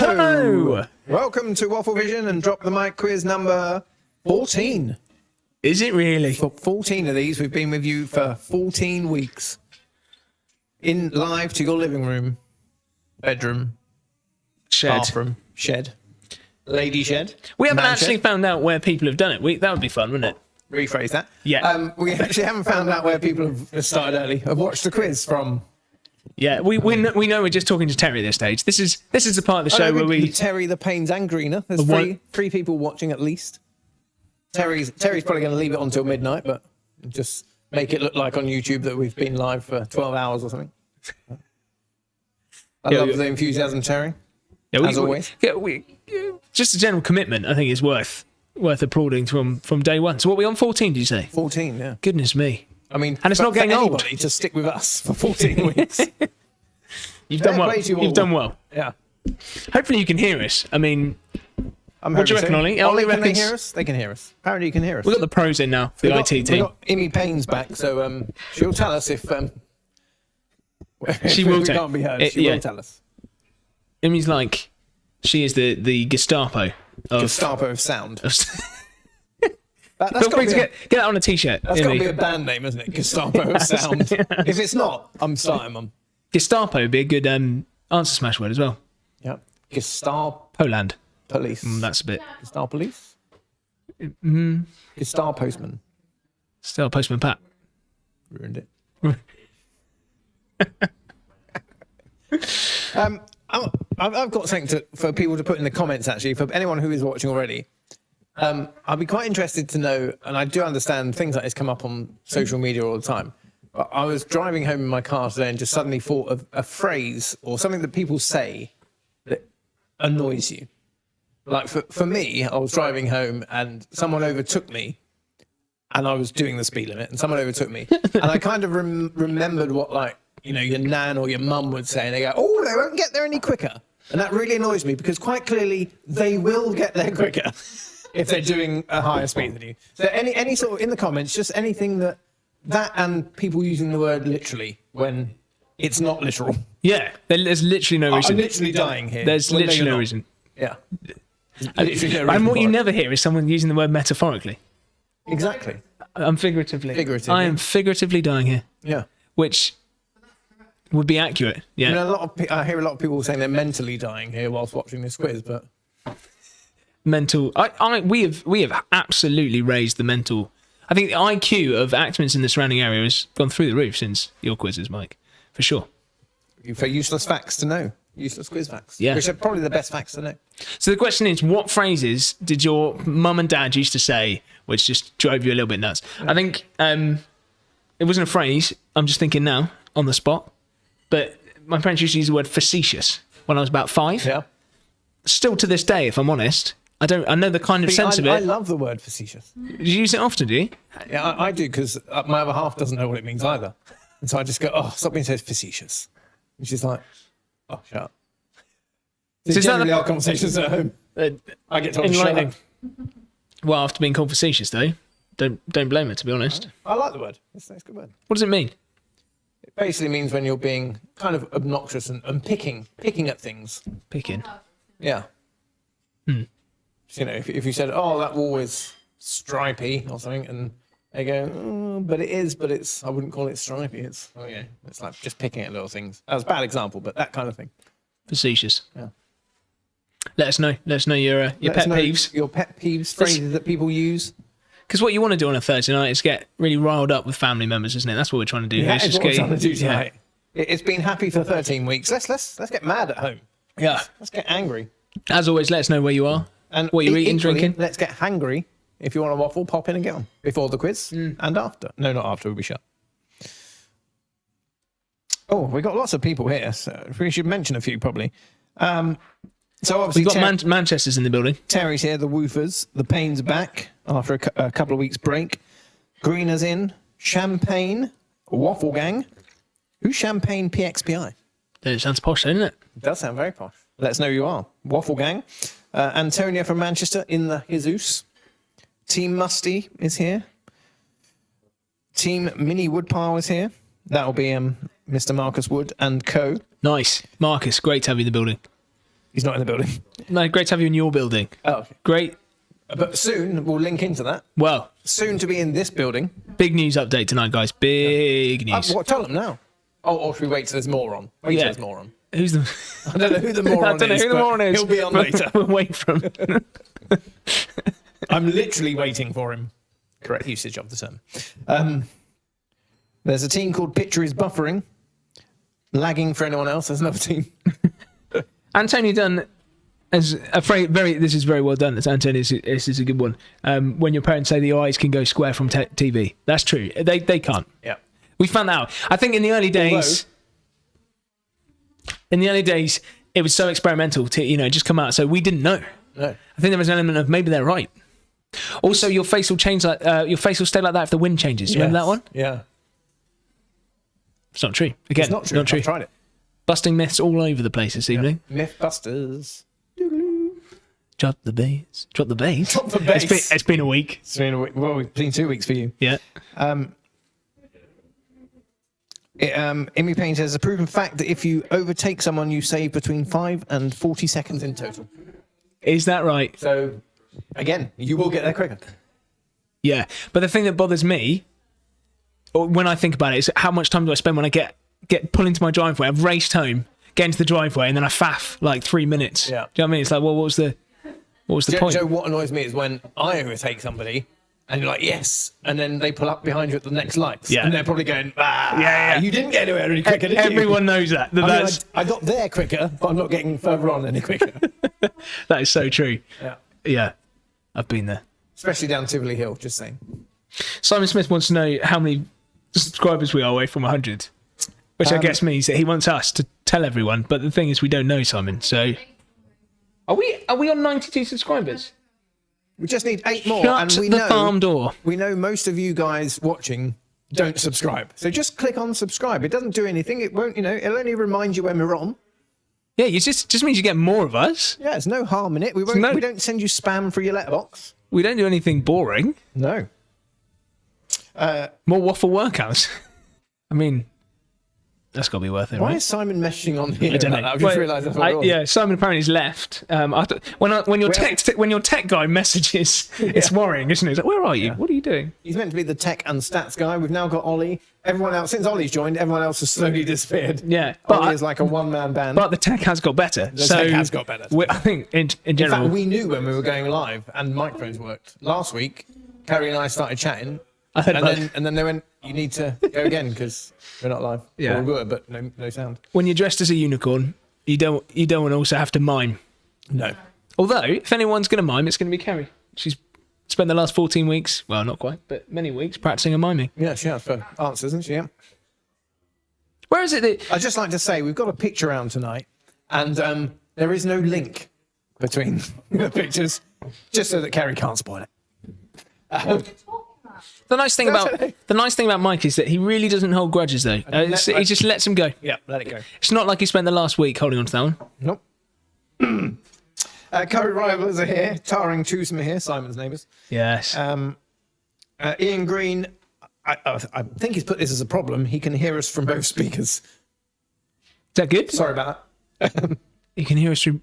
Hello! Welcome to Waffle Vision and Drop the Mic quiz number 14. Is it really? For 14 of these, we've been with you for 14 weeks. In live to your living room, bedroom, Shed. bathroom, shed, lady shed. We haven't man actually shed. found out where people have done it. That would be fun, wouldn't it? Rephrase that. Yeah. We actually haven't found out where people have started early. Have watched the quiz from. Yeah, we know we're just talking to Terry at this stage. This is the part of the show where we... Terry, the Pains and Greener. There's three people watching at least. Terry's probably going to leave it on until midnight, but just make it look like on YouTube that we've been live for 12 hours or something. I love the enthusiasm, Terry. Yeah, as always. Just a general commitment, I think, is worth applauding from day one. So what are we on, 14, did you say? 14, yeah. Goodness me. I mean, and it's not getting old. Anybody to stick with us for 14 weeks. You've done well. You've done well. Yeah. Hopefully you can hear us. I mean, what do you reckon, Ollie? Ollie can they hear us? They can hear us. Apparently you can hear us. We've got the pros in now for the IT team. We've got Imi Payne's back, so she'll tell us if she will we can't be heard. She will tell us. Imi's like, she is the Gestapo of sound. Feel free to get that on a t-shirt. That's got to be a band name, isn't it? Gestapo of sound. If it's not, I'm starting them. Gestapo would be a good answer smash word as well. Yep. Gestapo. Poland. Police. That's a bit. Gestapo police? Gestapo postman. Still Postman Pat. Ruined it. I've got something for people to put in the comments, actually, for anyone who is watching already. I'd be quite interested to know, and I do understand things like this come up on social media all the time, but I was driving home in my car today and just suddenly thought of a phrase or something that people say that annoys you. Like for me, I was driving home and someone overtook me and I was doing the speed limit and someone overtook me. And I kind of remembered what, like, you know, your nan or your mum would say, and they go, oh, they won't get there any quicker. And that really annoys me because quite clearly they will get there quicker if they're doing a higher speed than you. So any sort of, in the comments, just anything that and people using the word literally when it's not literal. Yeah, there's literally no reason. I'm literally dying here. There's literally no reason. Yeah. And what you never hear is someone using the word metaphorically. Exactly. I'm figuratively. Figuratively. I am figuratively dying here, Yeah. which would be accurate. Yeah. I mean, I hear a lot of people saying they're mentally dying here whilst watching this quiz, but Mental. We have absolutely raised the mental. I think the IQ of actors in the surrounding area has gone through the roof since your quizzes, Mike, for sure. for useless facts to know, useless quiz facts, Yeah. which are probably the best facts to know. So the question is, what phrases did your mum and dad used to say which just drove you a little bit nuts? I think it wasn't a phrase. I'm just thinking now on the spot, but my parents used to use the word facetious when I was about 5. Yeah. Still to this day, if I'm honest, I know the kind of sense of it. I love the word facetious. Do you use it often, do you? Yeah, I do, because my other half doesn't know what it means either. And so I just go, oh, stop being so facetious. And she's like, oh, shut up. So is that Generally our conversations at home. I get told to shut up. Enlightening. Well, after being called facetious, though, don't blame her, to be honest. I like the word. It's a good word. What does it mean? It basically means when you're being kind of obnoxious and picking at things. Picking. Yeah. You know, if you said, oh, that wall is stripy or something, and they go, oh, but it is, but it's, I wouldn't call it stripy. It's, oh yeah, it's like just picking at little things. That was a bad example, but that kind of thing. Facetious. Yeah. Let us know. Let us know your Let pet us know peeves. Your pet peeves, phrases that people use. Because what you want to do on a Thursday night is get really riled up with family members, isn't it? That's what we're trying to do. Yeah, It's it's just what we're get- trying to do tonight. It's been happy for 13 weeks. Let's get mad at home. Yeah. Let's get angry. As always, let us know where you are, And what you're eating, equally, drinking. Let's get hangry. If you want a waffle, pop in and get one before the quiz and after. No, not after. We'll be shut. Oh, we've got lots of people here, so we should mention a few probably. So obviously, We've got Manchester's in the building. Terry's here. The Woofers. The Payne's back after a couple of weeks break. Greener's in. Champagne. Waffle Gang. Who's Champagne PXPI? It sounds posh, doesn't it? It does sound very posh. Let us know who you are. Waffle Gang. Antonia from Manchester in the Jesus. Team Musty is here. Team Mini Woodpile is here. That'll be Mr. Marcus Wood and co. Nice. Marcus, great to have you in the building. He's not in the building. No, great to have you in your building. Oh, okay. Great. But soon we'll link into that. Well, Soon to be in this building. big news update tonight, guys. Big news. What? Tell them now. Oh, or should we wait till there's more on? Wait till there's more on. Who's the... I don't know who the moron I don't know is. who the but moron is. He'll be on later. We'll wait for him. I'm literally waiting for him. Correct usage of the term. There's a team called Picture is Buffering. Lagging for anyone else. There's another team. Antonio Dunn, as a phrase, this is very well done. That's Antonio. This is a good one. When your parents say the eyes can go square from TV, that's true. They can't. Yeah. We found that out. I think in the early days, it was so experimental to just come out. So we didn't know. No. I think there was an element of maybe they're right. Also, your face will change like your face will stay like that if the wind changes. Do you remember that one? Yeah. It's not true. Again, It's not true. Not true. I've tried it. Busting myths all over the place this evening. Mythbusters. Drop the bass. Drop the bass. Drop the bass. It's been a week. It's been a week. Well, it's been 2 weeks for you. Yeah. Amy Payne says, a proven fact that if you overtake someone, you save between 5 and 40 seconds in total. Is that right? So, again, you will get there quicker. Yeah. But the thing that bothers me, or when I think about it, is how much time do I spend when I get pull into my driveway? I've raced home, get into the driveway, and then I faff like 3 minutes. Yeah. Do you know what I mean? It's like, well, what was the point? Joe, what annoys me is when I overtake somebody and you're like, yes, and then they pull up behind you at the next lights. Yeah. And they're probably going, Yeah. you didn't get anywhere any quicker, did you? Everyone knows that. I mean, That's, I got there quicker, but I'm not getting further on any quicker. that is so true. Yeah. Yeah. I've been there. Especially down Tivoli Hill, just saying. Simon Smith wants to know how many subscribers we are away from 100, which I guess means that he wants us to tell everyone. But the thing is, we don't know, Simon. So, are we on 92 subscribers? We just need 8 more. Shut and we the know, farm door. We know most of you guys watching don't subscribe. So just click on subscribe. It doesn't do anything. It won't, it'll only remind you when we're on. Yeah, it just means you get more of us. Yeah, there's no harm in it. We don't send you spam through your letterbox. We don't do anything boring. No. More waffle workouts. I mean, That's got to be worth it, Why right? is Simon messaging on here? I don't know. I've just realised that's what it was. Yeah, Simon apparently has left. When your tech guy messages, it's worrying, isn't it? It's like, where are you? What are you doing? He's meant to be the tech and stats guy. We've now got Ollie. Everyone else, since Ollie's joined, everyone else has slowly disappeared. Yeah, Ollie is like a one-man band. But the tech has got better. The tech has got better. I think in In general, fact, we knew when we were going live and microphones worked. Last week, Carrie and I started chatting, I heard and then they went, "You need to go again because we're not live." Yeah. Well, we were, but no sound. when you're dressed as a unicorn, you don't want to also have to mime. No. Although, if anyone's going to mime, it's going to be Carrie. She's spent the last 14 weeks, well, not quite, but many weeks practicing a miming. Yeah, she has for answers, isn't she? Yeah. Where is it that... I'd just like to say we've got a picture out tonight, and there is no link between the pictures, just so that Carrie can't spoil it. The nice thing about Mike is that he really doesn't hold grudges, though. He just lets them go. Yeah, let it go. It's not like he spent the last week holding on to that one. Nope. Curry rivals are here. Tarring Twosome are here. Simon's neighbours. Yes. Ian Green, I think he's put this as a problem. He can hear us from both speakers. Is that good? Sorry about that. You can hear us through...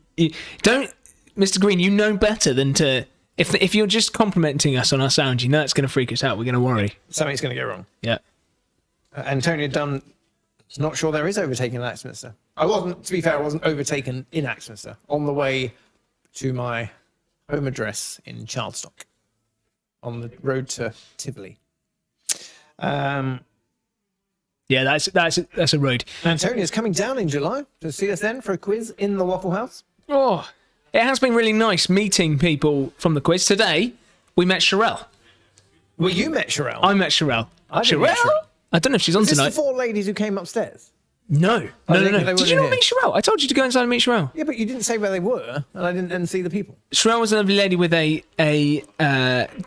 Don't... Mr. Green, you know better than to... If you're just complimenting us on our sound, you know it's going to freak us out. We're going to worry. Something's going to go wrong. Yeah. Antonio Dunn is not sure there is overtaking in Axminster. To be fair, I wasn't overtaken in Axminster. On the way to my home address in Charlestock, on the road to Tivoli. Yeah, that's a road. Antonia's coming down in July to see us then for a quiz in the Waffle House. Oh, it has been really nice meeting people from the quiz. Today, we met Sherelle. Well, you met Sherelle. I met Sherelle. I didn't meet Sherelle. I don't know if she's on Is this tonight. the four ladies who came upstairs? No. They Did weren't you not here. meet Sherelle? I told you to go inside and meet Sherelle. Yeah, but you didn't say where they were, and I didn't see the people. Sherelle was a lovely lady with a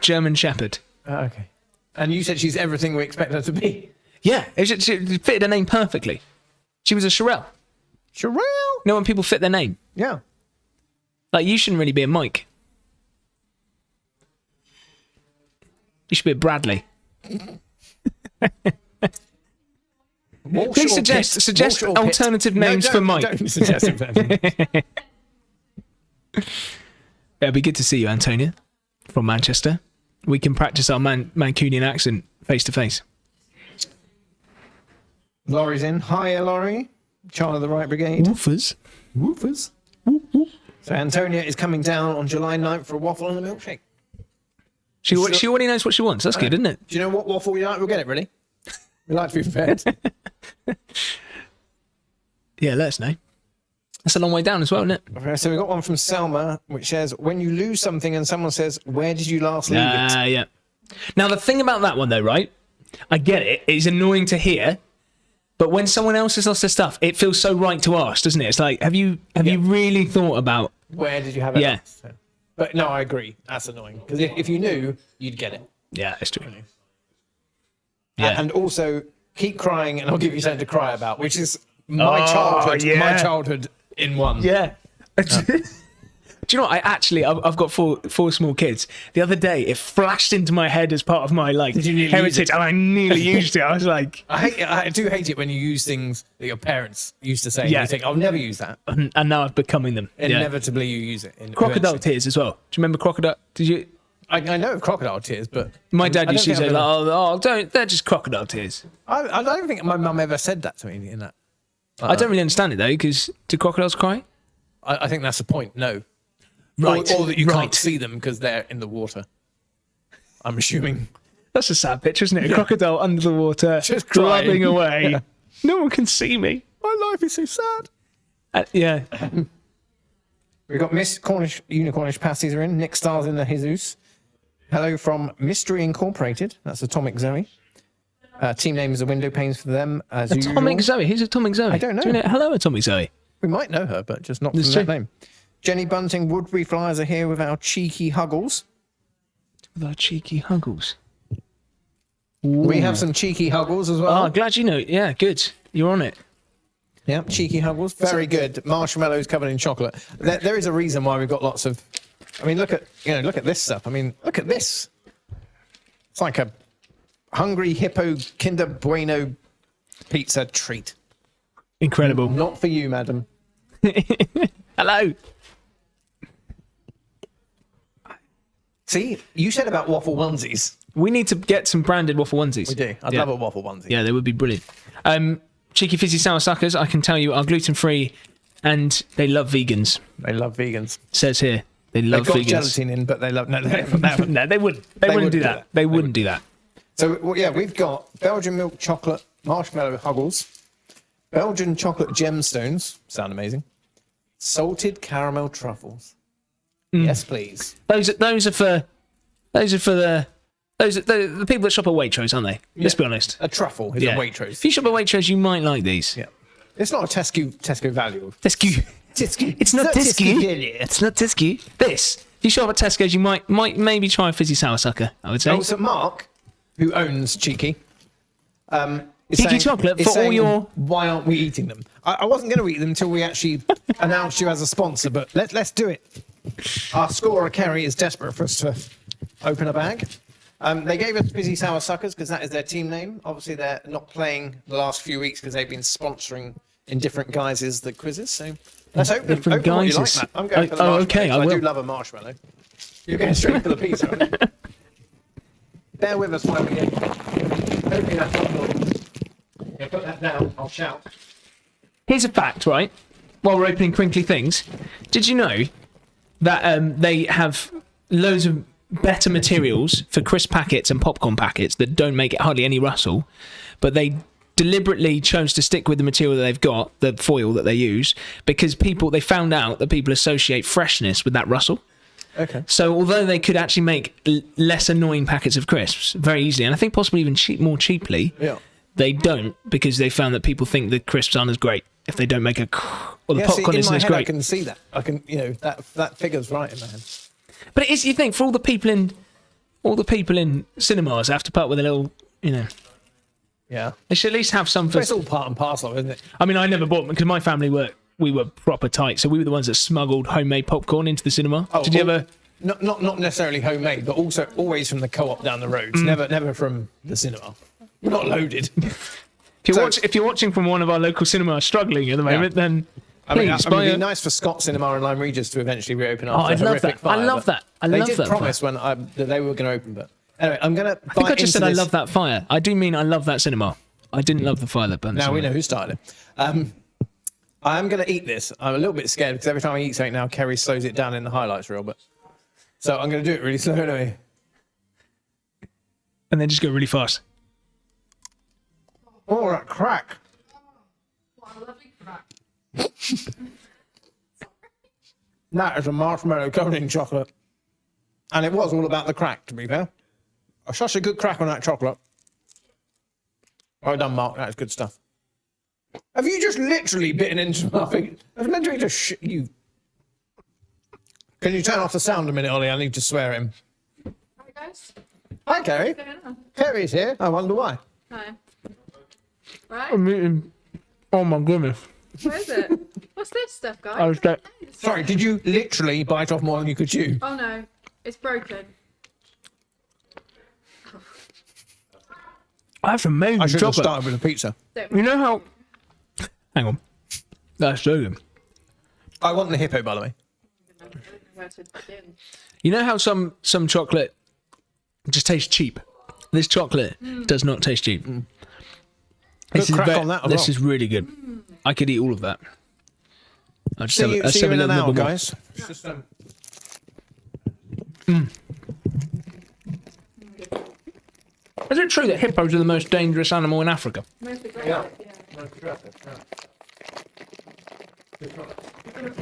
German Shepherd. Okay. And you said she's everything we expect her to be. Yeah, she fitted her name perfectly. She was a Sherelle. Sherelle? You know when people fit their name? Yeah. Like, you shouldn't really be a Mike. You should be a Bradley. Please suggest alternative names for Mike. Don't suggest it. It'll be good to see you, Antonia, from Manchester. We can practice our Mancunian accent face to face. Laurie's in. Hiya, Laurie. Charlie of the Right Brigade. Woofers. Woofers. So Antonia is coming down on July 9th for a waffle and a milkshake. She already knows what she wants. That's good, isn't it? Do you know what waffle we like? We'll get it ready. We like to be prepared. Yeah, let us know. That's a long way down as well, isn't it? Okay, so we got one from Selma, which says, when you lose something and someone says, where did you last leave it? Yeah. Now, the thing about that one, though, right? I get it. It's annoying to hear. But when someone else has lost their stuff, it feels so right to ask, doesn't it? It's like, have you really thought about... Where did you have it? Yeah. But no, I agree. That's annoying. Because if you knew, you'd get it. Yeah, it's true. Yeah. And also, keep crying and I'll give you something to cry about, which is my childhood in one. Yeah. Do you know what? I've got four small kids. The other day, it flashed into my head as part of my heritage, and I nearly used it. I was like, I do hate it when you use things that your parents used to say. Yeah. And you think, I'll never use that. And now I'm becoming them. Inevitably, you use it. Crocodile tears as well. Do you remember crocodile? Did you? I know of crocodile tears, but my dad used to say, don't. They're just crocodile tears. I don't think my mum ever said that to me in that. I don't really understand it though, because do crocodiles cry? I think that's the point. No. Right. Or that you can't see them because they're in the water. I'm assuming. That's a sad picture, isn't it? A crocodile under the water, just grubbing away. Yeah. No one can see me. My life is so sad. Yeah. We've got Miss Cornish, Unicornish Pasties are in. Nick Star's in the Jesus. Hello from Mystery Incorporated. That's Atomic Zoe. Team name is the window panes for them. As Atomic usual. Zoe? Who's Atomic Zoe? I don't know. Hello, Atomic Zoe. We might know her, but just not from that name. Jenny Bunting, Woodbury Flyers are here with our cheeky huggles. With our cheeky huggles. We have some cheeky huggles as well. Oh, glad you know. Yeah, good. You're on it. Yeah, cheeky huggles. Very good. Marshmallows covered in chocolate. There is a reason why we've got lots of... I mean, look at this stuff. I mean, look at this. It's like a Hungry Hippo Kinder Bueno pizza treat. Incredible. Not for you, madam. Hello. See, you said about waffle onesies. We need to get some branded waffle onesies. We do. I'd love a waffle onesie. Yeah, they would be brilliant. Cheeky Fizzy Sour Suckers, I can tell you, are gluten-free and they love vegans. They love vegans. Says here. They love They've got vegans. gelatin in, but they love... No, No, they wouldn't. They wouldn't do that. They wouldn't do that. So, well, yeah, we've got Belgian milk chocolate marshmallow huggles, Belgian chocolate gemstones, sound amazing, salted caramel truffles. Yes, please. Those are for the people that shop at Waitrose, aren't they? Let's be honest. A truffle is a Waitrose. If you shop at Waitrose, you might like these. Yeah. It's not a Tesco value. Tesco. Tesco. It's not Tesco. Tesco. It's not Tesco. This. If you shop at Tesco's, you might maybe try a Fizzy Sour Sucker, I would say. Oh, so Mark, who owns Cheeky, is Cheeky saying, chocolate is for all saying, your... Why aren't we eating them? I wasn't going to eat them until we actually announced you as a sponsor, but let's do it. Our scorer, Kerry, is desperate for us to open a bag. They gave us Fizzy Sour Suckers because that is their team name. Obviously, they're not playing the last few weeks because they've been sponsoring in different guises the quizzes. So let's open Different open what you guises. like, Matt. I'm going for the Oh, marshmallow. okay, 'cause I I do will. love a marshmallow. You're going straight for the pizza, aren't you? Bear with us while we get opening that bottle. Yeah, put that down. I'll shout. Here's a fact, right? While we're opening crinkly things, did you know that they have loads of better materials for crisp packets and popcorn packets that don't make it hardly any rustle, but they deliberately chose to stick with the material that they've got, the foil that they use, because they found out that people associate freshness with that rustle. Okay. So although they could actually make less annoying packets of crisps very easily, and I think possibly even more cheaply, Yeah. they don't, because they found that people think the crisps aren't as great if they don't make a or the popcorn in isn't my as head, I great. can see that. I can, that figure's right in my head. But it is, you think, for all the people in cinemas have to put up with a little, Yeah. they should at least have some But for. it's all part and parcel, isn't it? I mean, I never bought them because my family we were proper tight, so we were the ones that smuggled homemade popcorn into the cinema. Did you ever? Not necessarily homemade, but also always from the co-op down the roads. Never from the cinema. We're not loaded. If you're watching from one of our local cinemas struggling at the moment, then please it'd be nice for Scott Cinema and Lime Regis to eventually reopen after I'd a love horrific that. fire. I love that. I They love did that promise when that they were going to open, but anyway, I'm going to. I think I just said I love that fire. I do mean I love that cinema. I didn't love the fire that burned. Now we know who started it. I'm going to eat this. I'm a little bit scared because every time I eat something now, Kerry slows it down in the highlights reel. But so I'm going to do it really slowly. And then just go really fast. Oh, that crack! What a lovely crack. That is a marshmallow covered in chocolate, and it was all about the crack. To be fair, such a good crack on that chocolate. Well done, Mark. That's good stuff. Have you just literally bitten into nothing? I was meant to be just you. Can you turn off the sound a minute, Ollie? I need to swear at him. Hi guys. Hi, Kerry. What's going on? Kerry's here. I wonder why. Hi. Right. I'm eating. Oh my goodness! Where is it? What's this stuff, guys? Sorry, did you literally bite off more than you could chew? Oh no, it's broken. That's amazing I should have chocolate. started with a pizza. You know how? Hang on. That's so good. I want the hippo, by the way. I don't know where to begin. You know how some chocolate just tastes cheap? This chocolate does not taste cheap. Good crack on that as This well. is really good. I could eat all of that. I'll just See have, you, let's see have you a in an little hour, nibble more. guys. It's just, Is it true that hippos are the most dangerous animal in Africa? Mostly great. Yeah. Yeah.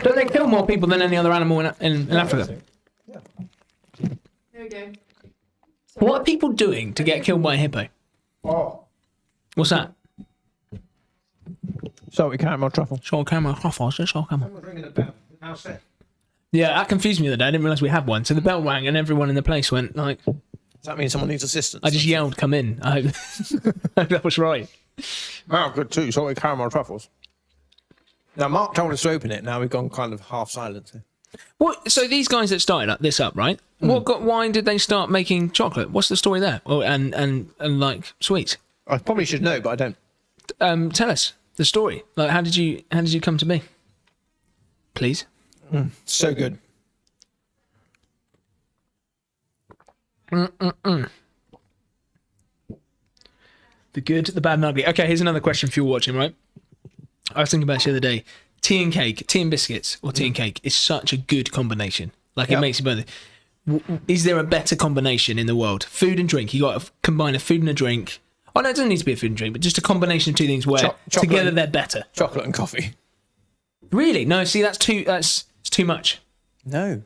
Don't they kill more people than any other animal in Africa? Here we go. What are people doing to get killed by a hippo? Oh. What's that? Salted caramel truffle. Short camera. Short camera. Someone's ringing the bell. How's that? Yeah, that confused me the other day. I didn't realise we had one. So the bell rang and everyone in the place went like, Does that mean someone needs assistance? I just yelled, come in. I hope that was right. Oh, good too. Salted caramel truffles. Now, Mark told us to open it. Now we've gone kind of half silent here. What? So these guys that started this up, right? Why did they start making chocolate? What's the story there? Oh, and like sweets. I probably should know, but I don't. Tell us. the story? Like, how did you come to be? Please. So good. The good, the bad, and ugly. Okay, here's another question for you watching, right? I was thinking about this the other day. Tea and cake, tea and biscuits, or tea and cake is such a good combination. Like, it makes you both. Is there a better combination in the world? Food and drink. You got to combine a food and a drink. Oh, no, it doesn't need to be a food and drink, but just a combination of two things where together they're better. Chocolate and coffee. Really? No, see, that's too much No.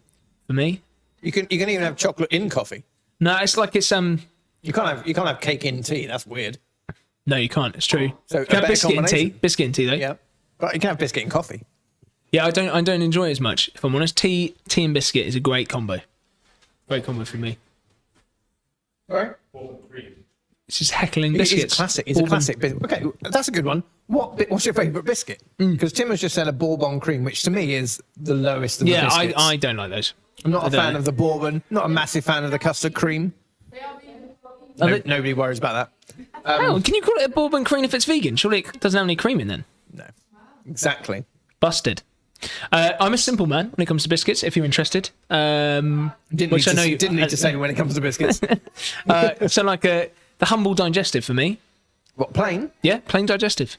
for me. You can even have chocolate in coffee. No, it's like it's You can't have cake in tea. That's weird. No, you can't. It's true. So you can a have better biscuit and tea. combination. Biscuit and tea, though. Yeah. But you can have biscuit and coffee. Yeah, I don't enjoy it as much. If I'm honest, tea and biscuit is a great combo. Great combo for me. Right. It's just heckling It's biscuits. a classic. It's a classic biscuit. Okay, that's a good one. What's your favourite biscuit? Because Tim has just said a Bourbon cream, which to me is the lowest of the Yeah, biscuits. I don't like those. I'm not a don't fan know. of the Bourbon. Not a massive fan of the custard cream. Nobody worries about that. Oh, can you call it a Bourbon cream if it's vegan? Surely it doesn't have any cream in then. No. Exactly. Busted. I'm a simple man when it comes to biscuits, if you're interested. Didn't need to say when it comes to biscuits. So like the humble digestive for me. What, plain? Yeah, plain digestive.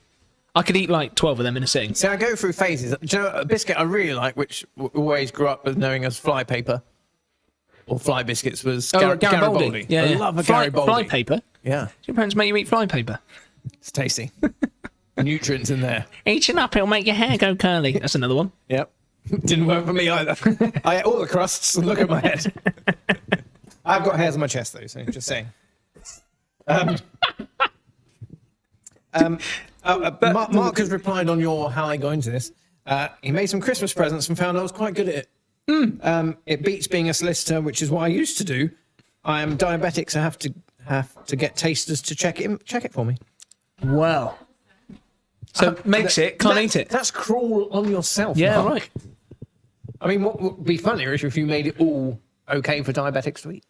I could eat like 12 of them in a sitting. So I go through phases. Do you know a biscuit I really like, which always grew up with knowing as fly paper or fly biscuits, was Garibaldi. Yeah, I love a Garibaldi. Fly paper? Yeah, Do your parents make you eat fly paper? it's tasty. Nutrients in there. Eating up, it'll make your hair go curly. That's another one. Yep. Didn't work for me either. I ate all the crusts and look at my head. I've got hairs on my chest though, so just saying. Mark has replied on your how I go into this. He made some Christmas presents and found I was quite good at it. It beats being a solicitor, which is what I used to do. I am diabetic, so I have to get tasters to check it for me. Wow. So makes it, can't eat it. That's cruel on yourself. Yeah, Mark. right. I mean, what would be funnier is if you made it all okay for diabetics to eat,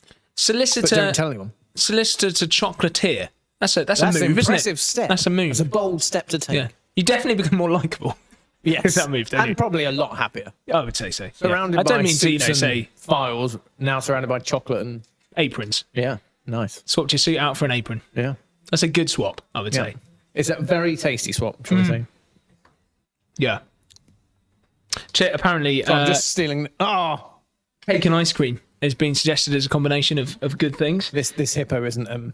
but Solicitor don't tell anyone. to chocolatier. That's a That's move, an isn't impressive it? step. That's a move. It's a bold step to take. Yeah. You definitely become more likable. Yes. With that move, don't and you? probably a lot happier. I would say so. Yeah. Surrounded I don't by mean to, suits and say files. Now surrounded by chocolate and aprons. yeah, nice. Swapped your suit out for an apron. Yeah, That's a good swap, I would say. it's a very tasty swap. Shall we say? Yeah. Apparently, So I'm just stealing. cake and ice cream has been suggested as a combination of good things. This hippo isn't.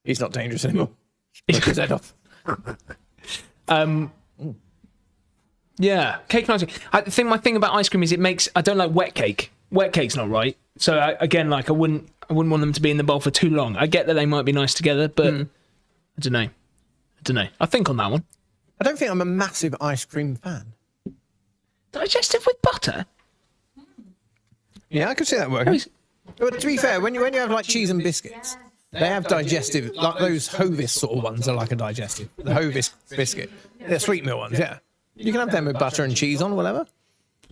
He's not dangerous anymore. Took his head off. Yeah, cake and ice cream. I think my thing about ice cream is I don't like wet cake. Wet cake's not right. So I wouldn't want them to be in the bowl for too long. I get that they might be nice together, but I don't know. I think on that one. I don't think I'm a massive ice cream fan. Digestive with butter? Yeah, I could see that working. But to be fair, when you have like cheese and biscuits, they have digestive. Like those Hovis sort of ones are like a digestive. The Hovis biscuit, they're sweet meal ones. Yeah, you can have them with butter and cheese on, whatever.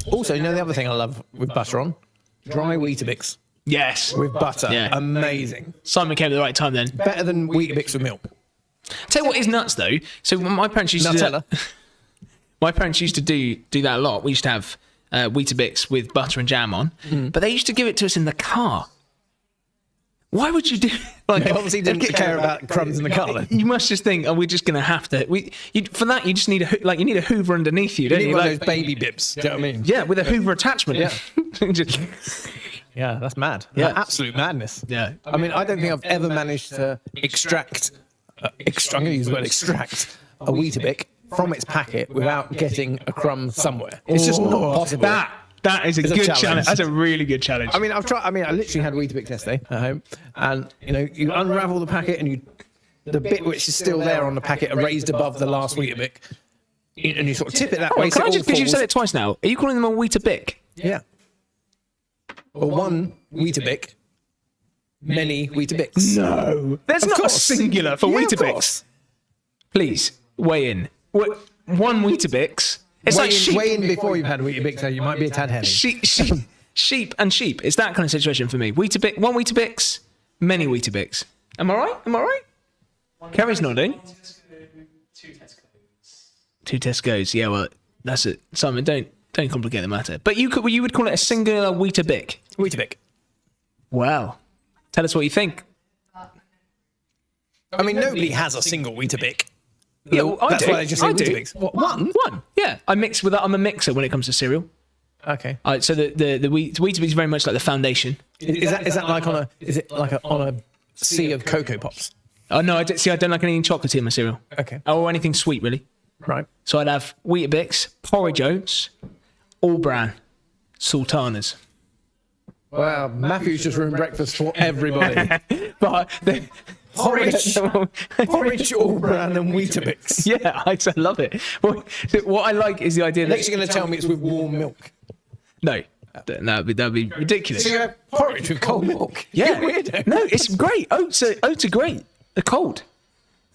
Also, you know the other thing I love with butter on? Dry Weetabix Yes. with butter. Yeah. Amazing. Simon came at the right time then. Better than Weetabix with milk. Tell you what is nuts though. So my parents used Nutella. to my parents used to do that a lot. We used to have Weetabix with butter and jam on, but they used to give it to us in the car. Why would you do? Like, They obviously didn't care about crumbs in the car. Then. You must just think, we're just gonna have to. For that, you just need you need a Hoover underneath you, don't You you? need one Like, of those baby bibs. Do you know what I mean? yeah, with a Hoover attachment. Yeah. Just- Yeah, that's mad. Yeah. Absolute madness. yeah. I mean, I don't think I've ever managed to extract. I'm going to use the word extract a Weetabix from its packet without getting a crumb somewhere. It's just not possible. That is a It's a good challenge. challenge. That's a really good challenge. I mean, I've tried. I mean, I literally had Weetabix yesterday at home, and you unravel the packet, and the bit which is still there on the packet are raised above the last Weetabix, and you sort of tip it that way. Can so I it just, all because you said falls. it twice now, are you calling them a Weetabix? Yeah. Or one Weetabix, many Weetabix. No. There's Of not course. a singular for Yeah, of Weetabix. course. Please, weigh in. One Weetabix. It's like sheep. Way in before you've had Weetabix, so you might be a tad heavy. Sheep and sheep. It's that kind of situation for me. Weetabix, one Weetabix, many Weetabix. Am I right? Kerry's nodding. 2 Tesco's. Yeah, well, that's it. Simon, don't complicate the matter. But you would call it a singular Weetabix. Weetabix. Wow. Tell us what you think. I mean, nobody has a single Weetabix. Yeah, well, I That's do. why they just say I do. Weetabix. What, one? One. Yeah, I mix with that. I'm a mixer when it comes to cereal. Okay. So the Weetabix is very much like the foundation. Is that like on a sea of Cocoa Pops? Oh no, I don't like anything chocolatey in my cereal. Okay. Or anything sweet, really. Right. So I'd have Weetabix, porridge oats, all bran, sultanas. Wow, Matthew's just ruined breakfast for everybody. But Porridge, all bran and Weetabix. yeah, I love it. What I like is the idea that Next, you're going to tell me it's with warm milk. no, that'd be ridiculous. So you have porridge with cold milk. Yeah, You weirdo. no, it's great. Oats are great. They're cold.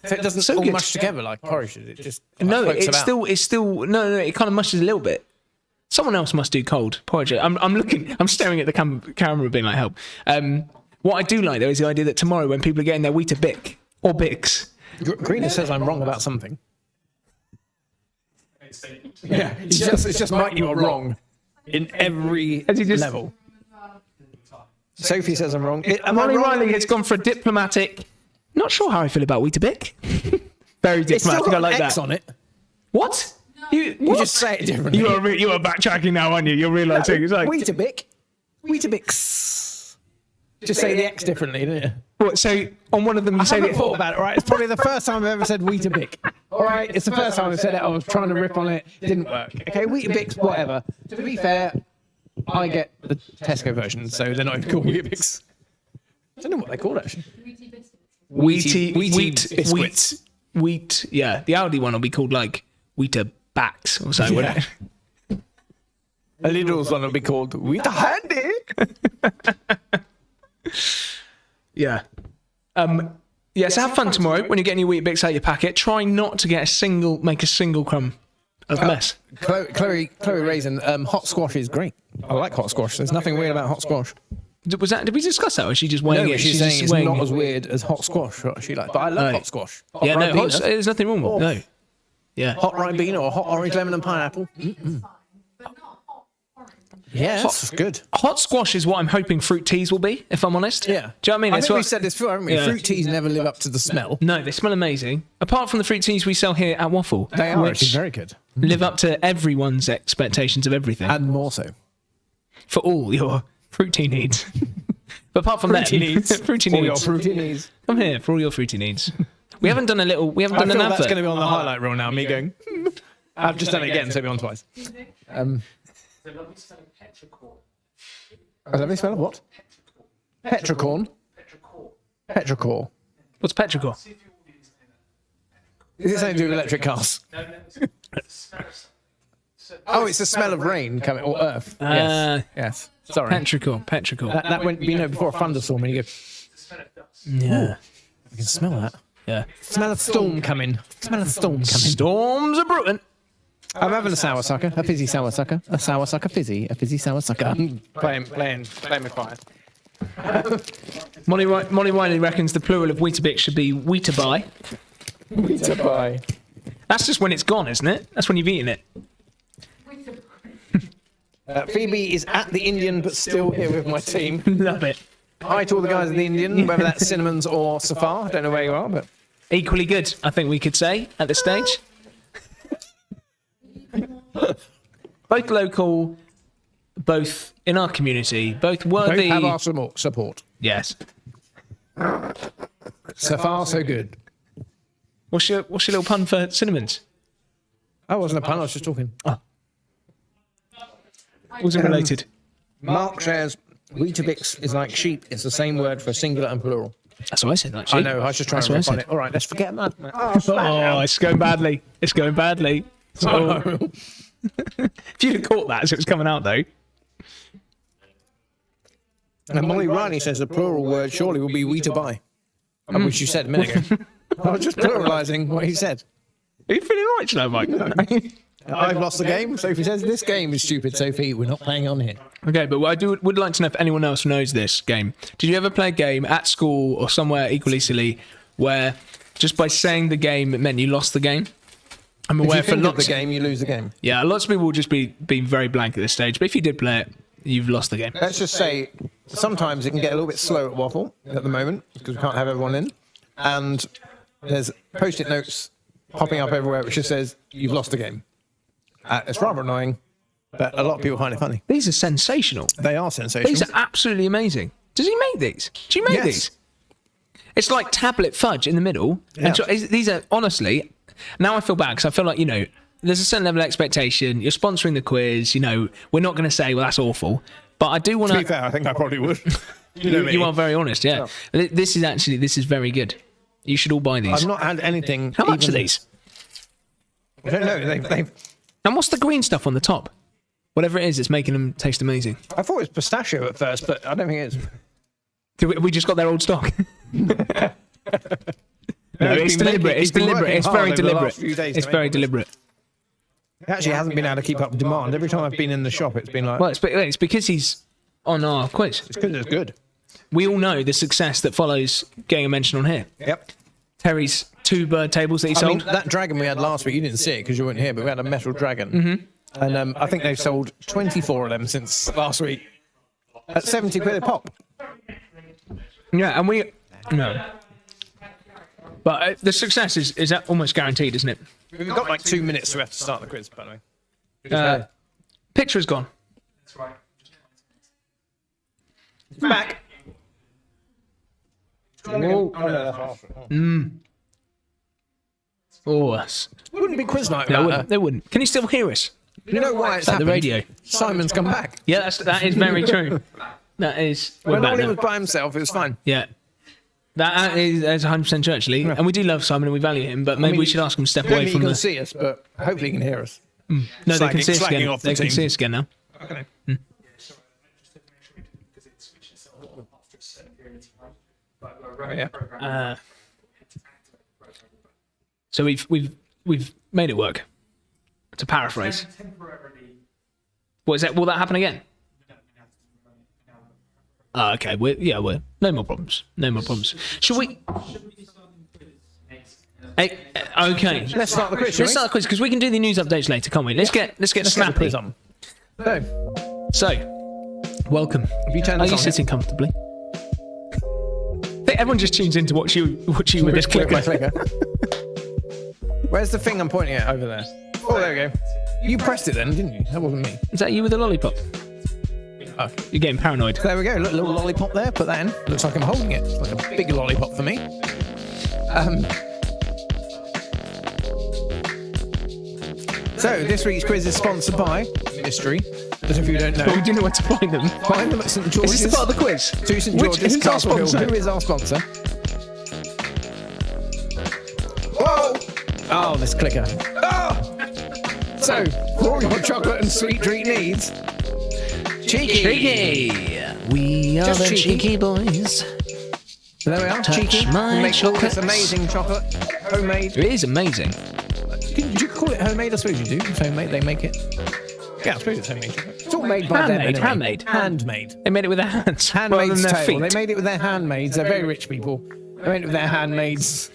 So it doesn't So all good. mush together like porridge. It just No, floats it's about. still no. It kind of mushes a little bit. Someone else must do cold porridge. I'm staring at the camera, being like, help. What I do like though is the idea that tomorrow, when people are getting their Weetabix or Bix, Greener says I'm wrong about something. Yeah, it's just Mike, you are wrong in every Has he just- level. Sophie says I'm wrong. Am I Molly wrong? Riley has gone for a diplomatic. Not sure how I feel about Weetabix. Very It's still diplomatic. got I like an X that. on it. What? You just say it differently. You are backtracking now, aren't you? You're realising it's like Weetabix. Just say the X differently, don't you? what? So on one of them you I say haven't that. thought about it, right? It's probably the first time I've ever said Weetabix. All right, it's the first time I've said it. I was trying to rip on it. It didn't work. Okay, Weetabix, whatever. To be fair, I get the Tesco version, so they're not even called Weetabix. I don't know what they call it, actually. Wheat. Yeah, the Aldi one will be called like Weetabix or something. wouldn't it? A Lidl's one will be called Weeta Handy. Yeah. Yeah, so have fun tomorrow when you're getting your Weetabix out of your packet. Try not to make a single crumb of mess. Chloe Raisin, hot squash is great. I like hot squash. There's nothing weird about hot squash. Did we discuss that, or is she just weighing No, it? she's saying just it's weighing not it. as weird as hot squash. What she like, but I love No. hot squash. Yeah, no, Ribena. there's nothing wrong with no. Yeah. Hot Ribena or hot orange, lemon, and pineapple. Yeah, that's good. Hot squash is what I'm hoping fruit teas will be, if I'm honest. Yeah. Do you know what I mean? I That's think what- we've said this before, haven't we? Yeah. Fruit teas never live up to the smell. No, they smell amazing. Apart from the fruit teas we sell here at Waffle, They are which actually very good. live up to everyone's expectations of everything And more so. for all your fruit tea needs. But apart from Fruity that, needs. fruity All your needs. fruity needs. Come here for all your fruity needs. We haven't done I an feel advert. that's going to be on the highlight reel now, me going, I've just done it again, so it'll be on twice. Let me spell it, what? Petricorn. Petrichor. What's petrichor? Is it something to do with electric cars? Oh, it's the smell of rain coming, or earth. Yes. Yes. Sorry. Petrichor. That went, before a thunderstorm, and you go, Yeah. I can smell that. Yeah. Smell a storm coming. Smell a storm coming. Storms are brewing. I'm having a sour sucker, a fizzy sour sucker, a sour sucker fizzy, a fizzy sour sucker. I'm playing with fire. Molly Wiley reckons the plural of Weetabix should be Weetabuy. Weetabix. That's just when it's gone, isn't it? That's when you've eaten it. Phoebe is at the Indian, but still here with my team. Love it. Hi to all the guys at the Indian, whether that's Cinnamons or Safar. I don't know where you are, but Equally good, I think we could say, at this stage. Both local, both in our community, both both worthy. have our support. Yes. So far, so good. What's your little pun for cinnamons? That wasn't a pun, I was just talking. Wasn't related. Mark says, Weetabix is like sheep. It's the same word for singular and plural. That's what I said, actually. I know, I was just trying That's to what I rip on said. it. All right, let's forget that. Oh, it's going badly. It's going badly. Oh. If you'd have caught that as it was coming out, though. And Molly Riley says the plural word surely will be Weetabuy, which you said a minute ago. I was just pluralising what he said. Are you feeling right tonight, Mike? I've lost the game. Sophie says this game is stupid, Sophie. We're not playing on here. Okay, but what I would like to know if anyone else knows this game. Did you ever play a game at school or somewhere equally silly where just by saying the game it meant you lost the game? I'm If aware you for think of the lots. game, you lose the game. Yeah, lots of people will just be being very blank at this stage. But if you did play it, you've lost the game. Let's just say sometimes it can get a little bit slow at Waffle at the moment because we can't have everyone in. And there's post-it notes popping up everywhere which just says, you've lost the game. It's rather annoying, but a lot of people find it funny. These are sensational. They are sensational. These are absolutely amazing. Does he make these? Do you make Yes. these? It's like tablet fudge in the middle. Yeah. And so these are, honestly, now I feel bad because I feel like, there's a certain level of expectation. You're sponsoring the quiz. We're not going to say, well, that's awful. But I do want To be fair, I think I probably would. You are very honest, yeah. This is very good. You should all buy these. I've not had anything. How much are these? I don't know. They've And what's the green stuff on the top? Whatever it is, it's making them taste amazing. I thought it was pistachio at first, but I don't think it is. We just got their old stock. No, it's He's been deliberate. It's working deliberate. It's hard very over the deliberate. last few days to It's make very it. deliberate. It actually hasn't been able to keep up with demand. Every time I've been in the shop, it's been like, Well, it's because he's on our quiz. it's because it's good. We all know the success that follows getting a mention on here. Yep. Terry's 2 bird tables that he I mean, sold. that dragon we had last week, you didn't see it because you weren't here, but we had a metal dragon. Mm-hmm. And I think they've sold 24 of them since last week at 70 quid a pop. Yeah, and no. But the success is almost guaranteed, isn't it? We've got like 2 minutes left to start the quiz, by the way. Picture is gone. Back. Oh, that's... Wouldn't be quiz night No, without they wouldn't. Can you still hear us? You know why it's At the happened? radio. Simon's come back. Yeah, that is very true. That is... We're When back Ollie now. was by himself, it was fine. Yeah. That's 100% true, actually. And we do love Simon and we value him, but maybe we should ask him to step I don't away think from you can the... see us, but hopefully you can hear us. No, they can see us slacking again. off the They can team. see us again now. Okay. Yeah. So we've made it work. To paraphrase. What is that? Will that happen again? Oh, okay. We're no more problems. No more problems. Should we? Hey, okay. Let's start the quiz, shall Let's we? start the quiz because we can do the news updates later, can't we? Let's get Let's get the snappy. quiz on. So, welcome. Have you turned Are this you on? sitting comfortably? I think everyone just tunes in to watch you with this clicker. Where's the thing I'm pointing at over there? Oh, there we go. You pressed it then, didn't you? That wasn't me. Is that you with a lollipop? Oh. You're getting paranoid. There we go. Little lollipop there. Put that in. Looks like I'm holding it. It's like a big lollipop for me. So this week's quiz is sponsored by Mystery. As if you don't know, But we do know where to find them. find them at St George's. Is this part of the quiz? To St Which- George's, who's our Castle Hill. sponsor? Who is our sponsor? Whoa! Oh, this clicker. Oh! So, for all your chocolate and sweet treat needs, cheeky. Cheeky. We are Just the cheeky. cheeky boys. So there we are. Touch Cheeky. my We make all this chocolates. amazing chocolate, homemade. It is amazing. Did you call it homemade? I suppose you do. It's homemade. They make it. Yeah, I suppose it's homemade chocolate. It's all made by them. Handmade, anyway. handmade. Handmade. They made it with their hands, rather Handmaid's than their tale. feet. They made it with their handmaids. They're very rich people. They made it with their handmaids.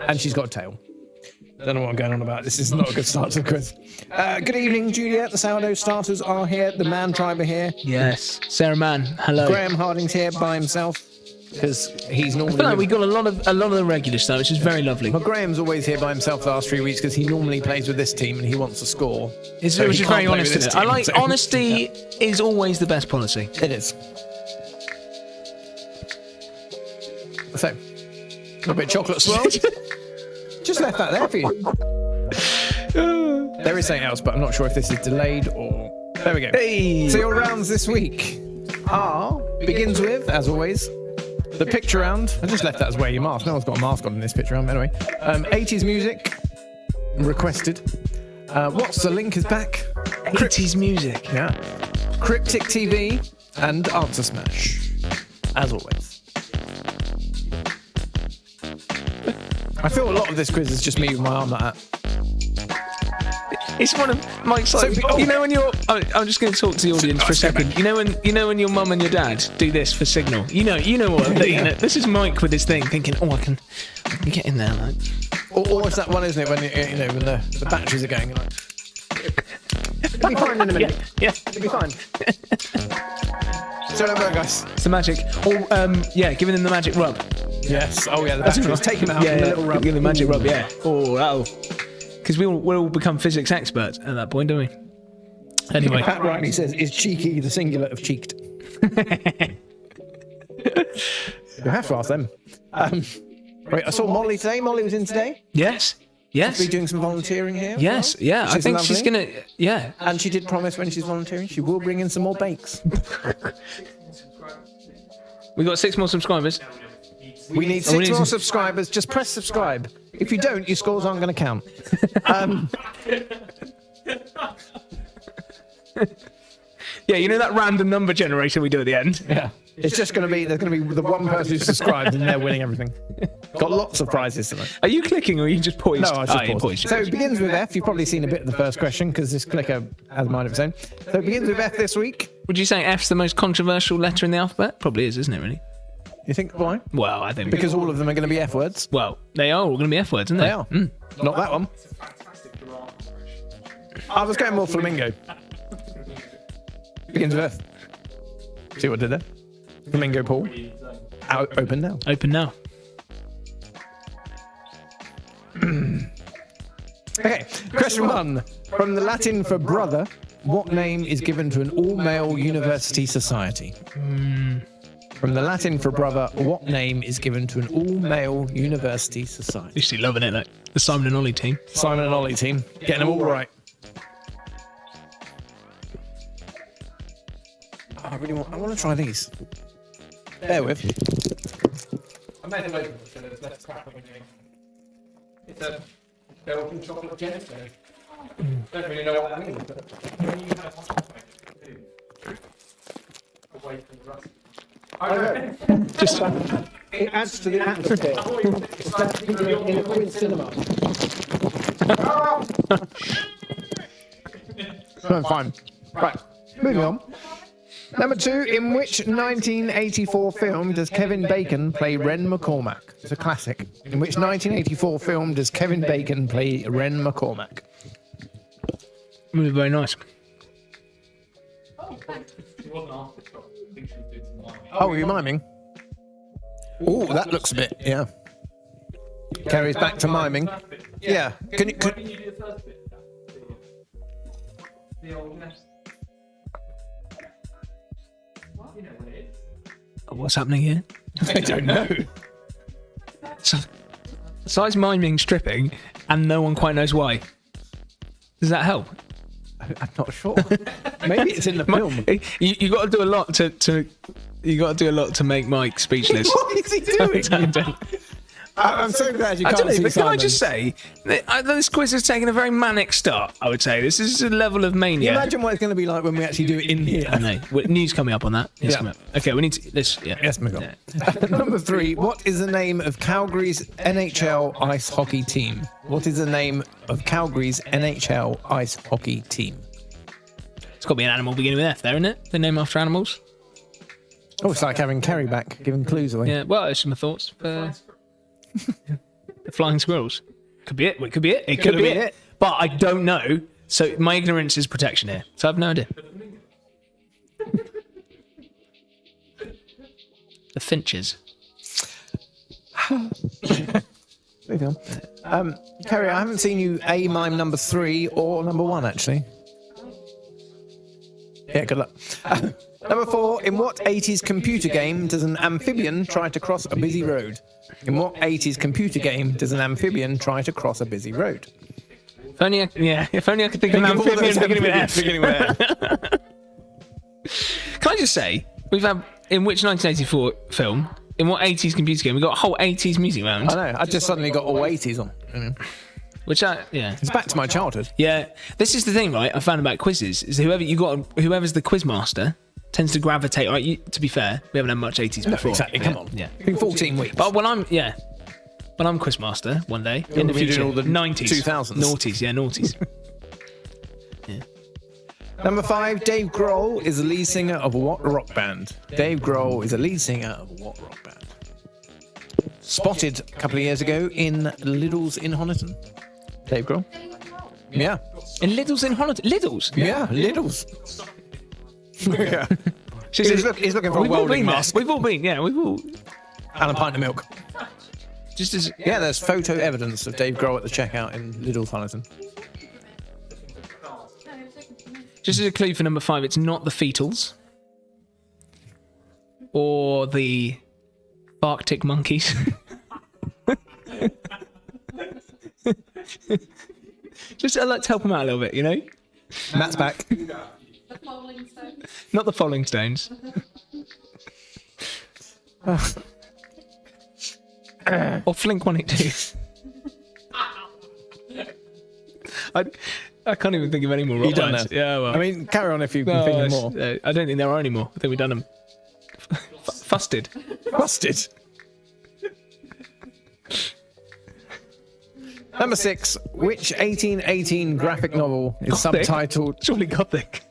And she's got a tail. Don't know what I'm going on about. This is not a good start to the quiz. Good evening, Juliet. The sourdough starters are here. The Man Tribe are here. Yes, Sarah Mann. Hello. Graham Harding's here by himself because he's I normally. feel like we got a lot of the regulars though, which is very lovely. Well, Graham's always here by himself the last 3 weeks because he normally plays with this team and he wants to score. It's So which he is can't very play honest. with Isn't this it? I team, like so- honesty is always the best policy. It is. So, a little bit of chocolate swirl. Just left that there for you. There is something else, but I'm not sure if this is delayed or. There we go. Hey. So your rounds this week begins with, as always, the picture round. I just left that as wear your mask. No one's got a mask on in this picture round, anyway. 80s music requested. What's the link is back? 80s music. Yeah. Cryptic TV and Answer Smash, as always. I feel a lot of this quiz is just me with my arm like that. It's one of Mike's. Like, So- you know when you're. I'm just going to talk to the audience for a second. You know when your mum and your dad do this for signal. You know what? You know, this is Mike with his thing, thinking, oh, I can get in there. Like. Or it's that one, isn't it, when when the batteries are going. Like, it'll be fine in a minute. Yeah. It'll be fine. So don't worry, guys. It's the magic. Or giving them the magic rub. Yes. Oh yeah, the batteries. Take them out. Yeah, and the little rub. give them the magic rub. Yeah. Oh, that'll. Because we'll all become physics experts at that point, don't we? Anyway. Pat Riley says, "Is cheeky the singular of cheeked?" You have to ask them. Wait, I saw Molly today. Molly was in today. Yes. Be doing some volunteering here. as Yes. well, Yeah. which I is think she's lovely. gonna. Yeah. And she did promise when she's volunteering, she will bring in some more bakes. We got 6 more subscribers. We need Oh, we 6 need more some- subscribers. Just press subscribe. If you don't, your scores aren't going to count. Yeah, you know that random number generator we do at the end? Yeah. It's just going to be, there's going to be the one person who subscribed and they're winning everything. Got lots of prizes tonight. Are you clicking or are you just poised? No, I was Ah, just you're paused. poised. So it begins with F. You've probably seen a bit of the first question because this clicker has a mind of its own. So it begins with F this week. Would you say F's the most controversial letter in the alphabet? Probably is, isn't it, really? You think why? Well, I think... Because all of them are going to be F words. Well, they are all going to be F words, aren't they? They are. Not that one. I was going more flamingo. Begins with F. See what I did there? Flamingo Paul. Open now. Open now. Okay, question 1. From the Latin for brother, what name is given to an all-male university society? From the Latin for brother, what name is given to an all-male university society? You're still loving it, though. The Simon and Ollie team. Simon and Ollie team, getting them all right. I want to try these. Bear with. I made them open, so there's less crap on doing. It's a Belgian chocolate Jennifer. Don't really know what that means, but when you have away from the rust. I know. Just it adds to the atmosphere. It's like being in a Queen cinema. No, fine. Right, moving on. Number 2, in which 1984 film does Kevin Bacon play Ren McCormack? It's a classic. In which 1984 film does Kevin Bacon play Ren McCormack? Really very nice. Oh, are you miming? Oh, that looks a bit, yeah. Carries back to miming. Yeah. Can you do the first bit? The old nest. What? You know what it is. What's happening here? I don't know. Besides miming stripping, and no one quite knows why. Does that help? I'm not sure. Maybe it's in the film. You got to do a lot to you got to do a lot to make Mike speechless. What is he doing? I'm so glad you I can't don't know, see but can I Simon. just say, this quiz has taken a very manic start, I would say. This is a level of mania. Imagine what it's going to be like when we actually do it in here. I know. News coming up on that. News Yeah. coming up. Okay, we need to... Let's, yeah. Yes, move on. Number 3, what is the name of Calgary's NHL ice hockey team? What is the name of Calgary's NHL ice hockey team? It's got to be an animal beginning with F there, isn't it? They name after animals. Oh, it's like having Kerry back, giving clues away. Yeah, well, it's my thoughts. The flying squirrels. Could be it. It could be it. It could be it. But I don't know. So my ignorance is protection here. So I have no idea. The finches. Moving on. Kerry, I haven't seen you mime number 3 or number 1, actually. Yeah, good luck. Number 4, in what 80s computer game does an amphibian try to cross a busy road? In what 80s computer game does an amphibian try to cross a busy road? If only I could think of an of all those amphibian beginning with F. beginning with Can I just say, we've had, in which 1984 film, in what 80s computer game, we got a whole 80s music round. I know, I just suddenly got all 80s on. Which yeah. It's back to my childhood. Yeah. This is the thing, right, I found about quizzes, is whoever's the quiz master tends to gravitate, right, to be fair, we haven't had much 80s before. Exactly, come on. Yeah. It's been 14 weeks. But when I'm quiz master one day in the gonna be future, doing all the 90s, 2000s. noughties, yeah, noughties. Number 5, Dave Grohl is the lead singer of what rock band? Dave Grohl is the lead singer of what rock band? spotted a couple of years ago in Lidl's in Honiton. Dave Grohl. Yeah. In Lidl's in Holland. Lidl's? Yeah, Lidl's. Yeah. She He's, says, he's looking for a we've all welding been there. mask We've all been, yeah, we've all. and a pint of milk. Just as. Yeah, there's photo evidence of Dave Grohl at the checkout in Lidl's Honiton. Just as a clue for number 5, it's not the fetals or the Arctic monkeys. Just I like to help him out a little bit, you know? Matt's back. The Falling Stones. Not the Falling Stones. Or Flink 182. I can't even think of any more. You done ones. that? Yeah, well. I mean, carry on if you can No, think of it's- more. I don't think there are any more. I think we've done them. Fusted. Busted. Number 6. Which 1818 graphic novel is Gothic? subtitled? Surely Gothic.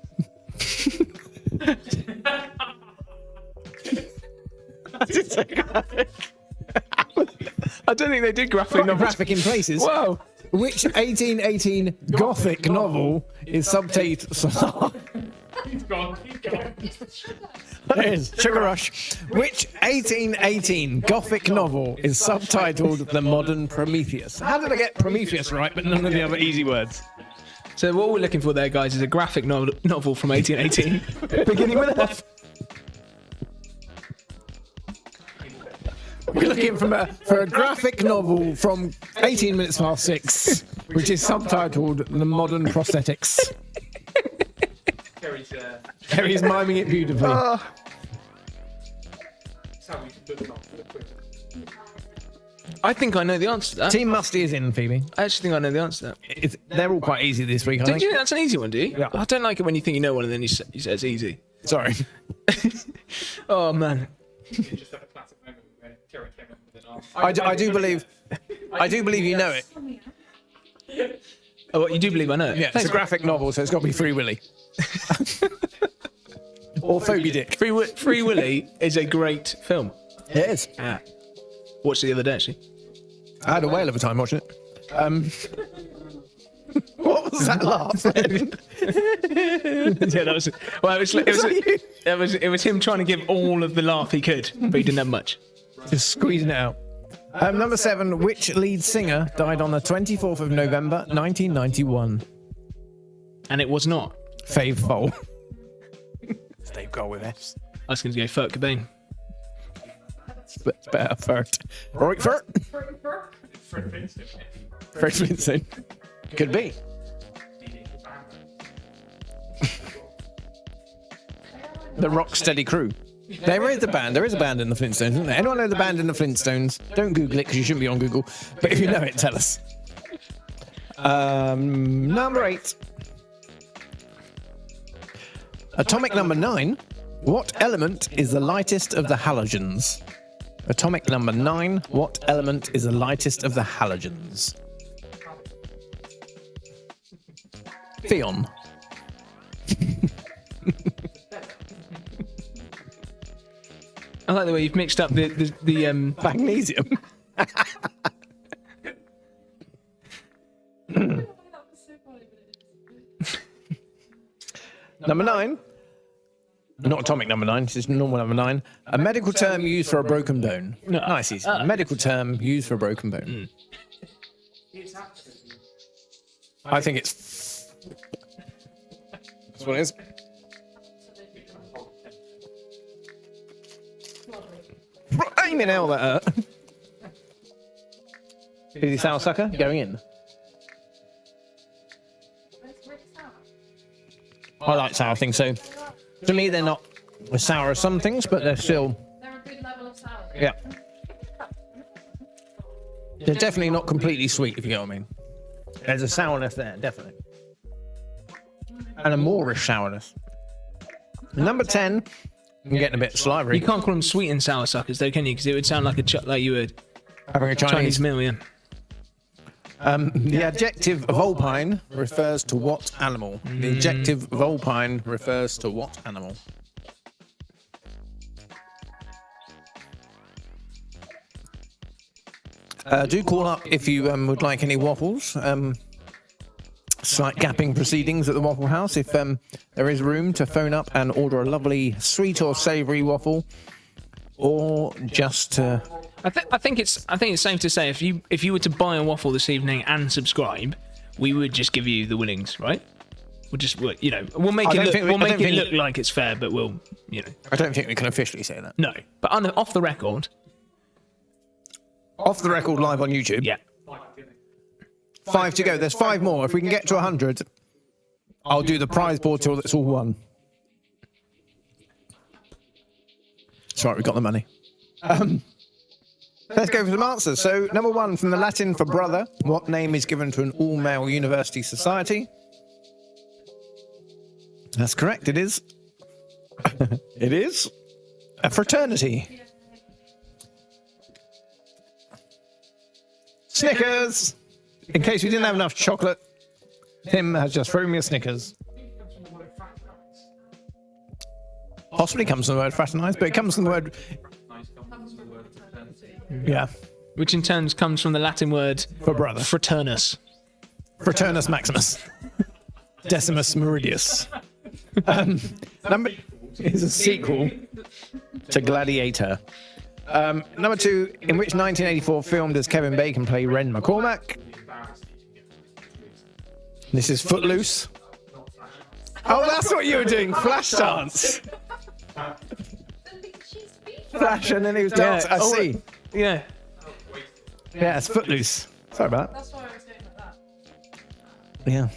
I don't think they did graphic novels. Graphic in places. Wow. Which 1818 Gothic novel is subtitled? He's gone. He's gone. There it is. Sugar Rush. Which 1818 Gothic novel is subtitled The Modern Prometheus? How did I get Prometheus right, but none of the other easy words? So what we're looking for there, guys, is a graphic novel from 1818, beginning with F. We're looking for a graphic novel from 18 minutes past 6, which is subtitled The Modern Prosthetics. Kerry's, Harry's miming it beautifully. that's how we should look for the quiz. I think I know the answer to that. Team Musty is in, Phoebe. I actually think I know the answer to that. They're all quite easy this week, I Don't think. you think that's an easy one, do you? Yeah. I don't like it when you think you know one and then you say it's easy. Sorry. Oh, man. You just have a classic moment when Kerry came up with an answer. I do believe you know it. Oh, what, you do believe I know it? Yeah, it's a graphic novel, so it's got to be Free Willy. Or Phoebe Dick. Free Willy is a great film. It is. Ah. Watched it the other day, actually. I had a whale of a time watching it. What was that laugh? Yeah, that was. Well, it was him trying to give all of the laugh he could, but he didn't have much. Just squeezing it out. Number 7. Which lead singer died on the 24th of November, 1991? And it was not. Fave Foal. Dave Grohl with F's. I was going to go Kurt Cobain. But better Furt. Rory Furt. Fred Vincent. Fred Flintstone. Could be. The Rocksteady Crew. There is a band. There is a band in the Flintstones, isn't there? Anyone know the band in the Flintstones? Don't Google it because you shouldn't be on Google. But if you know it, tell us. Number 8. Atomic number 9. What element is the lightest of the halogens? Atomic number 9. What element is the lightest of the halogens? Theon. I like the way you've mixed up the Magnesium. Number 9. Not atomic number 9, this is normal number 9. A medical term used for a broken bone. No, nice, easy. A medical term used for a broken bone. I think it's. That's what it is. Aiming hell that hurt. Is he sour sucker? Going in. I like sour things, so to me they're not as sour as some things, but they're still, They're a good level of sour. yeah. They're definitely not completely sweet, if you get what I mean. There's a sourness there, definitely. And a moreish sourness. Number 10, I'm getting a bit salivary. You can't call them sweet and sour suckers, though, can you? Because it would sound like like you were Having a Chinese Chinese. meal, yeah. The adjective vulpine refers to what animal? The adjective vulpine refers to what animal? Do call up if you would like any waffles. Slight gapping proceedings at the Waffle House. If there is room to phone up and order a lovely sweet or savoury waffle, or just I think it's safe to say if you were to buy a waffle this evening and subscribe, we would just give you the winnings, right? We'll just we'll make it look like it's fair, but we'll I don't think we can officially say that. no. But off the record, Off the record, live on YouTube. yeah. 5 to go. There's 5 more. If we can get to 100, I'll do the prize board till it's all won. It's right, we got the money. Let's go for some answers. So, number 1, from the Latin for brother, what name is given to an all-male university society? That's correct, it is. It is a fraternity. Snickers! In case we didn't have enough chocolate, Tim has just thrown me a Snickers. Possibly comes from the word fraternise, but it comes from the word... Yeah. Which in turn comes from the Latin word For brother. fraternus. Fraternus Maximus. Decimus Meridius. Number is a sequel to Gladiator. Number 2, in which 1984 film does Kevin Bacon play Ren McCormack? This is Footloose. Oh, that's what you were doing. Flash dance. Flash, and then he was dancing. I see. Yeah. Yeah, it's Footloose. Sorry about that. That's why I was doing like that. Yeah.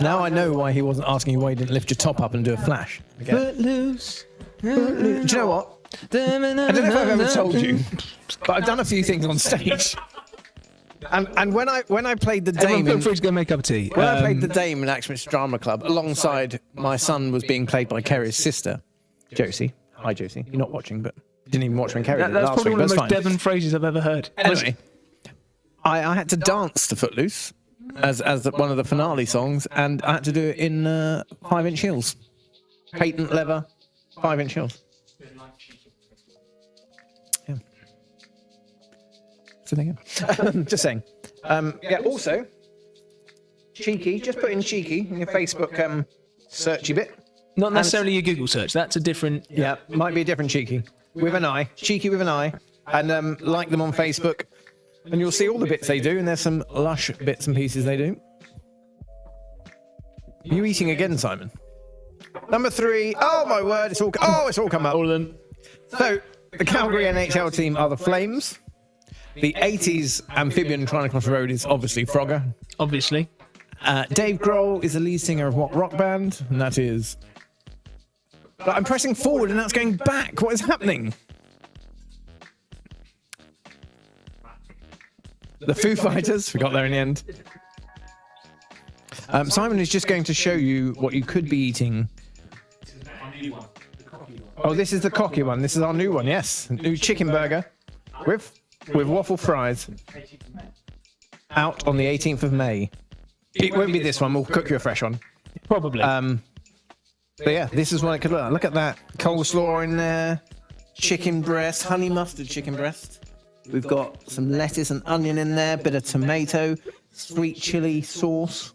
Now I know why he wasn't asking you why you didn't lift your top up and do a flash. Footloose. Do you know what? I don't know if I've ever told you, but I've done a few things on stage. And when I played the dame, Everyone feel free to go make up a tea. when I played the dame in Axmith Drama Club, alongside my son was being played by Kerry's sister, Josie. Hi, Josie. You're not watching, but you didn't even watch when Kerry did it that's last probably week. one of the That's most fine. Devon phrases I've ever heard. Anyway, I had to dance to Footloose as one of the finale songs, and I had to do it in 5-inch heels, patent leather, 5-inch heels. Yeah. So there you go. Just saying. Yeah. Also, cheeky. Just put in cheeky in your Facebook searchy bit. Not necessarily your Google search. That's a different. Yeah, might be a different cheeky with an I. Cheeky with an I, and like them on Facebook. And you'll see all the bits they do, and there's some lush bits and pieces they do. Are you eating again, Simon? Number 3. Oh my word! It's all come up. All of them. So the Calgary NHL team are the Flames. The 80s amphibian trying to cross the road is obviously Frogger. Obviously. Dave Grohl is the lead singer of what rock band? And that is. But I'm pressing forward, and that's going back. What is happening? The Foo Fighters. We got there in the end. Simon is just going to show you what you could be eating. Oh, this is the cocky one. This is our new one. Yes, new chicken burger with waffle fries. Out on the 18th of May. It won't be this one. We'll cook you a fresh one. Probably. But yeah, this is what it could look like. Look at that. Coleslaw in there. Chicken breast. Honey mustard chicken breast. We've got some lettuce and onion in there. Bit of tomato. Sweet chili sauce.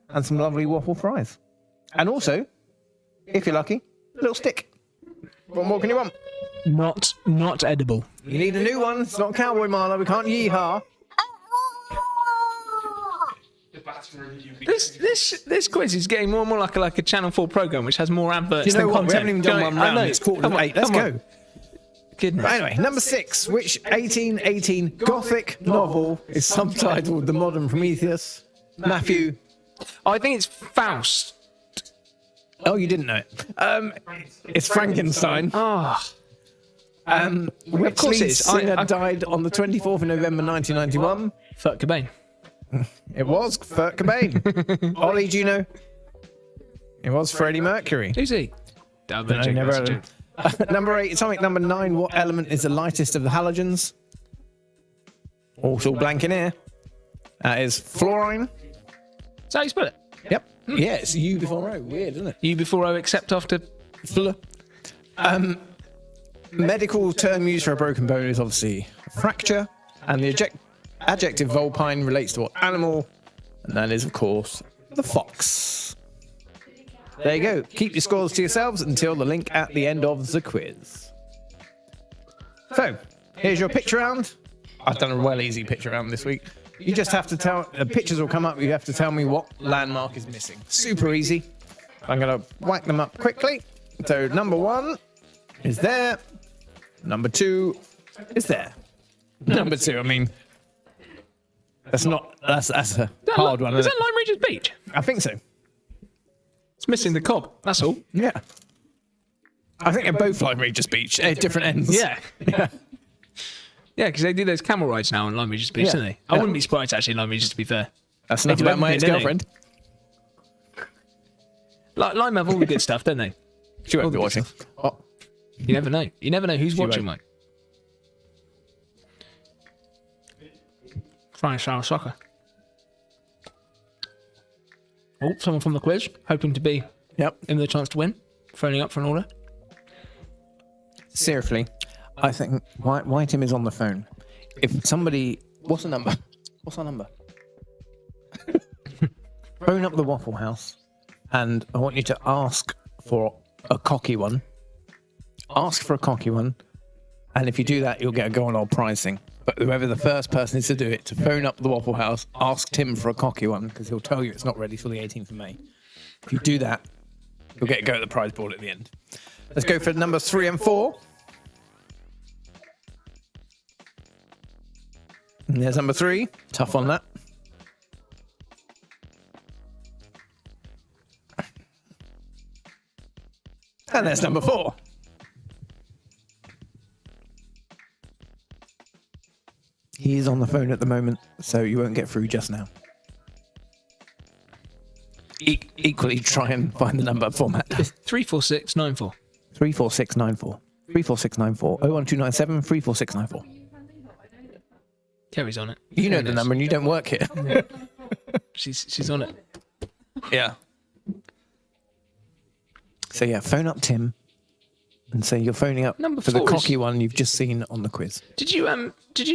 And some lovely waffle fries. And also, if you're lucky, a little stick. What more can you want? Not edible. You need a new one. It's not Cowboy Marlowe. We can't yee-haw. This quiz is getting more and more like a Channel 4 program, which has more adverts You know than what? We content. haven't even done one I round. know. It's quarter Come to on, 8. Let's come go. on. Goodness. But anyway, number 6. Which 1818 Gothic novel is subtitled The Modern Prometheus? Matthew. I think it's Faust. Oh, you didn't know it. It's Frankenstein. Ah. Which course it lead is. singer died on the 24th of November 1991? Kurt Cobain. It was Kurt Cobain. Ollie, do you know? It was Freddie Mercury. Who's he? No, never heard of him. Number 8. Atomic number 9. What element is the lightest of the halogens? Also blank in here. That is fluorine. Is that how you spell it? Yep. Yeah, it's U before O. Weird, isn't it? You before O, except after. Medical term used for a broken bone is obviously fracture. And the adjective vulpine relates to what animal? And that is, of course, the fox. There you go. Keep your scores to yourselves until the link at the end of the quiz. So, here's your picture round. I've done a well easy picture round this week. You just have to tell, pictures will come up, you have to tell me what landmark is missing. Super easy. I'm going to whack them up quickly. So, number 1 is there. Number 2 is there. Number 2, I mean, that's a hard one. Is that Lyme Regis Beach? I think so. It's missing the cob. That's all. Yeah. I think they're both Lyme Regis Beach at different ends. Yeah. Yeah, because they do those camel rides now on Lyme Regis Beach, don't they? I wouldn't be surprised actually, Lyme Regis, to be fair. That's enough about my ex-girlfriend. Lyme have all the good stuff, don't they? She won't be watching. Oh. You never know. You never know who's watching, won't. mate. Frying sour soccer. Oh, someone from the quiz, hoping to be in the chance to win, phoning up for an order. Seriously, I think why Tim is on the phone. If somebody, what's the number? What's our number? Phone up the Waffle House, and I want you to ask for a cocky one. Ask for a cocky one, and if you do that, you'll get a go on our prize thing. But whoever the first person is to do it, to phone up the Waffle House, ask Tim for a cocky one, because he'll tell you it's not ready till the 18th of May. If you do that, you'll get a go at the prize board at the end. Let's go for numbers 3 and 4. And there's number 3. Tough on that. And there's number 4. He is on the phone at the moment, so you won't get through just now. Equally, try and find the number format. 34694. 34694. 34694. 01297 34694. Kerry's on it. You know the number and you don't work here. She's on it. Yeah. So yeah, phone up Tim and say you're phoning up Number for the 4 is- cocky one you've just seen on the quiz. Did you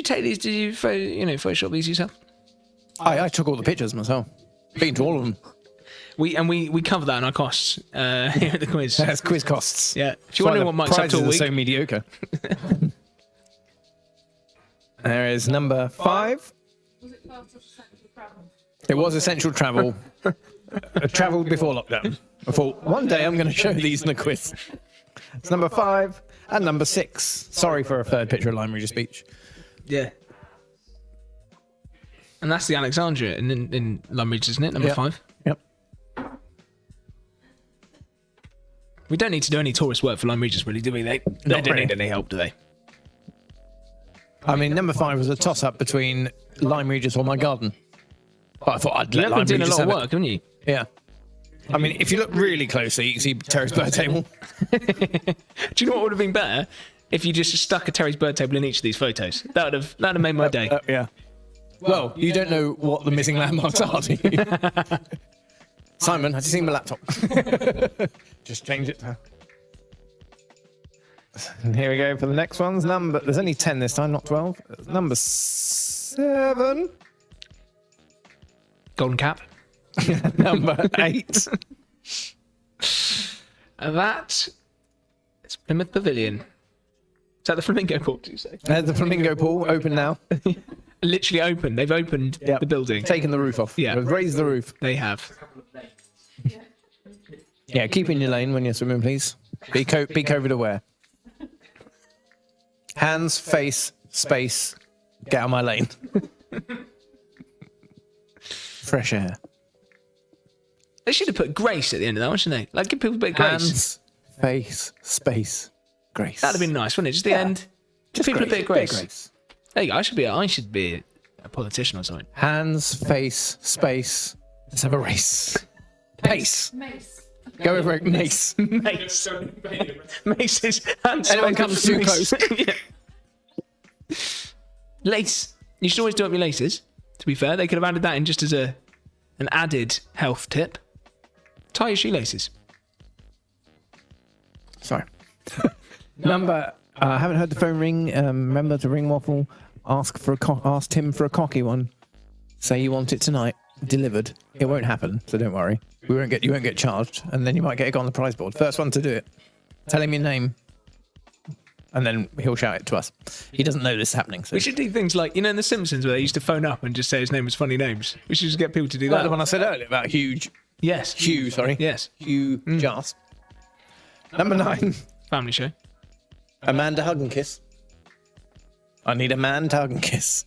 take these? Did you Photoshop these yourself? I took all the pictures myself. Been to all of them. We cover that in our costs here at the quiz. That's quiz costs. Yeah. If you're wondering what Mike's up to all prizes are week, so mediocre. There is number 5. Was it classed as essential travel? It was essential travel. I travelled before lockdown. I thought one day I'm going to show these in the quiz. It's number 5 and number 6. Sorry for a third picture of Lyme Regis Beach. yeah. And that's the Alexandria in Lyme Regis, isn't it? Number 5. Yep. We don't need to do any tourist work for Lyme Regis, really, do we? They don't really. need any help, do they? I mean, number 5 was a toss-up between Lyme Regis or my garden. But I thought I'd You let have been Lyme doing a Regis lot of have work, haven't you? it. Yeah. I mean, if you look really closely, you can see Terry's bird table. Do you know what would have been better? If you just stuck a Terry's bird table in each of these photos. That would have made my day. Yeah. Well, you don't know what the missing landmarks are, do you? Simon, have you seen my laptop? Just change it to... And here we go for the next one's number. There's only 10 this time, not 12. Number 7. Golden cap. Number 8. That is Plymouth Pavilion. Is that the flamingo pool, did you say? There's the flamingo pool, open now. Literally open. They've opened Yep. the building. Taken the roof off. Yeah. They've raised the roof. They have. Yeah, keep in your lane when you're swimming, please. Be COVID aware. Hands, face, space, get out of my lane. Fresh air. They should have put grace at the end of that one, shouldn't they? Like, give people a bit of grace. Hands, face, space, grace. That'd have been nice, wouldn't it? Just the end. Just people a bit of grace. There you go. I should be a politician or something. Hands, face, space. Let's have a race. Pace. Mace. Go over it, mace. Mace. Mace is hands. Anyone comes too close. Yeah. Lace. You should always do up your laces. To be fair, they could have added that in just as an added health tip. Tie your shoelaces. Sorry. Number. I haven't heard the phone ring. Remember to ring Waffle. Ask Tim for a cocky one. Say you want it tonight, delivered. It won't happen, so don't worry. You won't get charged, and then you might get on the prize board. First one to do it. Tell him your name, and then he'll shout it to us. He doesn't know this is happening. So. We should do things like, in The Simpsons, where they used to phone up and just say his name was funny names. We should just get people to do Like that. the one I said earlier about Yes. Hugh, sorry. Yes. Hugh Jas. Number 9. Family show. Amanda hug and kiss. I need a man to hug and kiss.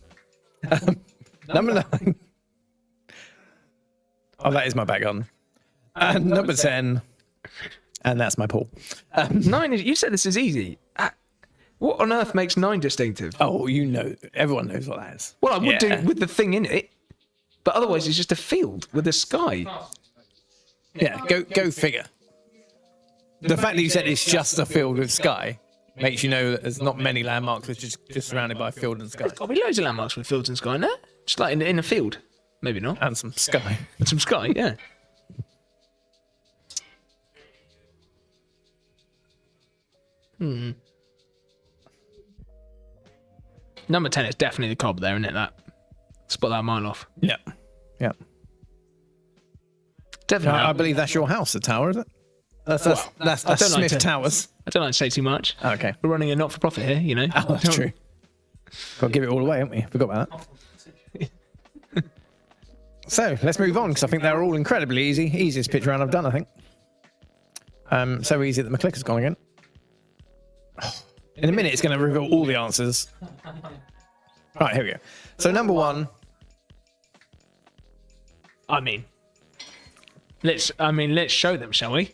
Number 9. Oh, that is my bag on. And number 10. And that's my pool. 9 is, you said this is easy. What on earth makes 9 distinctive? Oh, you know. Everyone knows what that is. Well, I would do with the thing in it, but otherwise it's just a field with a sky. Yeah, go figure. The fact that you said it's just a field with sky makes you know that there's not many landmarks which is just surrounded by field and sky. There's got to be loads of landmarks with fields and sky in there. Just like in a field. Maybe not. And some sky. And some sky, yeah. Number 10 is definitely the cob there, isn't it? That spot that a mile off. Yeah. Yeah. Definitely. I believe that's your house, the tower, is it? That's don't like Smith to- Towers. I don't like to say too much. Okay. We're running a not-for-profit here, you know. Oh, that's true. Got to give it all away, haven't we? Forgot about that. So let's move on because I think they're all incredibly easy. Easiest pitch round I've done, I think. So easy that my clicker's gone again. In a minute, it's going to reveal all the answers. Right, here we go. So number 1. Let's show them, shall we?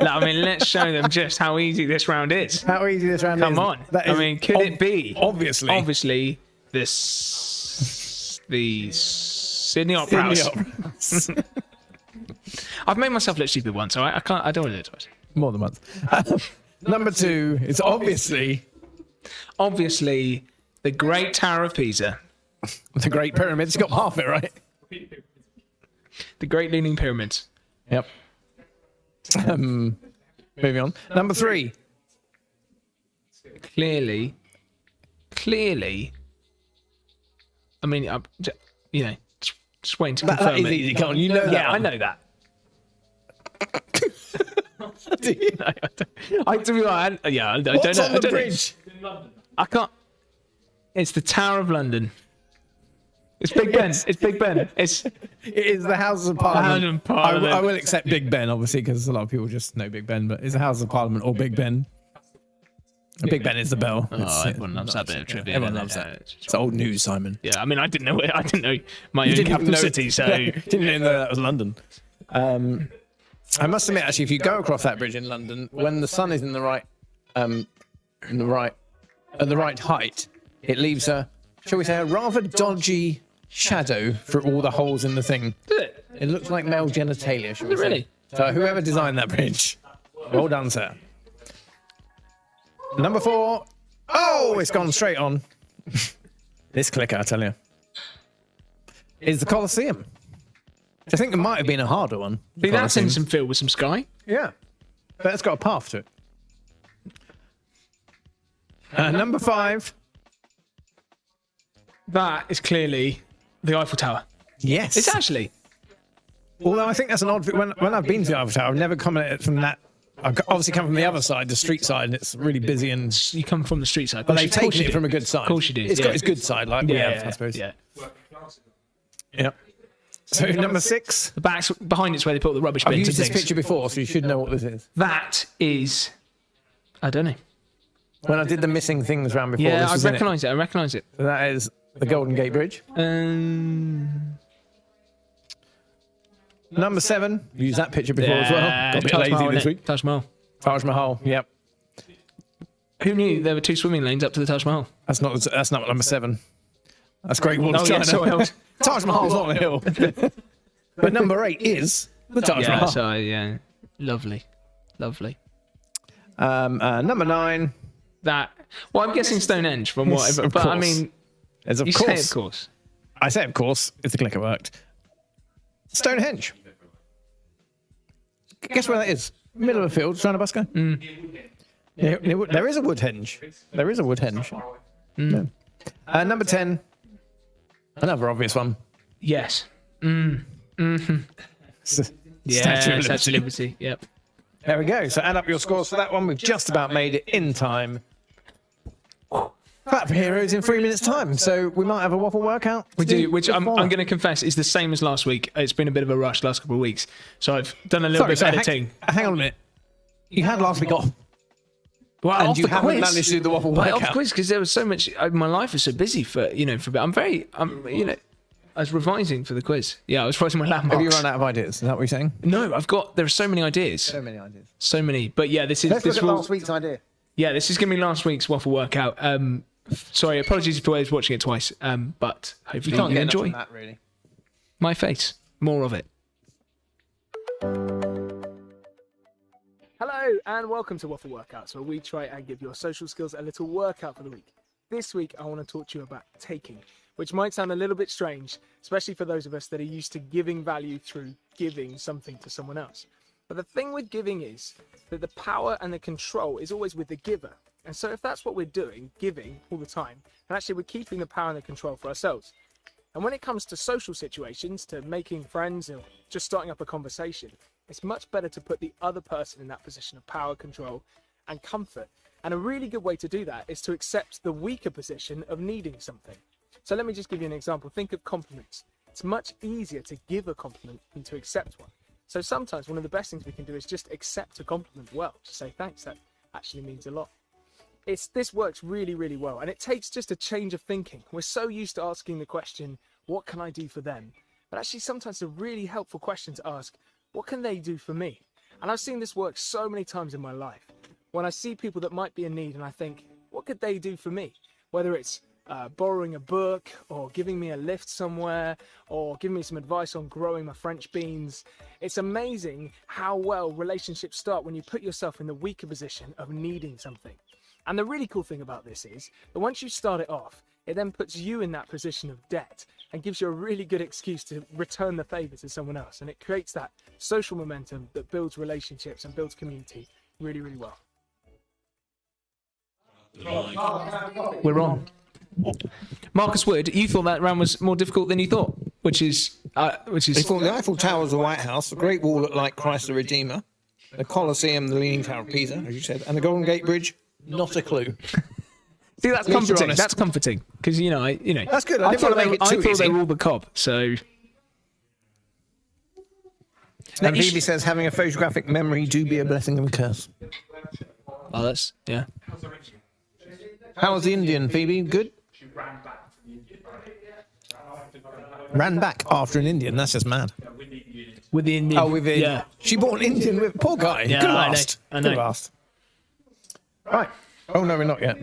Let's show them just how easy this round is. How easy this round is. Come on. That is Could it be? Obviously. The Sydney Opera House. I've made myself look stupid once, so I can't. I don't want to do it twice. More than once. Number 2 is obviously the Great Tower of Pisa. the Great Pyramid. It's got half it, right? The Great Leaning Pyramids. Yep. Moving on. Number 3. Clearly. I mean, just waiting to confirm That is it. easy, come on. You know that. Yeah, I one. know that. Do you? I don't know. I What's don't on know. the bridge? I can't. It's the Tower of London. It's Big Ben. It's Big Ben. It is the Houses of Parliament. House of Parliament. I will accept Big Ben, obviously, because a lot of people just know Big Ben, but it's the Houses of Parliament or Big Ben. Big Ben is the bell. everyone loves that bit of trivia. Everyone loves that. It's old news, Simon. Yeah, I mean, I didn't know it. I didn't know my own Didn't even capital know- city, so didn't even know that was London. I must admit, actually, if you go across that bridge in London, when the sun is at the right height, it leaves a, shall we say, a rather dodgy shadow for all the holes in the thing. Does it? It looks like male genitalia, shall we Does it say. really? So whoever designed that bridge, well done, sir. Number 4. Oh, it's gone straight on. This clicker, I tell you, is the Colosseum. I think there might have been a harder one. See, that's in some field with some sky. Yeah, but it's got a path to it. Number 5. That is clearly the Eiffel Tower. Yes. It's actually. Although I think that's an odd. When I've been to the Eiffel Tower, I've never come at it from that. I've obviously come from the other side, the street side, and it's really busy and. You come from the street side. But they've taken it from a good side. Of course you do. It's got its good side, like we have, I suppose. Yeah. Yeah. So number 6. The back's behind it's where they put the rubbish I've bins used and this things. picture before, so you should know what this is. That is. I don't know. When I did the missing things round before, Yeah, this I was in it. recognise it. I recognise it. So that is the Golden Gate Bridge. Number 7. Used that picture before as well. Got a bit Taj lazy Mahal, this innit? week. Taj Mahal. Taj Mahal. Yep. Who knew there were 2 swimming lanes up to the Taj Mahal? That's not number 7. That's Great Wall of Oh, China. yeah, sorry, I was- Taj Mahal's on a hill. But number 8 is the Taj Yeah, Mahal. sorry, yeah. Lovely. Number 9 That. Well, I'm guessing Stonehenge from Yes, whatever. of But I course. mean, is, of you course. say of course. I say, of course, if the clicker worked. Stonehenge. Guess where that is? Middle of a field, surrounded by sky. There is a Woodhenge. There is a Woodhenge. Yeah. Number 10, another obvious one. Yes. Statue of Statue Liberty. of Liberty. Yep. There we go. So add up your scores for that one. We've just about made it in time. Clap for Heroes in 3 minutes' time. So we might have a waffle workout. We do, which I'm going to confess is the same as last week. It's been a bit of a rush last couple of weeks. So I've done a little bit of editing. Hang on a minute. You had last week off. Well, And off you the haven't quiz. managed to do the waffle But workout. off quiz because there was so much. My life was so busy for a bit. I was revising for the quiz. Yeah, I was writing my landmarks. Have you run out of ideas? Is that what you're saying? No, there are so many ideas. So many ideas. So many. But yeah, this is Let's this look at will, last week's idea. yeah, this is going to be last week's waffle workout. Sorry, apologies if I was watching it twice. But hopefully you, enjoy enough from that, really. my face. More of it. Hello and welcome to Waffle Workouts, where we try and give your social skills a little workout for the week. This week I want to talk to you about taking, which might sound a little bit strange, especially for those of us that are used to giving value through giving something to someone else. But the thing with giving is that the power and the control is always with the giver. And so if that's what we're doing, giving all the time, then actually we're keeping the power and the control for ourselves. And when it comes to social situations, to making friends or just starting up a conversation, it's much better to put the other person in that position of power, control, and comfort. And a really good way to do that is to accept the weaker position of needing something. So let me just give you an example. Think of compliments. It's much easier to give a compliment than to accept one. So sometimes one of the best things we can do is just accept a compliment well. Just say, thanks, that actually means a lot. This works really, really well. And it takes just a change of thinking. We're so used to asking the question, what can I do for them? But actually sometimes a really helpful question to ask, what can they do for me? And I've seen this work so many times in my life. When I see people that might be in need and I think, what could they do for me? Whether it's borrowing a book or giving me a lift somewhere or giving me some advice on growing my French beans. It's amazing how well relationships start when you put yourself in the weaker position of needing something. And the really cool thing about this is that once you start it off, it then puts you in that position of debt and gives you a really good excuse to return the favor to someone else. And it creates that social momentum that builds relationships and builds community really, really well. We're on. Marcus Wood, you thought that round was more difficult than you thought, which is. They thought the Eiffel Tower was the White House, the Great Wall looked like Christ the Redeemer, the Colosseum, the Leaning Tower of Pisa, as you said, and the Golden Gate Bridge. Not a clue. See, that's At least you're comforting. honest. That's comforting because That's good. I didn't thought want to make it too I thought easy. they were all the cob. So And Phoebe says having a photographic memory do be a blessing and a curse. oh, that's yeah. How was the Indian, Phoebe? Good? She ran back from the Indian. Ran back after an Indian. That's just mad. With the Indian. Oh, with the, yeah. She bought an Indian with poor guy. Yeah, Could have I know, asked. I know. Could have asked. Right. Oh no, we're not yet.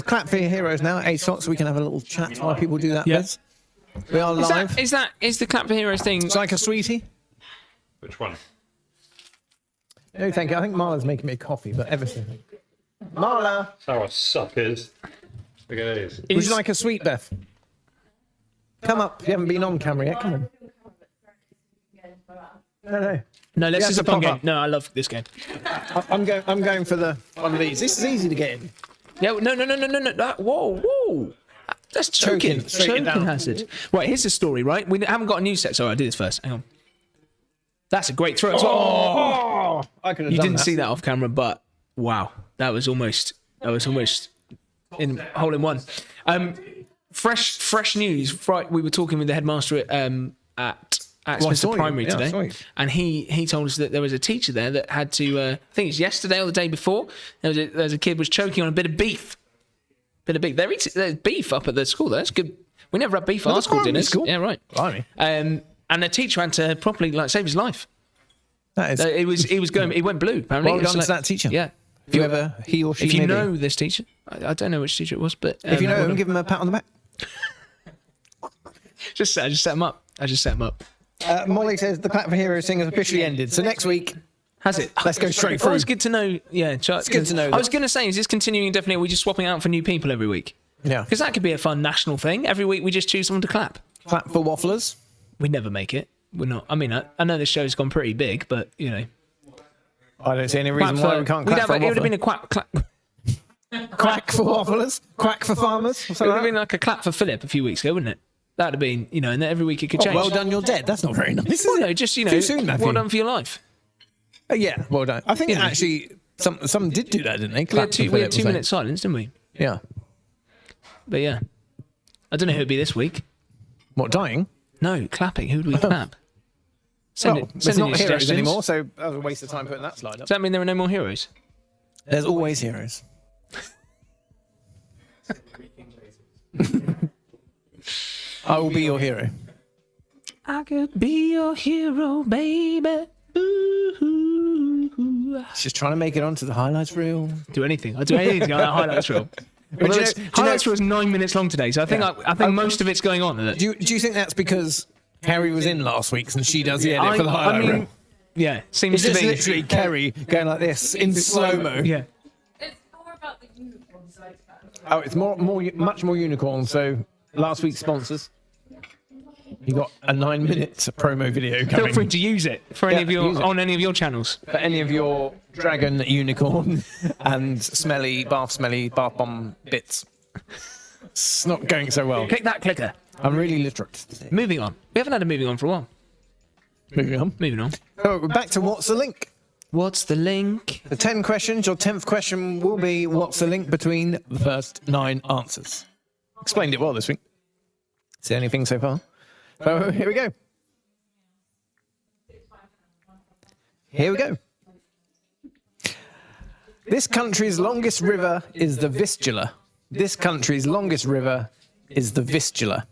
Clap for your heroes now. 8 o'clock, so we can have a little chat while people do that. Yeah. Biz. We are live. Is the clap for heroes thing? It's like a sweetie. Which one? No, thank you. I think Marla's making me a coffee, but everything. Marla, That's how I suck is. Look at these. would you like a sweet, Beth? Come up. You haven't been on camera yet. Come on. No. No, let's Yeah, just it's a a fun game. pop-up. No, I love this game. I'm going for the one of these. This is easy to get in. Yeah, no. Whoa. That's choking. Choking, straight Choking down. hazard. Right, here's the story, right? We haven't got a news set. Sorry, I'll do this first. Hang on. That's a great throw as well. Oh, I could have You done didn't that. see that off camera, but wow, that was almost in hole in one. Fresh news. Right, we were talking with the headmaster at I Smith's saw you. Primary Yeah, I today, saw you. and he told us that there was a teacher there that had to. I think it's yesterday or the day before. There was a kid was choking on a bit of beef. There's beef up at the school. That's good. We never had beef at our school primary dinners. school? Yeah, right. Blimey. And the teacher had to properly save his life. That is. He went blue. Apparently, Well It's done to that teacher. Yeah. Whoever he or she If you may know be. this teacher, I don't know which teacher it was, but If you know well him, done. give him a pat on the back. I just set him up. Molly says the Clap for Heroes thing has officially ended. So next week, Has it? let's go straight Oh, through. it's good to know. Yeah, it's good to know I was that- going to say, is this continuing indefinitely? Or are we just swapping out for new people every week? Yeah. Because that could be a fun national thing. Every week we just choose someone to clap. Clap for wafflers. We never make it. We're not. I mean, I know this show's gone pretty big, but you know, I don't see any reason why we can't clap for a it would have waffler. been a quack clap. Quack for wafflers. Quack for farmers. It would have been like a clap for Philip a few weeks ago, wouldn't it? That would have been, and then every week it could change. Well done, you're dead. That's not very nice. Is Well, it? no, just, Too soon, Matthew. well done for your life. Yeah, well done. I think actually some did do that, didn't they? We Clap had two, for we Philip had or 2 something. minutes silence, didn't we? Yeah. But yeah. I don't know who it'd be this week. What, dying? No, clapping. Who would we clap? Send Well, it, it's send in not your heroes suggestions. anymore, so that was a waste of time putting that slide up. Does that mean there are no more heroes? There's always heroes. I will be your hero. I could be your hero, baby. Ooh. Just trying to make it onto the highlights reel. Do anything. I'll do anything on that highlights reel. But do you know- Highlights reel is 9 minutes long today, so I think I think most of it's going on. Isn't it? Do you think that's because Kerry was in last week's and she does the edit for the highlight reel? yeah, seems It's to just be. literally Kerry going like this in slow-mo. Yeah. It's more about the unicorn side of that. Oh, it's much more unicorn. So last week's sponsors, you got a 9-minute promo video Feel coming free to use it for any Yeah, of your use it. on any of your channels. for any of your dragon, unicorn, and smelly bath bomb bits. It's not going so well. Click that clicker. I'm really literate. Moving on. We haven't had a moving on for a while. Moving on. Moving on. So we're back to what's the link? What's the link? The 10 questions. Your 10th question will be what's the link between the first 9 answers? Explained it well this week. It's the only thing so far. So here we go. Here we go. This country's longest river is the Vistula. This country's longest river is the Vistula.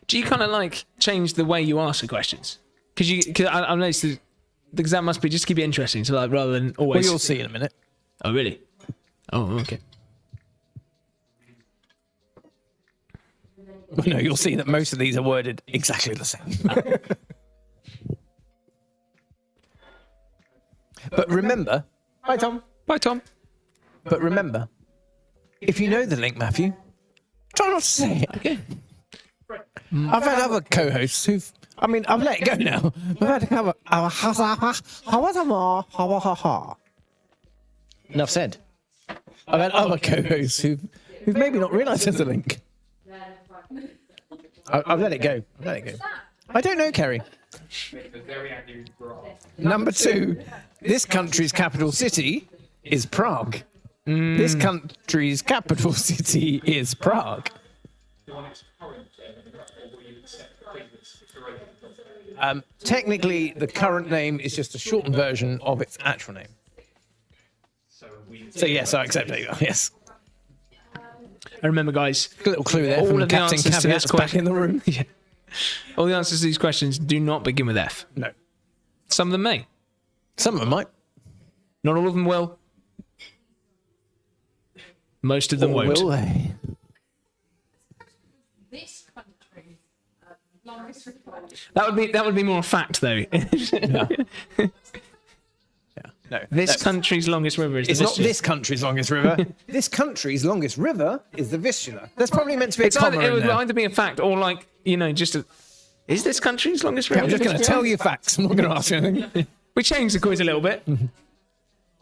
Do you kind of like change the way you ask the questions? Because I noticed because that must be just to keep it interesting. So like rather than Well, always. you'll see in a minute. Oh really? Oh okay. Well, no, you'll see that most of these are worded exactly the same. But remember, hi Tom. Bye Tom. But remember, if you know the link, Matthew, try not to say it. Okay. I've had other co-hosts who've, I've let it go now. I've had a cover. Enough said. I've had other co-hosts who've maybe not realised there's a link. I've let it go. I don't know, Kerry. Make a very angry graph. Number 2, this country's capital city is Prague. This country's capital city is Prague. The one that's current, or what you accept previous iteration. Technically, the current name is just a shortened version of its actual name. So yes, I accept it. Yes. I remember, guys. A little clue there All from of the Captain answers to this Caveat's back in the room. Yeah. All the answers to these questions do not begin with F. No. Some of them may. Some of them might. Not all of them will. Most of them Or won't. will they? This country, longest river. That would be more a fact though. No. This country's longest river is the It's not Vistula. this country's longest river. This country's longest river is the Vistula. There's probably meant to be a It's either, comma it in would there. either be a fact or like just a. Is this country's longest river? I'm just going to tell you facts. I'm not going to ask you anything. We changed the quiz a little bit.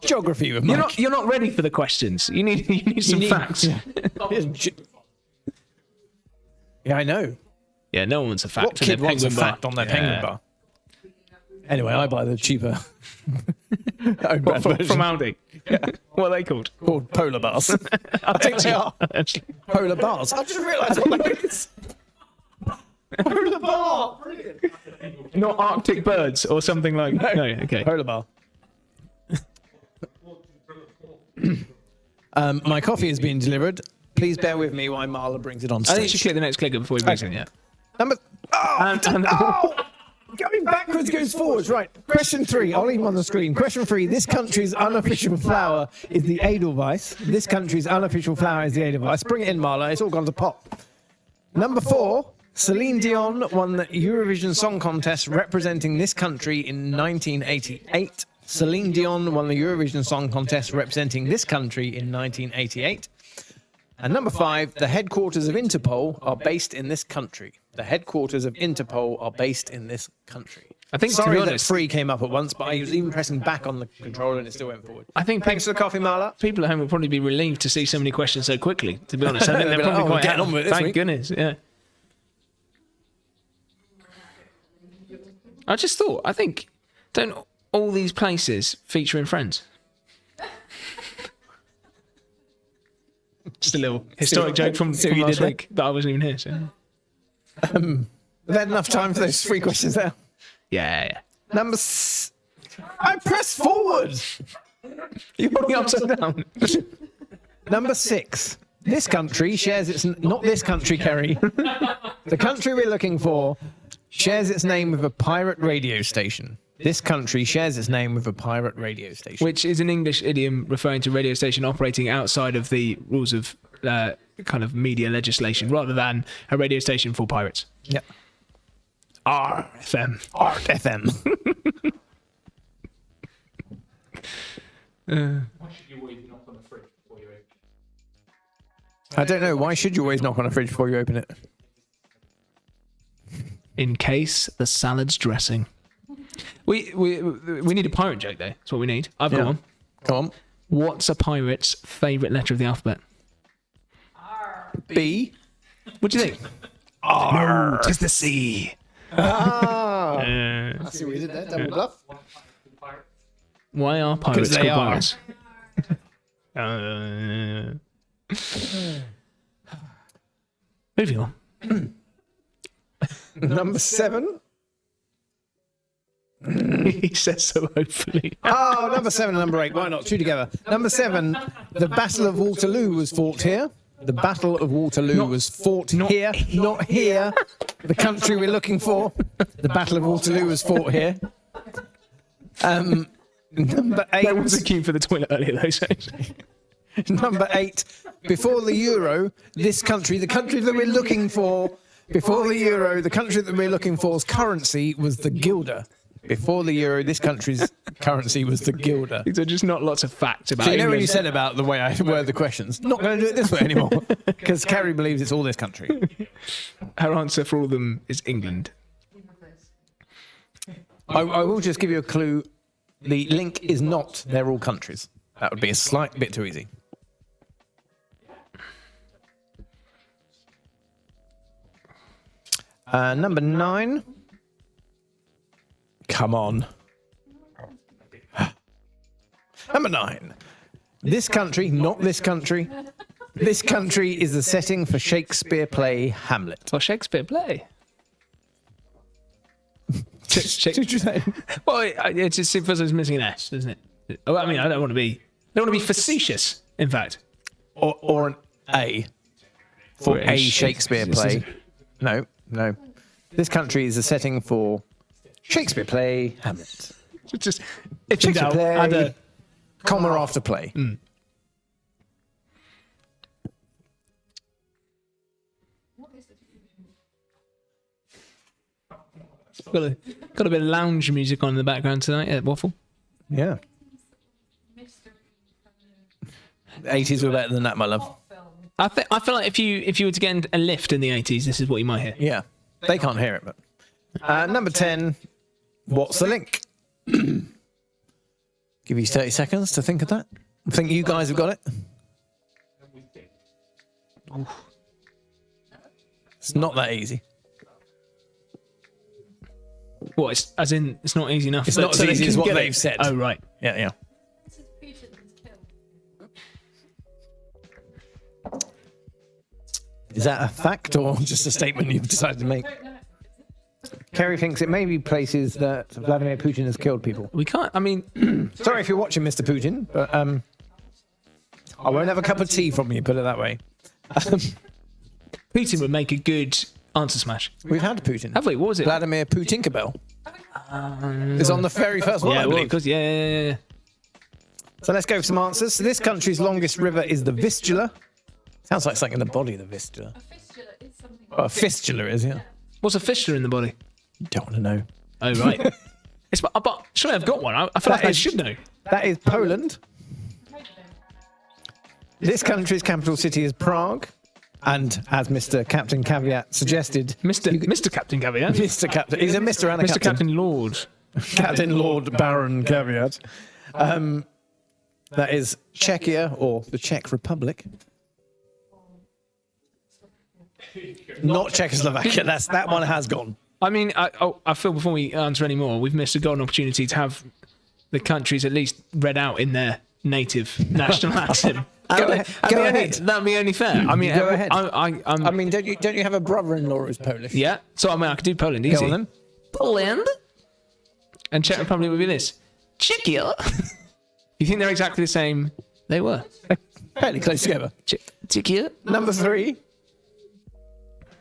Geography with Mike. You're not ready for the questions. You need some facts. Yeah, I know. Yeah, no one wants a fact. What for kid their wants a penguin bar. fact on their Yeah. penguin bar? Anyway, I buy the cheaper own brand What, from version Aldi. What are they called? called polar bars. I think they are polar bars. I just realised what that is. Polar bar. Brilliant. Not Arctic birds or something like. No, okay. Polar bar. My coffee is being delivered. Please bear with me while Marla brings it on I think you should stage. click the next clicker before we brings it. Yeah. Number. Oh! Going backwards goes forwards. Right. Question 3. I'll leave them on the screen. Question 3. This country's unofficial flower is the Edelweiss. This country's unofficial flower is the Edelweiss. Bring it in, Marla. It's all gone to pop. Number 4. Celine Dion won the Eurovision Song Contest representing this country in 1988. Celine Dion won the Eurovision Song Contest representing this country in 1988. And number 5, the headquarters of Interpol are based in this country. The headquarters of Interpol are based in this country. I think, to Sorry be that honest, 3 came up at once, but I was even pressing back on the controller and it still went forward. I think Thanks for the coffee, Marla. people at home will probably be relieved to see so many questions so quickly. To be honest, I think they're They'll be like, probably "Oh, quite getting on with it this Thank week." goodness, yeah. I just thought, I think, don't all these places feature in Friends? Just a little historic joke from see what you last did there? week that I wasn't even here. So. Have we had enough time for those 3 questions there? Yeah. I pressed forward. You're holding upside down. Number 6. This country shares its... Not this country, Kerry. The country we're looking for shares its name with a pirate radio station. This country shares its name with a pirate radio station. Which is an English idiom referring to a radio station operating outside of the rules of kind of media legislation, rather than a radio station for pirates. Yeah. RFM. Art FM. Why should you always knock on the fridge before you open? I don't know. Why should you always knock on a fridge before you open it? In case the salad's dressing. We need a pirate joke, though. That's what we need. I've got Yeah. one. Come on. What's a pirate's favourite letter of the alphabet? B. What do you think? R. It's the C. Ah. I see what you did there. Double bluff. Why are pirates 'Cause they called are. pirates? Moving on. Number 7. He says so hopefully. Oh, number 7 and number 8. Why not? 2 together. Number 7. The Battle of Waterloo was fought here. The Battle of Waterloo was fought here, not here. The country we're looking for. The Battle of Waterloo was fought here. Number 8. There was a queue for the toilet earlier, though. So. Number 8. Before the Euro, this country, the country that we're looking for, before the Euro, the country that we're looking for's currency was the guilder. Before the Euro, this country's currency was the guilder. These are just not lots of facts about So you know when England. you said about the way I word the questions, not going to do it this way anymore, because Carrie believes it's all this country. Her answer for all of them is England. I will just give you a clue. The link is not they're all countries. That would be a slight bit too easy. Number 9. Come on. Number 9. This country, not this country. This country is the setting for Shakespeare play Hamlet. Or Shakespeare play. Did you say? Well, it just feels like it's missing an S, doesn't it? Oh, I mean, I don't want to be facetious. In fact, Or an A for a Shakespeare play. No. This country is the setting for Shakespeare play Hamlet. just if in Shakespeare doubt, play, add a comma after play. got a bit of lounge music on in the background tonight at Waffle. Yeah. Mystery The 80s were better than that, my love. film. I feel like if you were to get a lift in the 80s, this is what you might hear. Yeah. They can't hear it, but. Number 10. What's the link? Give you 30 seconds to think of that. I think you guys have got it. It's not that easy. What? As in, it's not easy enough. It's not as they easy can as what get it. they've said. Oh right. Yeah. This is Putin's kill. Is that a fact or just a statement you've decided to make? Don't know. Kerry thinks it may be places that Vladimir Putin has killed people. We can't. I mean, Sorry if you're watching, Mr. Putin, but I won't have a cup of tea from you, put it that way. Putin would make a good answer smash. We've had Putin. Have we? What was it? Vladimir Putinkabel. It's on the very first one, Yeah, I well, believe. because yeah. So let's go for some answers. So this country's longest river is the Vistula. Sounds like something in the body, the Vistula. A fistula is something. Oh, a fistula is, yeah. What's a fistula in the body? Don't want to know. Oh right. But surely I've got one. I feel like I should know. That is Poland. This country's capital city is Prague. And as Mr. Captain Caveat suggested, Mr. Captain Caveat. Mr. Captain, he's a Mr. and a Mr. Captain. Captain Lord. Captain Lord Baron Caveat. That is Czechia or the Czech Republic. Not Czechoslovakia. That one has gone. I mean, I feel before we answer any more, we've missed a golden opportunity to have the countries at least read out in their native national accent. Go ahead. That'd be only fair. I mean, Go ahead. I'm, I mean, don't you have a brother-in-law who's Polish? yeah. So I mean, I could do Poland easy. Go on then. Poland. And Czech Republic would be this. Czechia. You think they're exactly the same? They were. Fairly close together. Czechia. Number 3.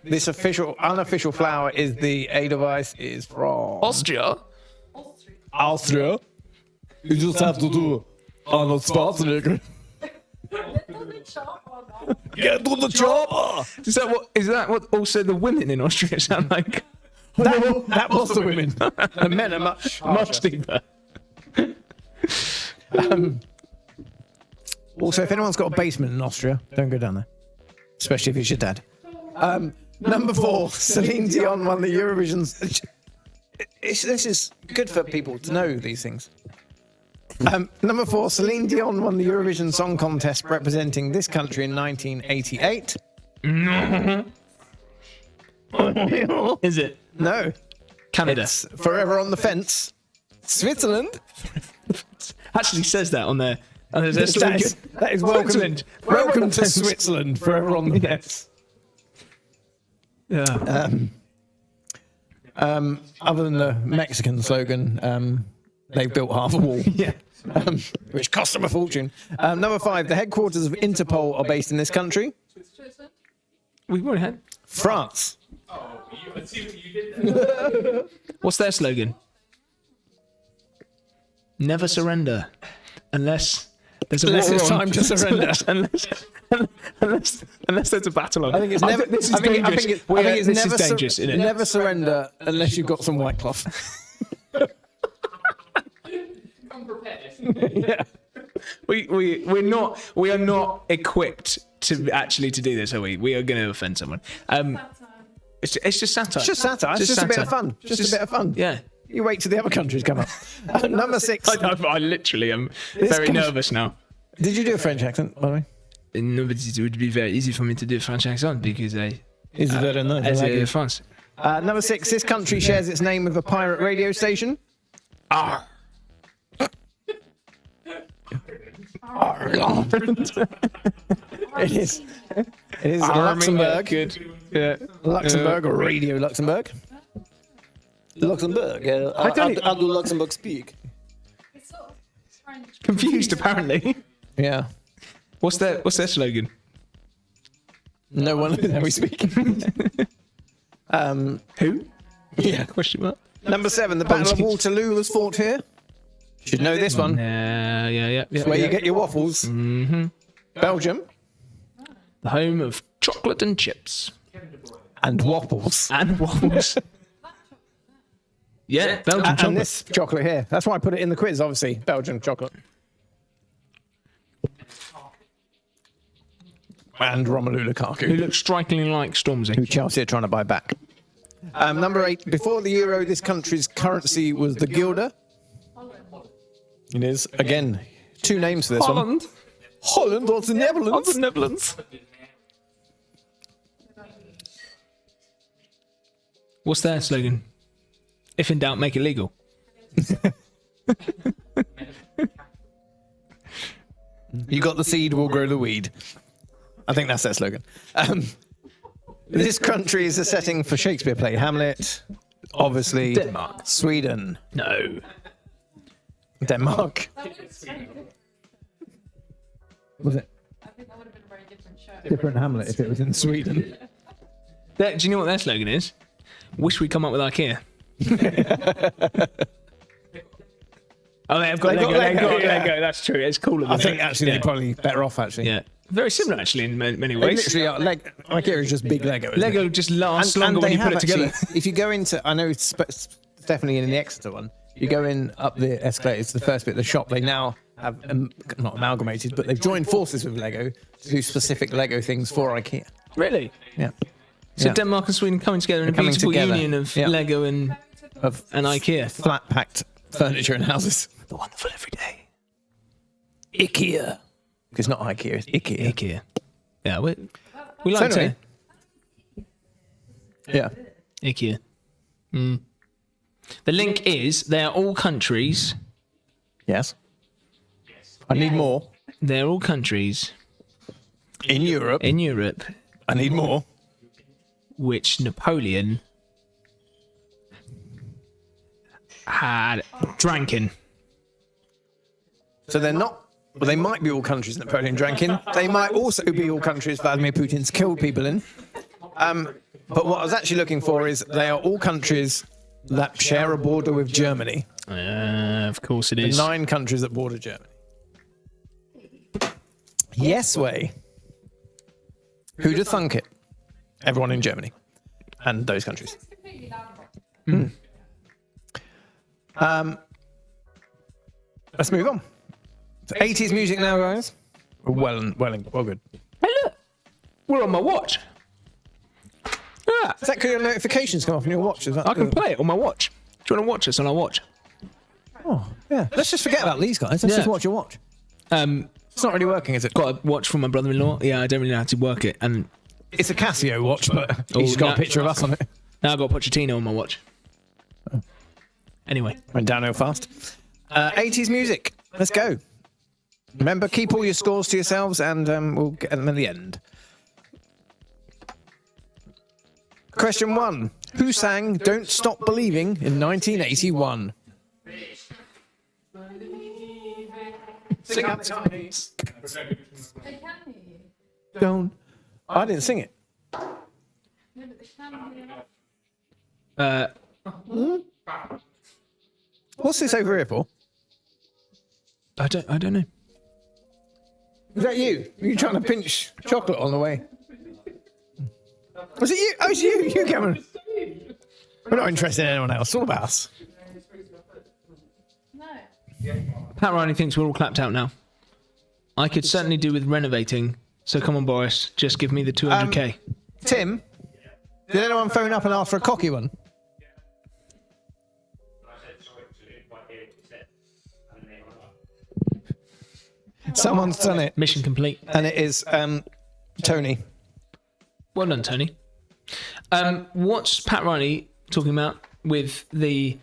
This unofficial flower is the Edelweiss is from Austria. Austria. You just have to do Arnold Schwarzenegger. Get to the chopper. Is that what also the women in Austria sound like? That was the women. The men are much deeper. Also, if anyone's got a basement in Austria, don't go down there. Especially if it's your dad. Number 4, Celine Dion won the Eurovision. This is good for people to know these things. Number 4, Celine Dion won the Eurovision Song Contest representing this country in 1988. Is it? No. Canada. It's forever on the fence. Switzerland. Actually says that on there. That is welcome. Switzerland. Welcome to Switzerland, forever on the fence. Yeah. Other than the Mexican slogan, they've built half a wall. Yeah. Which cost them a fortune. Number 5, the headquarters of Interpol are based in this country. Switzerland. We've already had. France. I see what you did there. What's their slogan? Never surrender, unless there's a Unless war it's on. time to surrender. unless there's a battle on. I think it's never. This is I think dangerous. it's This never is dangerous, isn't it? Never surrender unless you've got some white cloth. Come prepared. Yeah. We are not equipped to do this, are we? We are going to offend someone. It's just satire. It's just satire. It's just a bit of fun. Just a bit of fun. Yeah. You wait till the other countries come up. Number 6. I literally am very nervous now. Did you do a French accent, by the way? No, but it would be very easy for me to do a French accent because I Is it very nice? as I like a it. France. Number 6. This country shares its name with a pirate radio station. Ah. It is Luxembourg. Good. Yeah. Luxembourg or Radio Luxembourg. Luxembourg. How do Luxembourg speak? It's sort of French. Confused apparently. Yeah. What's their slogan? No one knows how we speak. Who? Yeah. Question mark. Number 7. The Battle of Waterloo was fought here. Should know this one. Yeah. It's where you get your waffles. Mm-hmm. Belgium. The home of chocolate and chips. And waffles. And waffles. Yeah, Belgian And chocolate. this chocolate here. That's why I put it in the quiz, obviously. Belgian chocolate. And Romelu Who Lukaku, looks strikingly like Stormzy. who Chelsea are trying to buy back. Number 8. Before the euro, this country's currency was the guilder. It is. Again, 2 names for this one. Holland or the Netherlands. The Netherlands. What's their slogan? If in doubt, make it legal. You got the seed, we'll grow the weed. I think that's their slogan. This country is a setting for Shakespeare play Hamlet. Obviously, Denmark. Sweden. No. Denmark. That would have Was it I think that would have been a very different show. different Hamlet if it was in Sweden? Do you know what their slogan is? Wish we come up with IKEA. Oh, they've got They've Lego. got They've got Lego, yeah. Lego. That's true. It's cooler. I think actually they're probably better off actually. Yeah. Very similar actually in many They ways. literally are. IKEA is just big Lego. isn't it? Lego just lasts longer And when they you put have it together. actually- If you go into, I know it's definitely in the Exeter one. You go in up the escalators, the first bit of the shop. They now have not amalgamated, but they've joined forces with Lego to do specific Lego things for IKEA. Really? Yeah. So Yeah. Denmark and Sweden coming together in a coming beautiful together. union of Yeah. Lego and Of IKEA. flat packed furniture and houses. The wonderful everyday. IKEA. It's not IKEA, it's IKEA. IKEA. Yeah, we So like anyway. Yeah. to IKEA. The link is they're all countries. Yes. I need more. They're all countries In Europe. in Europe I need more. which Napoleon had drank in. So they're not. Well, they might be all countries Napoleon drank in. They might also be all countries Vladimir Putin's killed people in. But what I was actually looking for is they are all countries that share a border with Germany. Of course it is. 9 countries that border Germany. Yes way. Who'd have thunk it? Everyone in Germany and those countries. It's completely loud. Let's move on. So 80s music now, guys. Well good. Hey, look. We're on my watch. Yeah, Is that because your notifications come off on your watch? Is that I can play it on my watch. Do you want to watch this on our watch? Oh, yeah. Let's just forget about these guys. Let's Yeah. just watch your watch. It's not really working, is it? Got a watch from my brother-in-law. Yeah, I don't really know how to work it. And It's a Casio watch, but Oh, he's got no. a picture of us on it. now I've got Pochettino on my watch. Anyway. Went downhill fast. 80s music. Let's go. Remember, keep all your scores to yourselves, and we'll get them at the end. Question 1. Who sang Don't Stop Believing in 1981? Sing out the Chinese. They can hear you. Don't. I didn't sing it. No, but they can hear you. What's this over here for? I don't know. Is that you? Are you trying to pinch chocolate on the way? Was it you? Oh, it's you. You, Cameron. We're not interested in anyone else. It's all about us. No. Pat Riley thinks we're all clapped out now. I could certainly do with renovating. So come on, Boris. Just give me the 200k. Tim, did anyone phone up and ask for a cocky one? Someone's done it, Mission complete. and it is Tony. Well done, Tony. What's Pat Riley talking about with the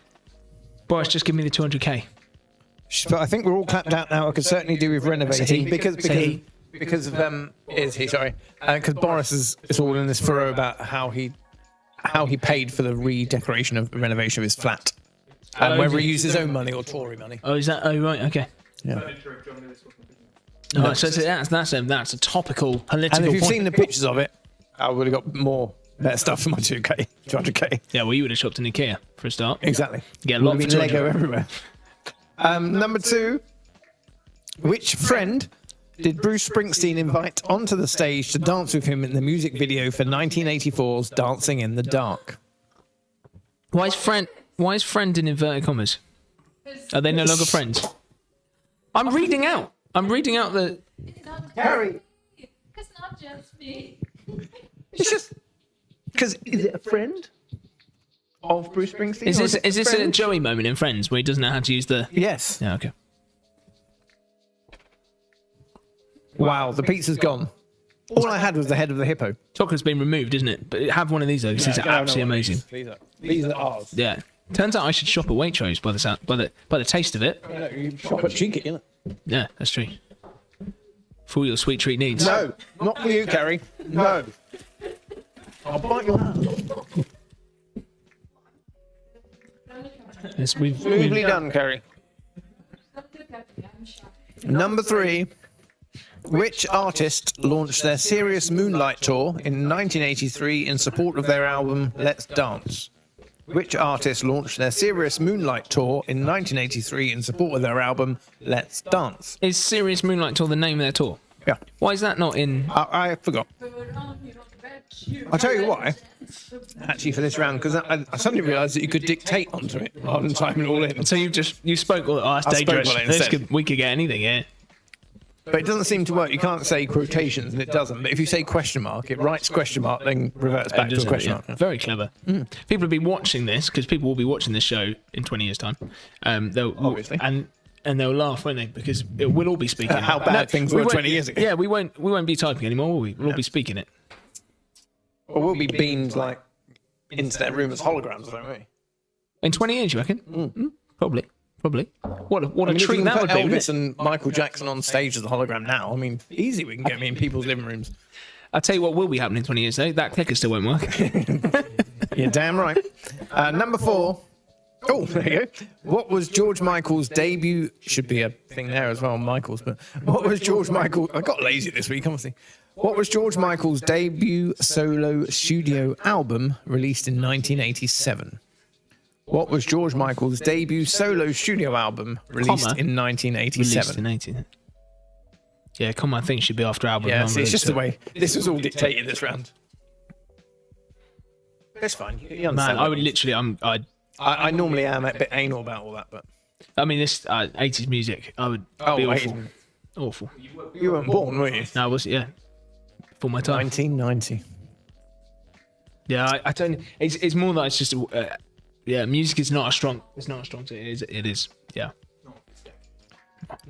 Boris? Just give me the 200k. But I think we're all clapped out now. I could certainly do with renovating because of is he sorry? Because Boris is all in this furrow about how he paid for the redecoration of the renovation of his flat, and whether he used his own money or Tory money. Oh, is that? Oh, right. Okay. Yeah. All right, so that's a topical political And if you've point. seen the pictures of it, I would have got more better stuff for my 200k. Yeah, well, you would have shopped in IKEA for a start. Exactly. Get a lot Would for have been 200. Lego everywhere. Number 2. Which friend did Bruce Springsteen invite onto the stage to dance with him in the music video for 1984's Dancing in the Dark? Why is friend in inverted commas? Are they no longer friends? I'm reading out the. It's not Harry. It's not just me. It's just because is it a friend of Bruce Springsteen? Is or this a friend? Joey moment in Friends where he doesn't know how to use the? Yes. Yeah, okay. Wow, the pizza's gone. All I had was the head of the hippo. Chocolate's been removed, isn't it? But have one of these though. 'Cause these are absolutely amazing. These are ours. Yeah. Turns out I should shop at Waitrose by the taste of it. You shop at Cheeky, innit? Yeah, that's true. For all your sweet treat needs. No, not for you, Carrie. No. I'll bite your hand. Yes, we've Smoothly done, Carrie. Don't look at me. I'm shy. Number 3. Which artist launched their Serious Moonlight Tour in 1983 in support of their album Let's Dance? Which artist launched their Serious Moonlight Tour in 1983 in support of their album Let's Dance? Is Serious Moonlight Tour the name of their tour? Yeah, Why is that not in? I forgot. But we're on you on the bed. I'll tell you why. actually for this round because I suddenly realised that you could dictate onto it rather than typing it all in. So you spoke. Oh, that's I spoke dangerous. all in instead. We could get anything here. But it doesn't seem to work. You can't say quotations and it doesn't. But if you say question mark, it writes question mark, then reverts back to a question mark. Very clever. People will be watching this because people will be watching this show in 20 years' time. They'll Obviously. and they'll laugh, won't they? Because we'll all be speaking. How bad things were 20 years ago. Yeah, we won't be typing anymore, will we? We'll all be speaking it. Or we'll be beamed like internet room as holograms, won't we? In 20 years, you reckon? Probably. What a I mean, if treat you can that put would be. wouldn't Elvis it? and Michael Jackson on stage as a hologram now. I mean, easy. We can get me in people's living rooms. I'll tell you what will be happening in 20 years, though. That clicker still won't work. You're damn right. Number 4. Oh, there you go. What was George Michael's debut? Should be a thing there as well, Michael's. But what was George Michael? I got lazy this week, honestly. What was George Michael's debut solo studio album released in 1987? What was George Michael's debut solo studio album released Comma. in Released 1987? in 18. Yeah, come on, I think it should be after album. Yeah, see, it's just the way this was all dictated this round. It's fine. You understand. Man, I would literally. I normally am a bit anal about all that, but I mean, this 80s music. I would be awful. Awful. you weren't born, were you? No, I was for my time. 1990. Yeah, I don't. It's more that it's just. Music is not a strong. It's not a strong. It is. Yeah.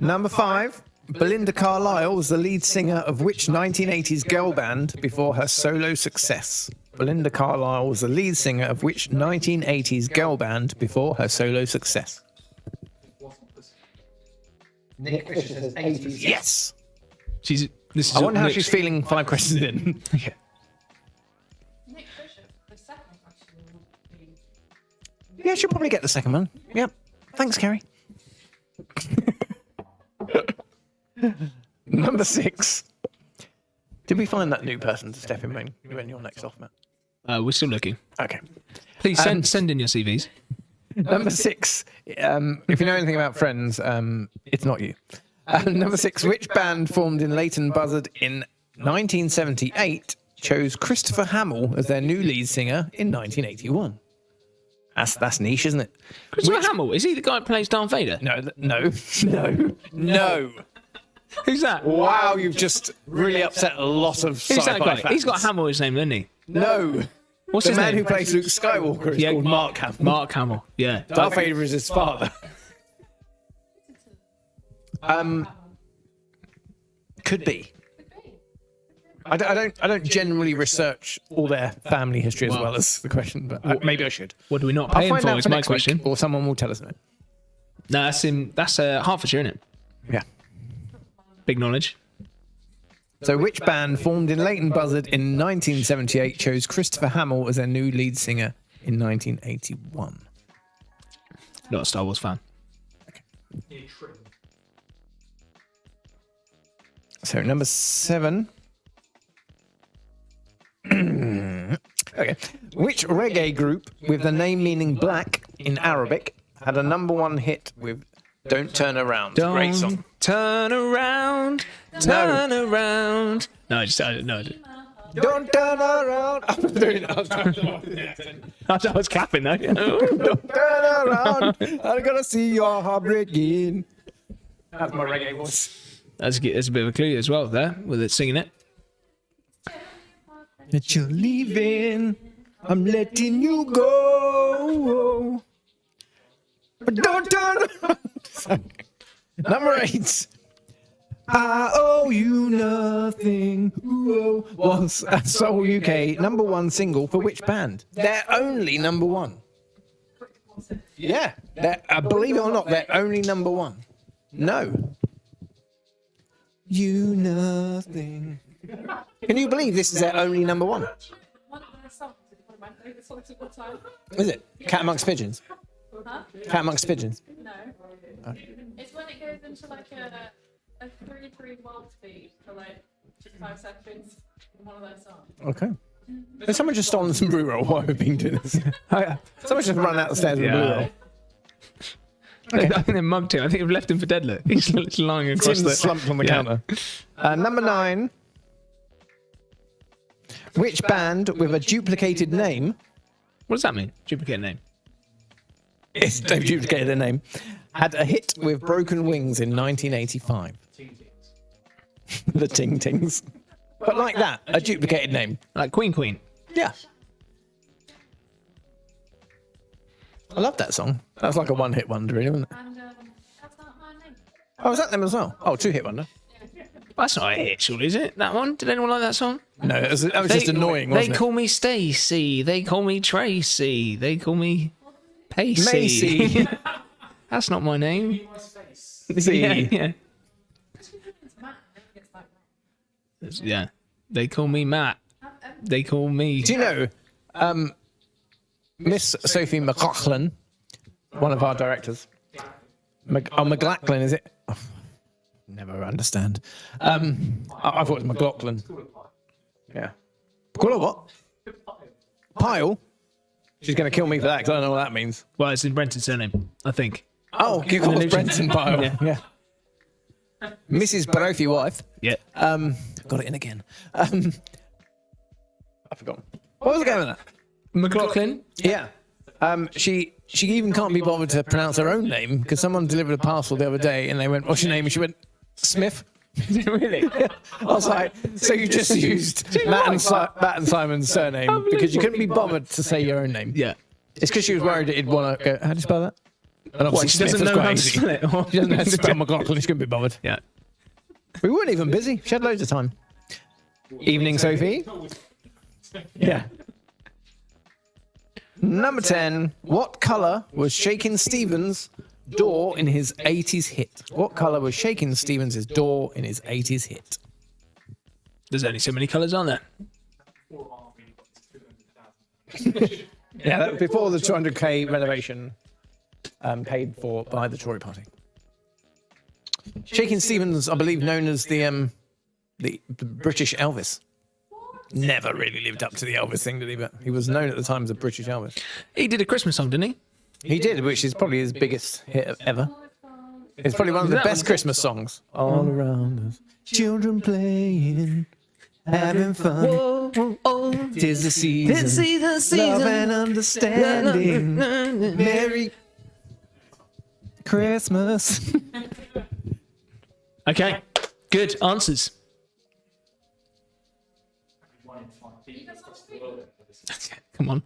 Number 5. Belinda Carlisle was the lead singer of which 1980s girl band before her solo success? Belinda Carlisle was the lead singer of which 1980s girl band before her solo success? Nick Fisher says 80s. Yes. This is. I wonder how she's feeling 5 questions in. Yeah. Nick Fisher, the second question would be. Yeah, she'll probably get the second one. Yep. Thanks, Kerry. Number 6. Did we find that new person to step in when you're next off, Matt? We're still looking. Okay. Please send in your CVs. Number 6. If you know anything about Friends, it's not you. Number 6. Which band formed in Leighton Buzzard in 1978 chose Christopher Hamill as their new lead singer in 1981? That's niche, isn't it? Christopher Hamill, is he the guy who plays Darth Vader? No. Who's that? Wow, you've just really upset a lot of Who's that sci-fi guy? fans. He's got Hamill his name, doesn't he? No. What's The his man name? who plays Luke Skywalker is called Mark Hamill. Mark Hamill. Yeah. Darth Vader is his father. Could be. I don't generally research all their family history as well as the question, but maybe I should. What do we not I'll pay him find for? out Is for my next week, question. or someone will tell us. No, that's Hertfordshire, isn't it? Yeah. Big knowledge. So, which band formed in Leighton Buzzard in 1978 chose Christopher Hamill as their new lead singer in 1981? Not a Star Wars fan. So, number 7. Okay. Which reggae group with the name meaning black in Arabic had a number 1 hit with Don't Turn Around? Great song. Turn around, turn around. No, I don't. Don't turn around. I'm doing it. I was clapping though. Don't turn around. I'm gonna see your heart breaking. That's my reggae voice. That's a bit of a clue as well there with it singing it. That you're leaving, I'm letting you go. But don't turn around. Number 8. I owe you nothing. Ooh, was Soul UK number 1 single for which band? Their only number 1. Yeah, believe it or not, they're only number 1. No. You nothing. Can you believe this is their only number 1? One of their songs is one of my favourite songs of all time. Is it? Cat Amongst Pigeons? Huh? Cat Amongst Pigeons? No. It's when it goes into like a 3-3 world speed for like 5 seconds in one of their songs. Okay. Has someone just stolen some brew roll while we've been doing this? Someone's just run out the stairs with a brew roll. I think they mugged him. I think they've left him for dead. Look, he's lying across Tim's the slumped on the counter. Number 9. Which band with a duplicated name? What does that mean? Duplicate name. Yes, they've duplicated their name. Had a hit with Broken Wings in 1985. The Ting Tings. But like that, a duplicated name. Like Queen. Yeah. I love that song. That's like a one-hit wonder, really, wasn't it? And that's not my name. Oh, is that them as well? Oh, two-hit wonder. That's not a hit, surely, is it? That one? Did anyone like that song? No, that was just annoying, They wasn't call me Stacy. They call me Tracy. They call me Pacey. Macy. That's not my name. it? Yeah. It's Matt. It's like, Yeah. They call me Matt. They call me. Do you know, Miss Sophie McLaughlin, one of our directors. McLaughlin, is it? Oh, never understand. I thought it was McLaughlin. Yeah. Call her what? Pile? She's going to kill me for that because I don't know what that means. Well, it's in Brenton's surname, I think. Oh, you call her Brenton Pile. Yeah. Mrs. Barothy wife. Yeah. Got it in again. I forgot. What was I going with that? McLaughlin. Yeah. She even can't be bothered to pronounce her own name because someone delivered a parcel the other day and they went, "What's your name?" And she went, "Smith." Really? I was like, so you just used Matt and Simon's surname because you couldn't be bothered to say your own name. Yeah. It's because she was worried it'd want to go, how do you spell that? And What, she doesn't know how to spell it. She doesn't know how to spell McLaughlin. She couldn't be bothered. Yeah. We weren't even busy. She had loads of time. Evening, Sophie. Yeah. Number 10. What colour was Shakin' Stevens' door in his 80s hit? What colour was Shakin' Stevens' door in his 80s hit? There's only so many colours, aren't there? Yeah, that was before the 200k renovation paid for by the Tory party. Shakin' Stevens, I believe, known as the British Elvis. Never really lived up to the Elvis thing, did he? But he was known at the time as a British Elvis. He did a Christmas song, didn't he? He did, which is probably his biggest hit ever. It's probably one of the best Christmas songs. All around us, children playing, having fun. Whoa, oh, Tis the season, love and understanding. Merry Christmas. Okay, good answers. Come on.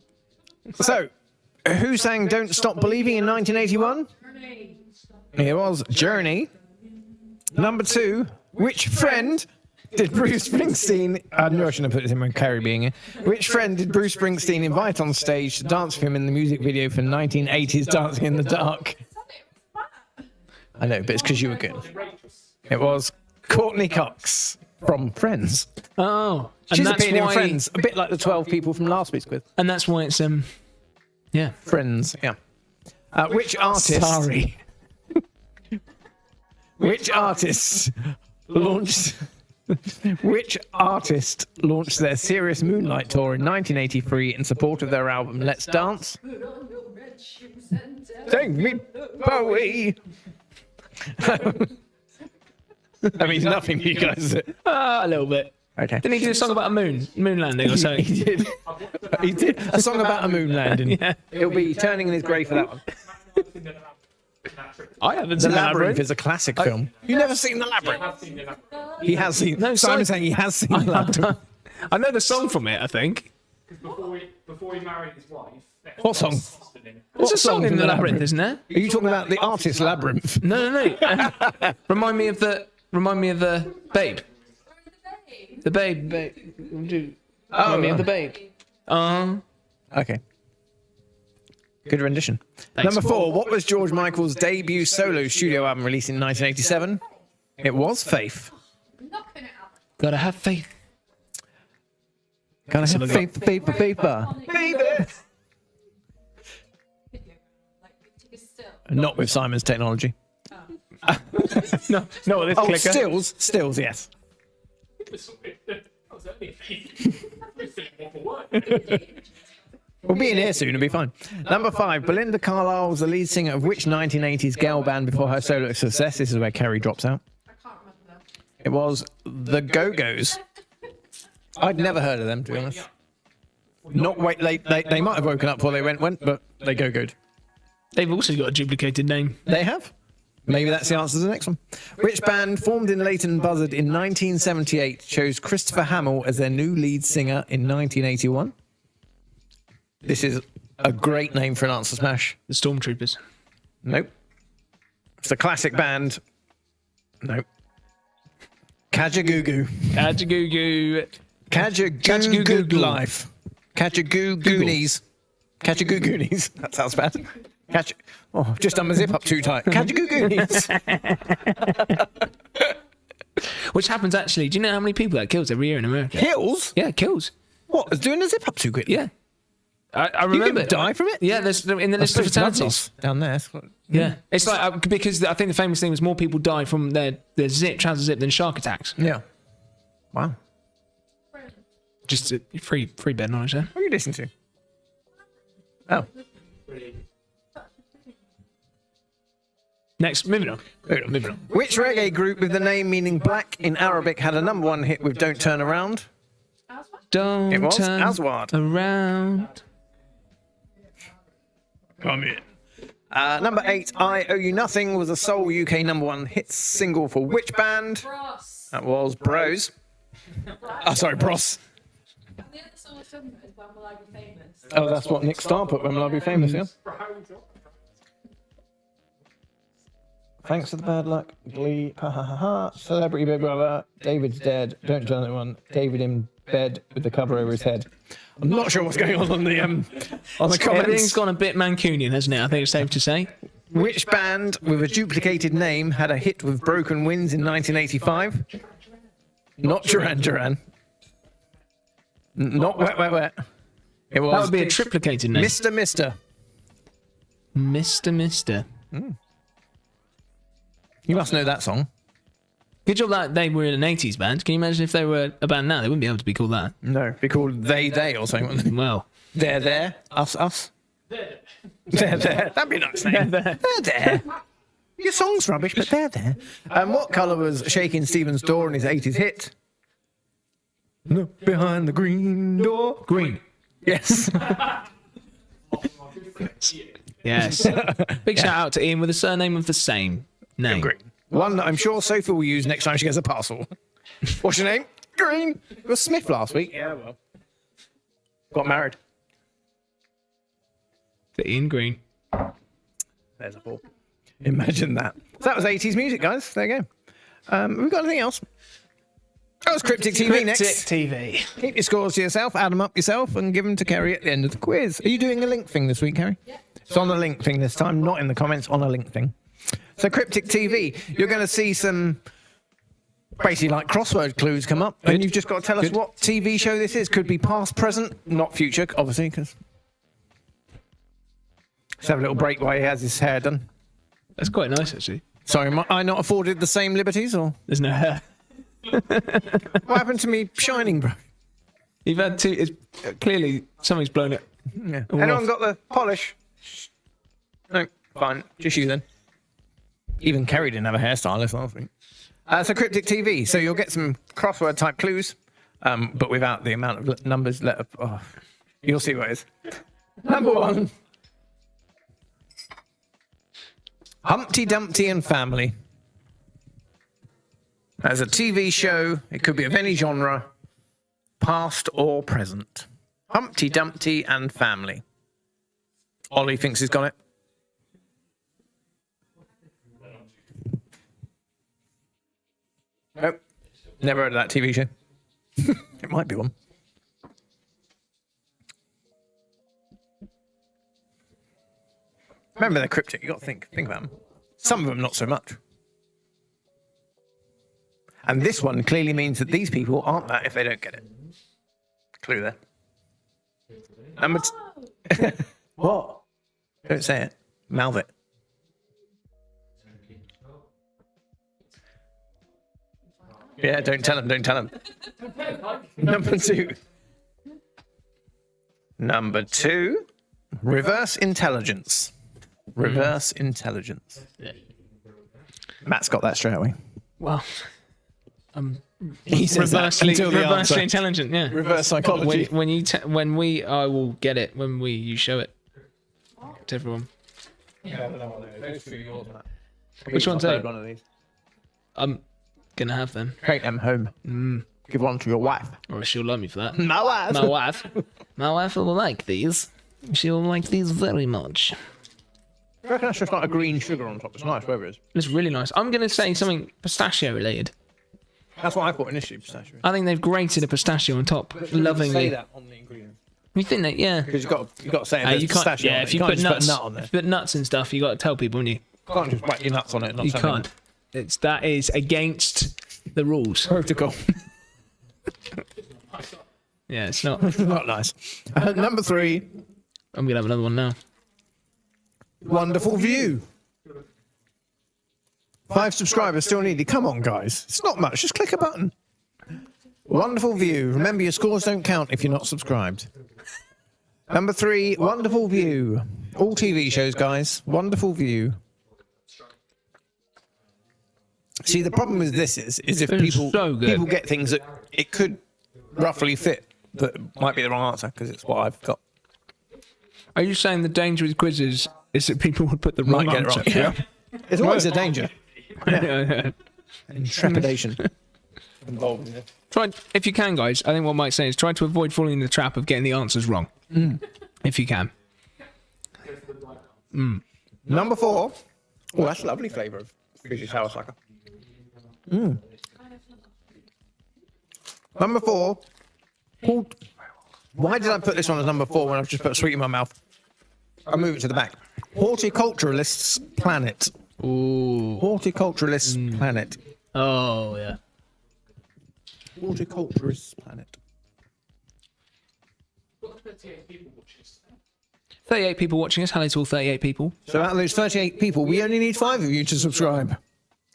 So, who sang Don't Stop Believing in 1981? It was Journey. Number 2, which friend did Bruce Springsteen... I knew I shouldn't have put this in when Carrie being here. Which friend did Bruce Springsteen invite on stage to dance with him in the music video for 1980's Dancing in the Dark? I know, but it's because you were good. It was Courtney Cox from Friends. Oh, She's and that's appearing in why. Friends, a bit like the 12 people from last week's quiz. And that's why it's yeah. Friends, yeah. Which artist... Sorry. Which artist launched... Which artist launched their Serious Moonlight tour in 1983 in support of their album Let's Dance? Take me Bowie. That means nothing to you guys. A little bit. Okay. Didn't he do a song about a moon landing or something? He did. He did a song about a moon landing. Yeah. It'll be turning in his grave for that one. I haven't The seen Labyrinth is a classic film. You've never seen The Labyrinth? He has seen. No, Simon's saying he has seen The Labyrinth. I know the song from it, I think. Before he married his wife. What song? There's a song in from the Labyrinth, isn't there? Are you talking about the artist Labyrinth? No. Remind me of the Babe. The Babe. Remind me of the Babe. Okay. Good rendition. Thanks. Number 4. What was George Michael's debut solo studio album released in 1987? It was Faith. knocking it out. Gotta have faith. Gotta have faith, faith, faith, baby. Like, it's still. Not with Simon's technology. No, not with this Oh, clicker. stills, yes. We'll be in here soon, it'll be fine. Number 5, Belinda Carlisle was the lead singer of which 1980s girl band before her solo success? This is where Carrie drops out. I can't remember them. It was The Go-Go's. I'd never heard of them, to be honest. Not wait. They might have woken up before they went, but they go good. They've also got a duplicated name. They have. Maybe that's the answer to the next one. Which band formed in Leighton Buzzard in 1978 chose Christopher Hamill as their new lead singer in 1981? This is a great name for an answer smash. The Stormtroopers. Nope. It's a classic band. Nope. Kajagoogoo. Kajagoogoo. Kajagoogoo Life. Kajagoogoo Goonies. Kajagoogoo Goonies. That sounds bad. Oh, I've just done my zip up too tight. Kajagoogoo Goonies. Which happens actually. Do you know how many people that kills every year in America? Kills? Yeah, kills. What? Is doing a zip up too quickly? Yeah. I You remember. can die from it? Yeah, there's in the list of fatalities. Down there. Yeah. It's like, because I think the famous thing was more people die from their trouser zip than shark attacks. Yeah. Wow. Just free bed knowledge there. What are you listening to? Oh. Next, moving on. Moving on. Which reggae group with the name meaning black in Arabic had a #1 hit with Don't Turn Around? Don't It was turn Aswad. around. Come in. Number 8, I Owe You Nothing was a sole UK #1 hit single for which band? Ross. That was Bros. Oh, sorry, Bros. And the other song I was talking about is When Will I Be Famous? Oh, that's what Nick Starr put when Will I Be Famous, yeah? Thanks for the bad luck. Glee. Ha ha ha ha. Celebrity Big Brother. David's dead. Don't tell anyone. David in bed with the cover over his head. I'm not sure what's going on the Everything's comments. gone a bit Mancunian, hasn't it? I think it's safe to say. Which band with a duplicated name had a hit with Broken Winds in 1985? Not Duran Duran. Not Wet Wet Wet. It was That would be a triplicated name. Mr. Mister. Mister. You must know that song. Good job that they were in an 80s band. Can you imagine if they were a band now? They wouldn't be able to be called that. No, be called They or something. wouldn't they? Well, They're there. Us. They're there. That'd be a nice name. They're there. Your song's rubbish, but they're there. What colour was Shaking Stevens' door in his 80s hit? Look behind the green door. Green. Yes. yes. Big shout out to Ian with a surname of the same name. Green. One that I'm sure Sophie will use next time she gets a parcel. What's your name? Green. It was Smith last week. Yeah, well. Got married. To Ian Green. There's a 4. Imagine that. So that was 80s music, guys. There you go. Have we got anything else? That was Cryptic TV next. TV. Keep your scores to yourself, add them up yourself, and give them to Kerry at the end of the quiz. Are you doing a link thing this week, Kerry? Yeah. It's on the link thing this time, not in the comments, on a link thing. So Cryptic TV, you're going to see some basically like crossword clues come up, and you've just got to tell us what TV show this is. Could be past, present, not future, obviously, because... Let's have a little break while he has his hair done. That's quite nice, actually. Sorry, am I not afforded the same liberties, or There's no hair. what happened to me shining, bro? You've had two. It's, clearly, something's blown it. Yeah. Anyone got the polish? No, fine. Just you then. Even Kerry didn't have a hairstylist last week. So Cryptic TV. So you'll get some crossword type clues, but without the amount of numbers. You'll see what it is. Number 1. Humpty Dumpty and Family. As a TV show, it could be of any genre, past or present. Humpty Dumpty and Family. Ollie thinks he's got it. Nope. Never heard of that TV show. It might be one. Remember, they're cryptic. You got to think about them. Some of them not so much. And this one clearly means that these people aren't that if they don't get it. Clue there. Number what? Don't say it. Mouth it. Yeah, don't tell them. Don't tell them. Number 2. Number 2. Reverse intelligence. Reverse intelligence. Matt's got that straight away. Well, I'm He says that reversely until the answer. intelligent. Yeah. Reverse psychology. I get it when you show it to everyone. Which one's that? One of these. I'm gonna have them, Take them home. Give one to your wife. or she'll love me for that. My wife. My wife will like these. She will like these very much. I reckon that's just like a green sugar on top. It's nice, whatever it is. It's really nice. I'm gonna say something pistachio related. That's what I thought initially, pistachio. I think they've grated a pistachio on top, Say lovingly. that on the ingredient. You think that? Yeah. Because you've got to say it. You can't. Pistachio Yeah, on if it. you can't put just nuts, put a nut on there. if you put nuts and stuff, you got to tell people, and you You can't just whack your nuts on it. And not you tell can't. That is against the rules. Protocol. Yeah, it's not. Not nice. Number 3, I'm gonna have another one now. wonderful view. 5 subscribers still needed. Come on, guys. It's not much. Just click a button. Wonderful view. Remember, your scores don't count if you're not subscribed. Number 3, wonderful view. All TV shows, guys. Wonderful view. See, the problem with this is if It's people so good. people get things that it could roughly fit, but might be the wrong answer because it's what I've got. Are you saying the danger with quizzes is that people would put the wrong Might get it answer? wrong. Yeah. There's always a danger. Yeah. And trepidation involved in it. Try, if you can, guys. I think what Mike's saying is try to avoid falling in the trap of getting the answers wrong. If you can. Number 4. Oh, that's a lovely flavour of British sour sucker. Number 4. Why did I put this one as number 4 when I've just put sweet in my mouth? I'll move it to the back. Horticulturalist's Planet. Ooh. Horticulturalist's Planet. Oh yeah. Horticulturalist's Planet. 38 people watching us. Hello to all 38 people. So out of those 38 people, we only need 5 of you to subscribe.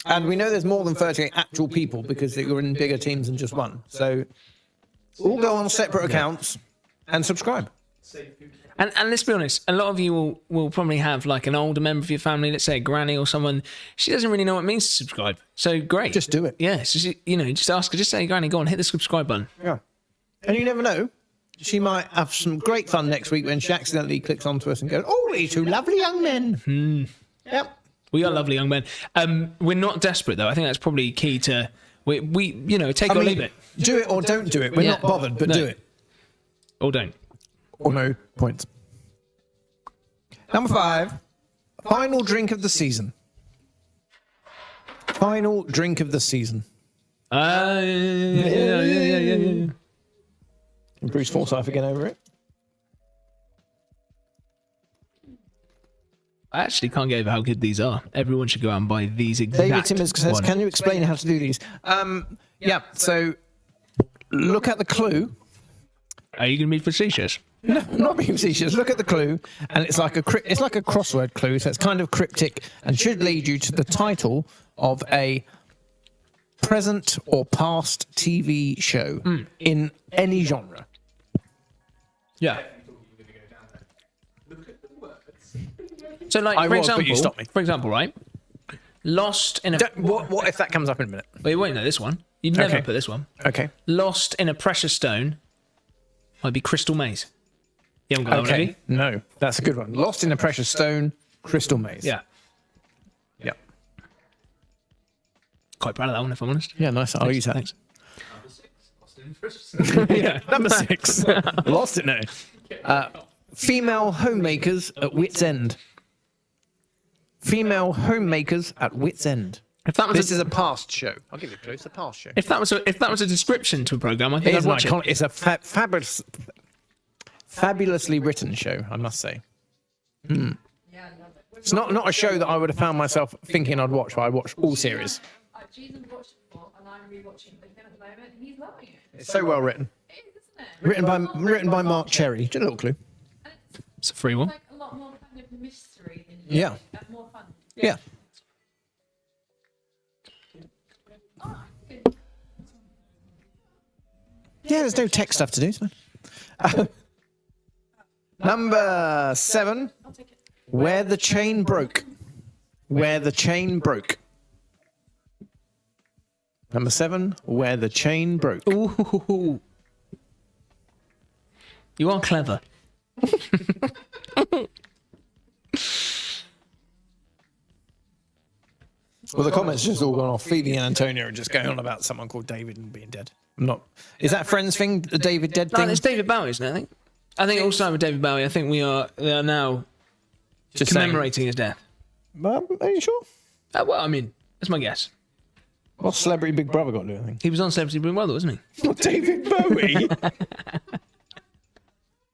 And we know there's more than 38 actual people because you're in bigger teams than just one. So all go on separate accounts and subscribe. And let's be honest, a lot of you will probably have like an older member of your family, let's say a granny or someone. She doesn't really know what it means to subscribe. So great. Just do it. Yeah. So just ask her, just say, Granny, go on, hit the subscribe button. Yeah. And you never know. She might have some great fun next week when she accidentally clicks onto us and goes, "Oh, these 2 lovely young men." Yep. We are lovely young men. We're not desperate though. I think that's probably key to we take I or mean, leave it. do it or don't do it. We're Yeah. not bothered, but No. do it. Or don't. Or no points. Number 5. Final drink of the season. Final drink of the season. Yeah. Bruce Forsyth again over it. I actually can't get over how good these are. Everyone should go out and buy these exact David Timmons says, one. "Can you explain how to do these?" Yeah. So look at the clue. Are you going to be facetious? No, not being facetious. Look at the clue, and it's like a crossword clue, so it's kind of cryptic and should lead you to the title of a present or past TV show in any genre. Yeah. So, like, I for was, but example, you stopped me. For example, right? Lost in a. What if that comes up in a minute? Well, you won't know this one. You'd never Okay. put this one. Okay. Lost in a precious stone might be Crystal Maze. You haven't got that one, have Okay. you? No, that's a good one. Lost in a Precious Stone, Crystal Maze. Yeah. Yeah. Quite proud of that one, if I'm honest. Yeah, nice. I'll use that. Thanks. Yeah, number 6. Lost it now. Female homemakers at wit's end. Female homemakers at wit's end. If that was This is a past show. I'll give you a clue. It's a past show. if that was a description to a program, I think It I'd is an watch it. iconic. It's a fabulously written show, I must say. Yeah, I love it. It's not a show that I would have found myself thinking I'd watch, but I watch all series. Jason watched it before, and I'm rewatching it again at the moment, and he's loving it. It's so well written. It is, isn't it? Written by Mark Cherry. Just a little clue. And It's a free one. like a lot more kind of mystery than Yeah. and more fun. Yeah. Oh, good. Yeah, there's no tech stuff to do. It's fine. Number 7. I'll take it. Where the Chain Broke. Where the Chain Broke. Number 7, where the chain broke. Ooh. You are clever. Well, the comments just all gone off. Phoebe and Antonio are just going on about someone called David and being dead. I'm not. Is that Friends thing? The David dead No, thing? it's David Bowie, isn't it? I think also with David Bowie. I think we are now Just commemorating his death. Are you sure? Well, I mean, that's my guess. What's Celebrity Big Brother got to do with anything? He was on Celebrity Big Brother, wasn't he? David Bowie?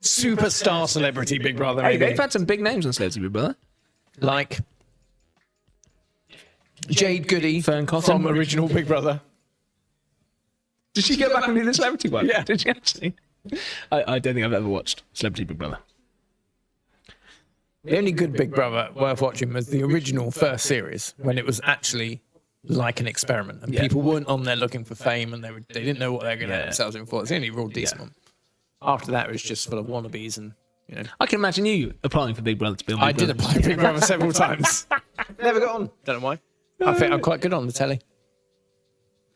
Superstar Celebrity Big Brother, Hey, maybe. they've had some big names on Celebrity Big Brother. Like Jade Goody Fern Cotton. from original Big Brother. Did she go back and do the Celebrity one? Yeah. Did she actually? I don't think I've ever watched Celebrity Big Brother. The only good Big Brother worth watching was the original first series, when it was actually like an experiment, and people weren't on there looking for fame, and they didn't know what they were going to get themselves in for. It's the only real decent one. After that, it was just full of wannabes, and I can imagine you applying for Big Brother to be on Big I Brother. did apply for Big Brother several times. Never got on. Don't know why. I think I'm quite good on the telly.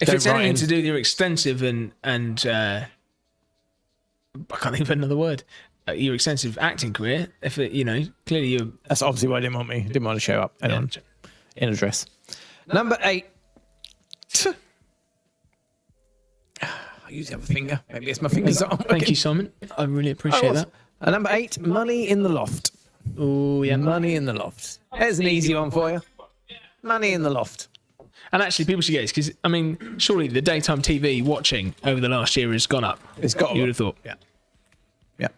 If Don't it's write anything in. to do with your extensive and I can't think of another word. Your extensive acting career. If it, clearly you. That's obviously why I didn't want to show up in a dress. Number 8. I use the other finger. Maybe it's my fingers. Thank you, Simon. I really appreciate that. Number 8, money in the loft. Oh yeah. Money in the loft. There's an easy one for you. Money in the loft. And actually, people should get this because I mean, surely the daytime TV watching over the last year has gone up. It's got. You would have thought. Yeah. Yeah.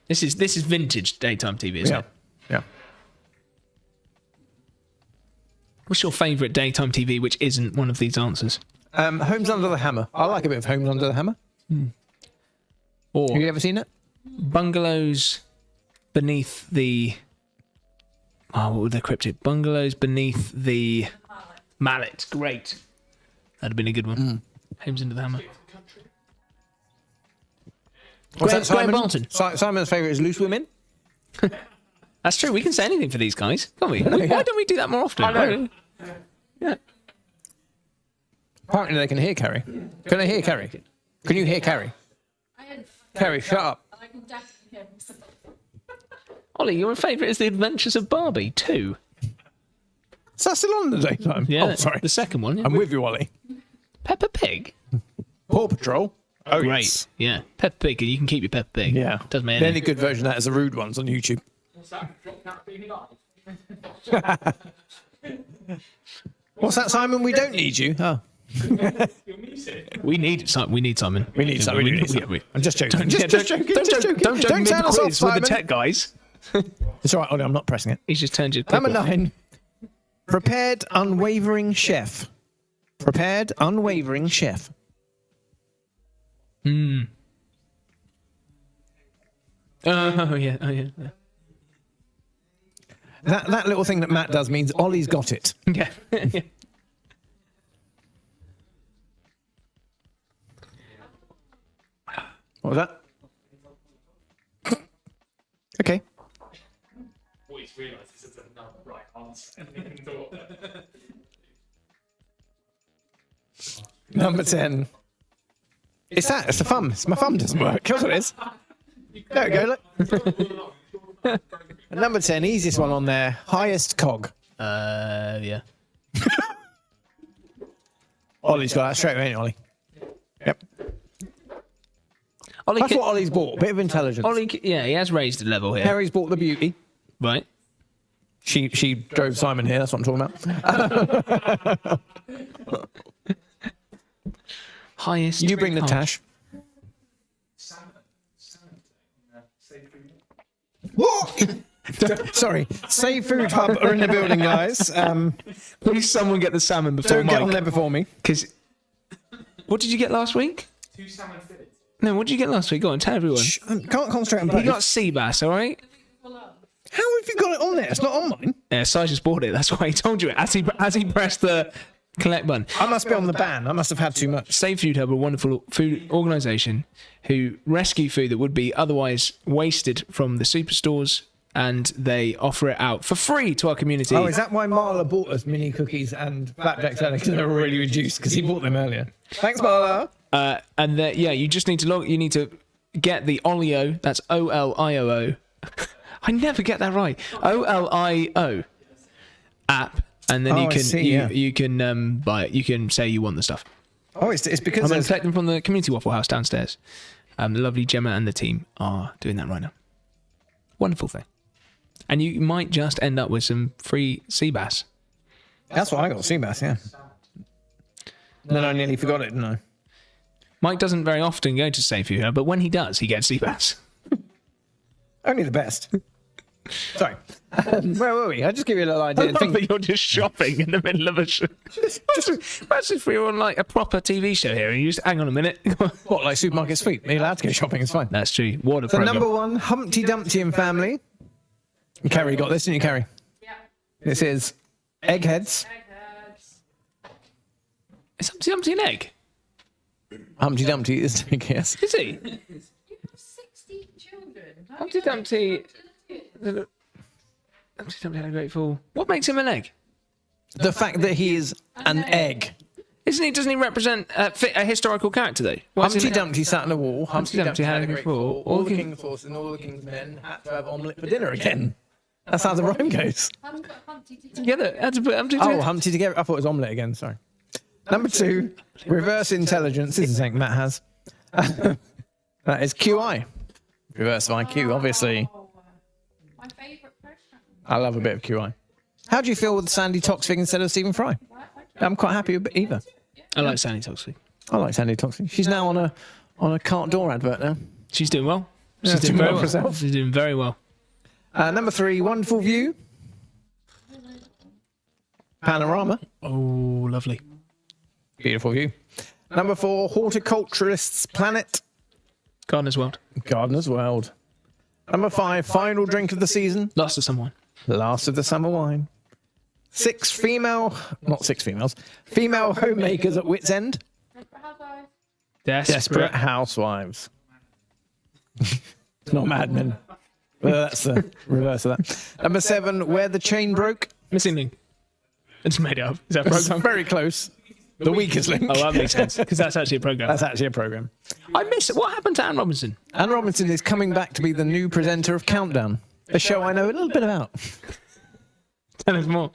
This is vintage daytime TV, isn't Yeah. it? Yeah. What's your favourite daytime TV which isn't one of these answers? Homes Under the Hammer. I like a bit of Homes Under the Hammer. Or Have you ever seen it? bungalows beneath the. Oh, what were the cryptic? Bungalows beneath the mallet. Great. That'd have been a good one. Homes Under the Hammer. What's Graham that, Simon? Barton. Simon's favourite is Loose Women. That's true. We can say anything for these guys, can't we? Why don't we do that more often? I know. Yeah. Apparently they can hear Carrie. Can they hear Carrie? Can you hear Carrie? I had Carrie, shut up. I can definitely hear myself. Ollie, your favourite is The Adventures of Barbie 2. Is that still on the daytime? Yeah. Oh, sorry. The second one. Yeah. I'm with you, Ollie. Peppa Pig. Paw Patrol. Oh, Great. yes. Yeah. Peppa Pig. You can keep your Peppa Pig. Yeah. Doesn't matter. The only good version of that is the rude ones on YouTube. What's that? Drop that being live. What's that, Simon? We don't need you. Oh. Your music. We need Simon. We need Simon. We need Simon. I'm just joking. Don't joke Don't turn us off, with Simon. the tech guys. It's all right, Ollie. I'm not pressing it. He's just turned his. Number clip off. 9. Prepared, unwavering chef. Prepared, unwavering chef. Oh yeah. Oh yeah. That little thing that Matt does means Ollie's got it. Yeah. Yeah. What was that? Okay. What he's realised is there's another right answer. And he thought, Number 10. It's that. It's the thumb. It's my thumb doesn't work. That's what it is. There we go. Look. Number 10. Easiest one on there. Highest cog. Yeah. Ollie's got that straight away, ain't Ollie? Yep. Ollie, That's what Ollie's bought. A bit of intelligence. Ollie, yeah, he has raised the level here. Harry's bought the beauty. Right. She drove Simon here. That's what I'm talking about. Highest. You bring the tash. What? Sorry. Save Food Hub are in the building, guys. Please, someone get the salmon before Don't get on Mike. there before me. Because what did you get last week? 2 salmon fillets. No, what did you get last week? Go on, tell everyone. Shh, I can't concentrate on You both. got sea bass, all right? How have you got it on there? It's not on mine. Yeah, Si just bought it. That's why he told you it as he pressed the collect button. I must be on the ban. I must have had too much. Save Food Hub, a wonderful food organisation who rescue food that would be otherwise wasted from the superstores and they offer it out for free to our community. Oh, is that why Marla bought us mini cookies and flapjacks earlier? Because they were already reduced because he bought them earlier. Thanks, Marla. And you just need to you need to get the Olio. That's OLIOO. I never get that right. OLIO app, and then you can buy it. You can say you want the stuff. Oh, it's because I'm going to collect them from the community Waffle House downstairs. The lovely Gemma and the team are doing that right now. Wonderful thing. And you might just end up with some free sea bass. That's what I got, sea bass, yeah. Then I nearly forgot it, didn't I? Mike doesn't very often go to Seafood, but when he does, he gets sea bass. Only the best. Sorry. Where were we? I'll just give you a little idea. I love that you're just shopping in the middle of a show. Imagine if we were on like a proper TV show here and you just hang on a minute. What, like Supermarket Sweep? You're allowed to go shopping, it's fine. That's true. What a So program. number 1, Humpty Dumpty and Family. Carrie got this, didn't you, Carrie? Yeah. This is Eggheads. Eggheads. Is Humpty Dumpty an egg? Humpty Dumpty is an egg, yes. Is he? You have 60 children. Humpty Dumpty. Humpty Dumpty had a great fall. What makes him an egg? The fact that he is an egg. Isn't he? Doesn't he represent a historical character though? Why is he Humpty an egg? Dumpty sat on a wall. Humpty Dumpty had a great fall. All the king- king's horses and all the king's men had to have omelette for dinner again. That's how the rhyme goes. Haven't got Humpty together. Together. Had to put Humpty Oh, together. Humpty together. I thought it was omelette again. Sorry. Number 2, reverse intelligence. This is something Matt has. That is QI. Reverse of IQ, obviously. Oh, my favourite program. I love a bit of QI. How do you feel with Sandy Toksvig instead of Stephen Fry? I'm quite happy with either. I like Sandy Toksvig. I like Sandy Toksvig. She's now on a cart door advert now. She's doing well. Yeah, She's doing doing very well well. for herself. She's doing very well. Number 3, Wonderful View. Panorama. Oh, lovely. Beautiful view. Number 4, Horticulturist's Planet. Gardener's World. Gardener's World. Number 5, Final Drink of the Season. Lost to someone. Last of the Summer Wine. 6, female homemakers at Wits End. Housewives. Desperate Housewives. Not Mad Men. Well, that's the reverse of that. Number 7, Where the Chain Broke. Missing link. It's made up. Is that a That's program? very close. The weakest link. Oh, that makes sense because that's actually a program. That's actually a program. I miss it. What happened to Anne Robinson? Anne Robinson is coming back to be the new presenter of Countdown, a show I know a little bit about. Tell us more.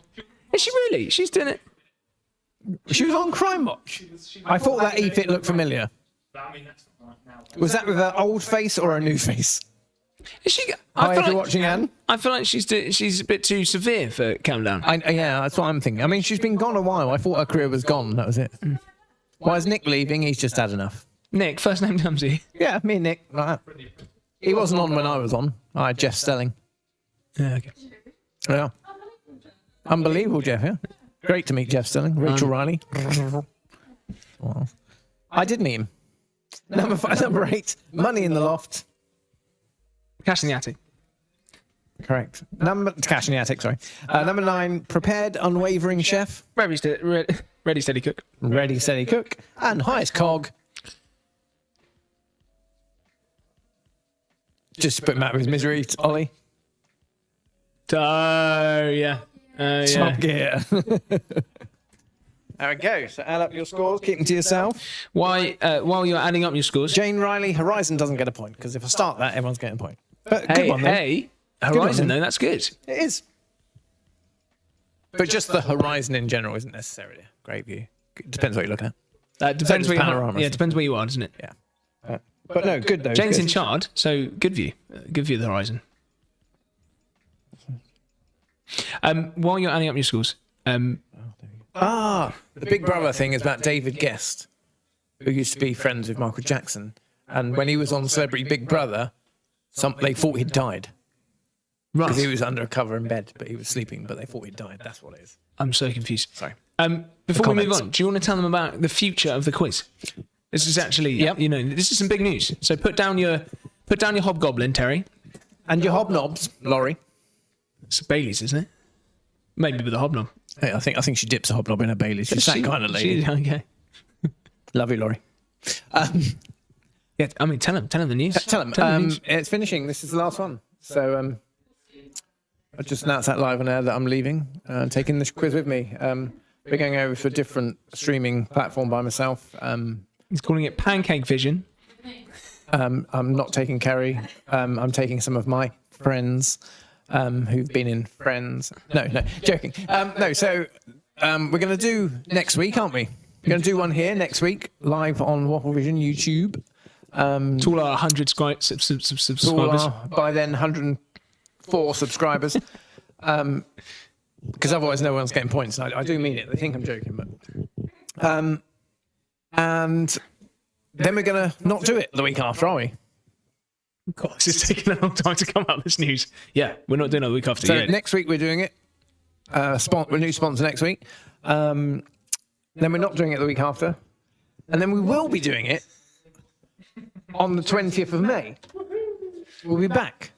Is she really? She's doing it. She was on Crime Watch. I thought that E-Fit looked familiar. I mean, that's not right now. Was that with her old face or a new face? Is she? Hi, I if feel you're like, watching, Anne. I feel like she's a bit too severe for Countdown. Yeah, that's what I'm thinking. I mean, she's been gone a while. I thought her career was gone. That was it. Why is Nick leaving? He's just had enough. Nick, first name Tumsy. Yeah, me and Nick. Like that. He wasn't on when I was on. I had Jeff Stelling. Yeah, okay. Yeah. Unbelievable, Jeff, yeah. Great to meet Jeff Stelling. Rachel Riley. Well, I did meet him. Number 8, Money in the Loft. Cash in the Attic. Correct. Cash in the Attic, sorry. Number 9, Prepared Unwavering Chef. Ready, steady, cook. Ready, Steady, Cook. And highest cog. Just to put him out of his misery, it's Ollie. Oh, yeah. Yeah. Top gear. There we go. So add up your scores, keep them to yourself. While you're adding up your scores, Jane Riley, Horizon doesn't get a point, because if I start that, everyone's getting a point. But good hey, one, though. hey, one, Horizon, then. though, that's good. It is. But just the horizon in general isn't necessarily a great view. It depends what you look at. That depends does where you panorama, are. Yeah, so- depends where you are, doesn't it? Yeah. But no, good though. Jane's good. in Chard, so good view. Good view of the horizon. While you're adding up your scores, The Big Brother thing is about David Guest, who used to be friends with Michael Jackson. And when he was on Celebrity Big Brother, they thought he'd died. right. Because he was under a cover in bed, but he was sleeping, but they thought he'd died. That's what it is. I'm so confused. Sorry. Before we move comments. on, do you want to tell them about the future of the quiz? This is actually, Yep. this is some big news. So put down your hobgoblin, Terry. And your hobnobs, Laurie. It's Bailey's, isn't it? Maybe with a hobnob. Hey, I think she dips a hobnob in her Baileys. She's that kind of lady. Okay. Love you, Laurie. Yeah, I mean, tell them the news. Tell him. the news. It's finishing. This is the last one. So I just announced that live on air that I'm leaving, taking this quiz with me. We're going over to a different streaming platform by myself. He's calling it Pancake Vision. I'm not taking Kerry. I'm taking some of my friends who've been in Friends. No, joking. So we're going to do next week, aren't we? We're going to do one here next week, live on Waffle Vision YouTube. To all our 100 subscribers. By then, 104 subscribers. Because otherwise no one's getting points. I do mean it. They think I'm joking, but and then we're gonna not do it the week after, are we? God, this is taking a long time to come out. This news. Yeah, we're not doing it the week after. So yet. next week we're doing it. We're new sponsor next week. Then we're not doing it the week after, and then we will be doing it on the 20th of May. We'll be back,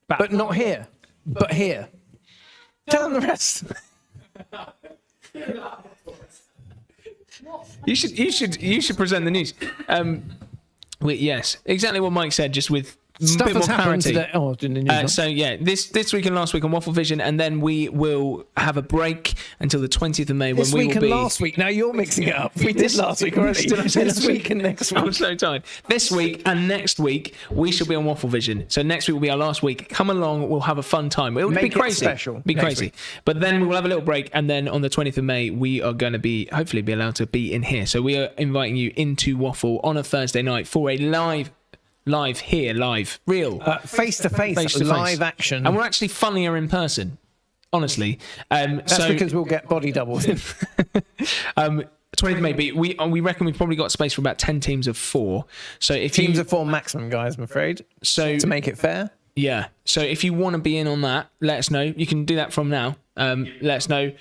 but not here, but here. Tell them the rest. You should present the news. Yes, exactly what Mike said, just with Stuff a bit more has happened clarity. today. Oh, didn't you? So yeah, this week and last week on Waffle Vision, and then we will have a break until the 20th of May this when we week will and be. last week. Now you're mixing it up. We did last week already. Did I say This last week and next I'm week. so tired. This week and next week we shall be on Waffle Vision. So next week will be our last week. Come along, we'll have a fun time. It'll Make be it crazy. special Be next crazy. week. But then we will have a little break, and then on the 20th of May we are going to be hopefully be allowed to be in here. So we are inviting you into Waffle on a Thursday night for a live, real. Face to face, Face-to-face. live action. And we're actually funnier in person, honestly. That's because we'll get body doubles in. 20th of May, but we reckon we've probably got space for about 10 teams of 4. So if Teams you, of 4 maximum, guys, I'm afraid. so To make it fair. yeah, so if you want to be in on that, let us know. You can do that from now. Let us know.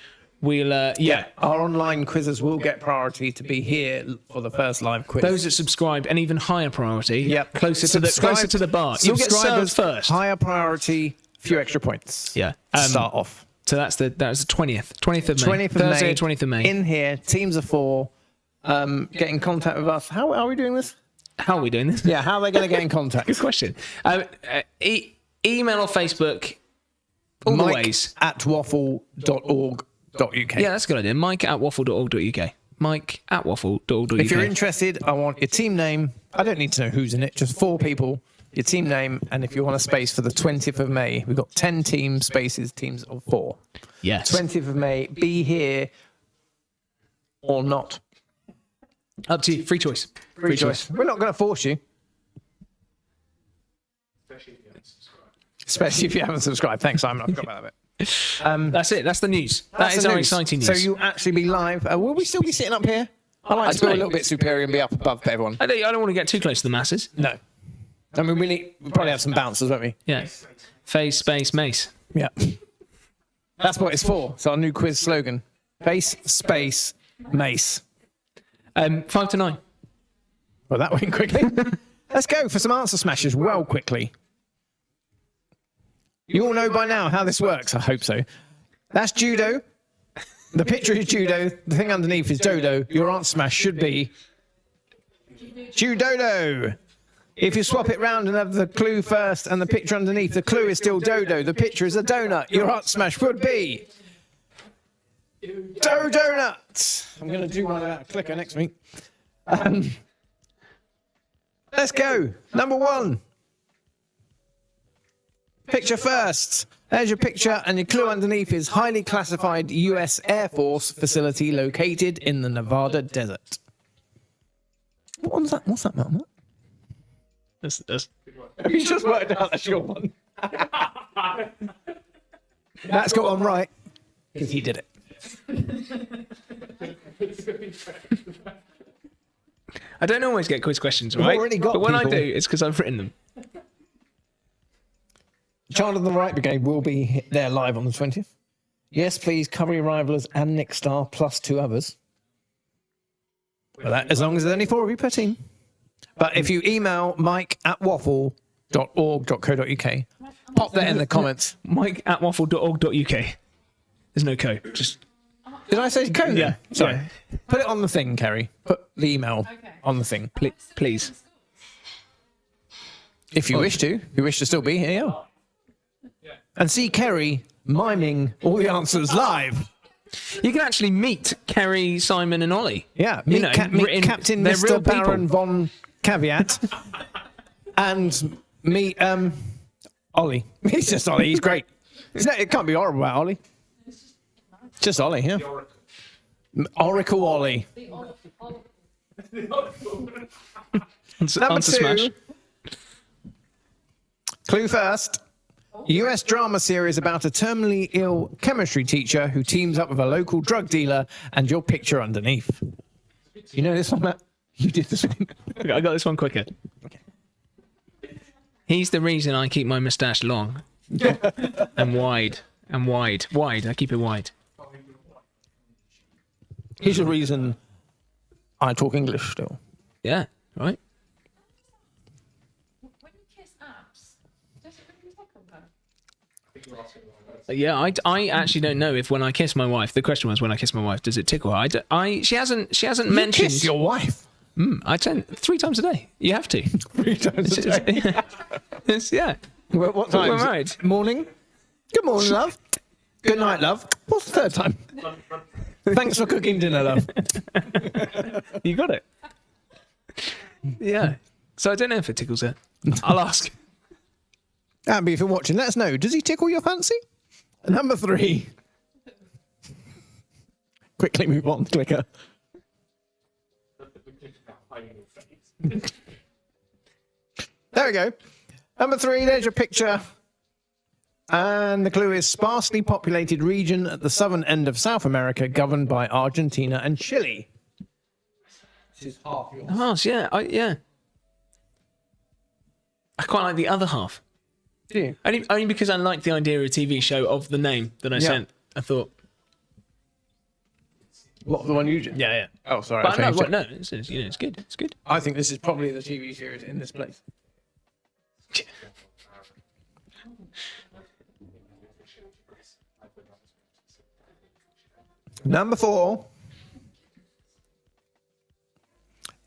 We'll Our online quizzes will get priority to be here for the first live quiz. those that subscribe, and even higher priority. Yep. closer to the bar. You'll get served Subscribers, first. Higher priority, few extra points. Yeah. To start off. So that's the 20th of May. 20th of Thursday, May. 20th of May. In here, teams of 4. Get in contact with us. How are we doing this? How are we doing this? Yeah, how are they going to get in contact? Good question. Email or Facebook. All the ways. at waffle.org.uk. Yeah, that's a good idea. Mike at waffle.org.uk. Mike at waffle.org.uk. If you're interested, I want your team name. I don't need to know who's in it, just 4 people. Your team name, and if you want a space for the 20th of May, we've got 10 team spaces, teams of 4. Yes. 20th of May, be here or not. Up to you. Free choice. Free choice. We're not going to force you. Especially if you haven't subscribed. Thanks, Simon. I forgot about that bit. That's it. That's the news. That's That is the our news. exciting news. So you'll actually be live. Will we still be sitting up here? I like to feel a little bit superior and be up above everyone. I don't want to get too close to the masses. No. I mean, we'll probably have some bouncers, won't we? Yeah. Face, space, mace. Yeah. That's what it's for. It's our new quiz slogan. Face, space, mace. 5 to 9. Well, that went quickly. Let's go for some answer smashes well quickly. You all know by now how this works. I hope so. That's judo. The picture is judo. The thing underneath is dodo. Your answer smash should be judodo. If you swap it round and have the clue first and the picture underneath, the clue is still dodo. The picture is a donut. Your answer smash would be donut. I'm going to do one without a clicker next week. Let's go. Number 1. Picture first. There's your picture, and your clue underneath is highly classified U.S. Air Force facility located in the Nevada desert. What's that, Matt? That's Have you just worked out that's your one? That's got one right, because he did it. I don't always get quiz questions right, already got but when I people. do, it's because I've written them. Child of the Right Brigade will be there live on the 20th. Yes, please, cover your rivalers and Nick Starr plus 2 others. Well, that, as long as there's only 4 of you per team. But if you email mike at waffle.org.co.uk, pop that in the comments. Mike at waffle.org.uk. There's no co. Just Did I say code? Yeah. Sorry. Yeah. Put it on the thing, Kerry. Put the email on the thing. please. If you wish to. If you wish to still be here, yeah. And see Kerry miming all the answers live. You can actually meet Kerry, Simon, and Ollie. Yeah, You meet, know, meet written- Captain they're Mr. real people. Baron von Caveat, and meet Ollie. He's just Ollie. He's great. It can't be horrible about Ollie. Just Ollie, yeah. Oracle Ollie. Number Answer 2. smash. Clue first. US drama series about a terminally ill chemistry teacher who teams up with a local drug dealer, and your picture underneath. You know this one, Matt? You did this one. I got this one quicker. He's the reason I keep my moustache long and wide. Wide. I keep it wide. Here's the reason I talk English still. Yeah, right? When you kiss abs, does it really tickle her? Yeah, I actually don't know if when I kiss my wife, the question was when I kiss my wife, does it tickle her? She hasn't mentioned. Kiss your wife I tend 3 times a day. You have to. 3 times a day. Yeah. What time? We're married. Morning. Good morning, love. Good night, love. What's the third time? Thanks for cooking dinner, love. You got it. Yeah. So I don't know if it tickles her. I'll ask. Abby, if you're watching, let us know. Does he tickle your fancy? Number 3. Quickly move on, clicker. There we go. Number 3, there's your picture. And the clue is sparsely populated region at the southern end of South America governed by Argentina and Chile. This is half yours. Oh, yeah. I quite like the other half. Do you? Only because I liked the idea of a TV show of the name that I sent. I thought. What, the one you did? Yeah. Oh, sorry. But I changed it. no, it's good. It's good. I think this is probably the TV series in this place. Number 4.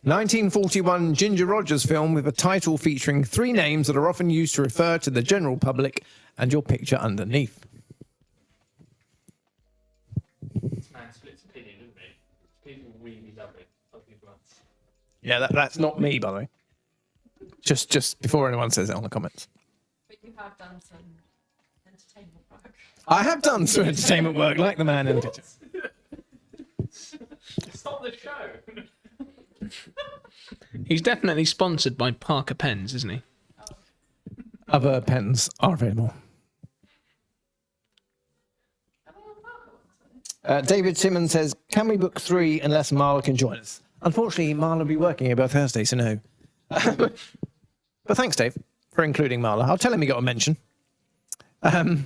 1941 Ginger Rogers film with a title featuring 3 names that are often used to refer to the general public, and your picture underneath. This man splits opinion, doesn't he? People really love it. Other people aren't. Yeah, that's not me, by the way. Just before anyone says it on the comments. But you have done some entertainment work. I have done some entertainment work, like the man in the picture. Stop the show. He's definitely sponsored by Parker Pens, isn't he? Other pens are available. David Simmons says, can we book 3 unless Marla can join us? Unfortunately, Marla will be working about Thursday, so no. But thanks, Dave, for including Marla. I'll tell him he got a mention. I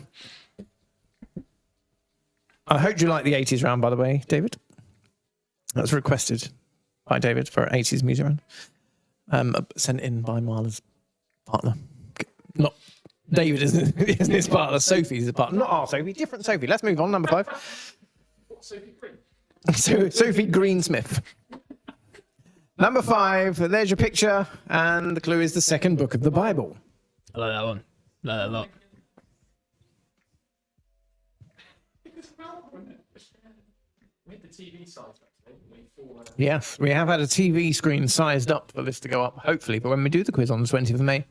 hope you like the 80s round, by the way, David. That was requested by David for 80s music round. Sent in by Marla's partner. Not David isn't his partner. Sophie's his partner. Not our Sophie, different Sophie. Let's move on. Number 5. What, Sophie Green? So, Sophie Greensmith. Number 5. There's your picture, and the clue is the second book of the Bible. I like that one. I like that a lot. We had the TV size back then, didn't we? For, Yes, we have had a TV screen sized up for this to go up, hopefully, but when we do the quiz on the 20th of May.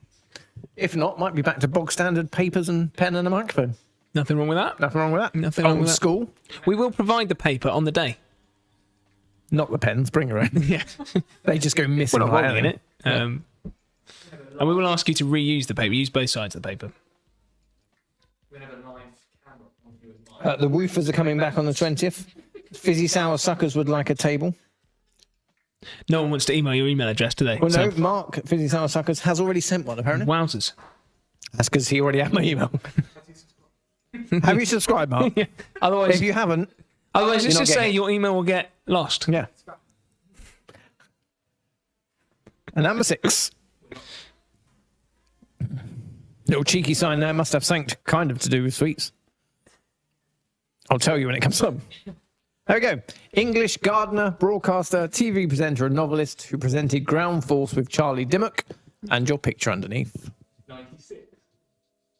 If not, might be back to bog standard papers and pen and a microphone. Nothing wrong with that. Nothing wrong with that. Nothing wrong Old with that. school. We will provide the paper on the day. Not the pens, bring your own. Yeah. They just go missing. We're not like rolling in anything. it. And we will ask you to reuse the paper. Use both sides of the paper. we have a live camera on you and mine. The woofers are coming back on the 20th. Fizzy Sour Suckers would like a table. No one wants to email your email address, do they? Well, no, Mark, Fizzy Sour Suckers, has already sent one, apparently. Wowzers. That's because he already had my email. Have you subscribed, Mark? Yeah. Otherwise, If you haven't, let's you're not just say getting it. your email will get lost. yeah. And number 6. Little cheeky sign there, must have something kind of to do with sweets. I'll tell you when it comes up. There we go. English gardener, broadcaster, TV presenter, and novelist who presented Ground Force with Charlie Dimmock, and your picture underneath. 96.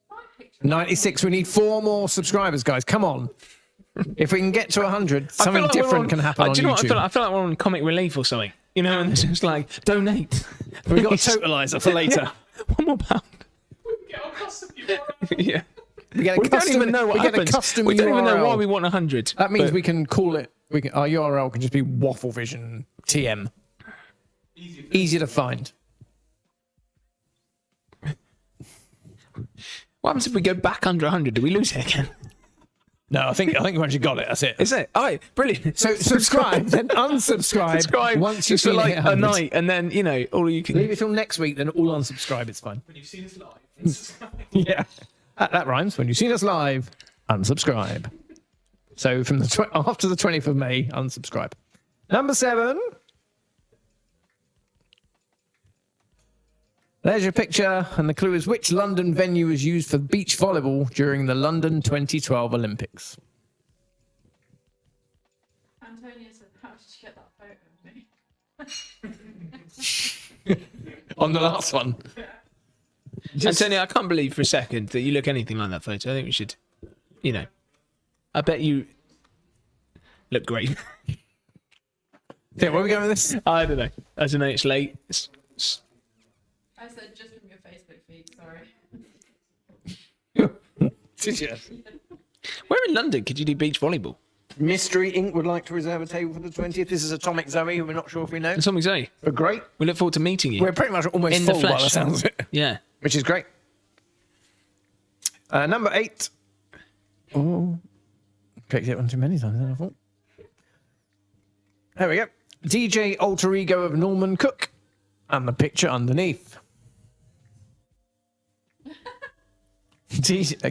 My picture 96. We need 4 more subscribers, guys. Come on. If we can get to 100, something like we're different can happen on do you know what? YouTube. I feel like we're on Comic Relief or something. You know, and it's just like, donate. We've got a totalizer for later. £1 more. Get our custom URL. Yeah. We get a We custom, don't even know what we get a happens. custom We don't even know URL. why we want 100. That means but- we can call it. Our URL can just be Waffle Vision TM. Easy to find. What happens if we go back under 100? Do we lose it again? No, I think we've actually got it. That's it. Is it? All right, brilliant. So subscribe, then unsubscribe. Subscribe once you've just for seen like it a 100. night, and then you know all you can. Leave it till next week, then all unsubscribe. It's fine. When you've seen us live. Yeah, that rhymes. When you've seen us live, unsubscribe. So from the after the 20th of May, unsubscribe. Number 7. There's your picture, and the clue is which London venue was used for beach volleyball during the London 2012 Olympics. Antonia said, how did you get that photo of me? On the last one. Antonio, I can't believe for a second that you look anything like that photo. I think we should, you know, I bet you look great. Yeah, where are we going with this? I don't know. As I know, it's late. I said just from your Facebook feed, sorry. Did you? Where in London could you do beach volleyball? Mystery Inc. would like to reserve a table for the 20th. This is Atomic Zoe, who we're not sure if we know. And something say. But great. We look forward to meeting you. We're pretty much almost In the full by the flesh. sounds of it, Yeah. which is great. Number 8. Oh, clicked it one too many times, then I thought. There we go. DJ alter ego of Norman Cook, and the picture underneath.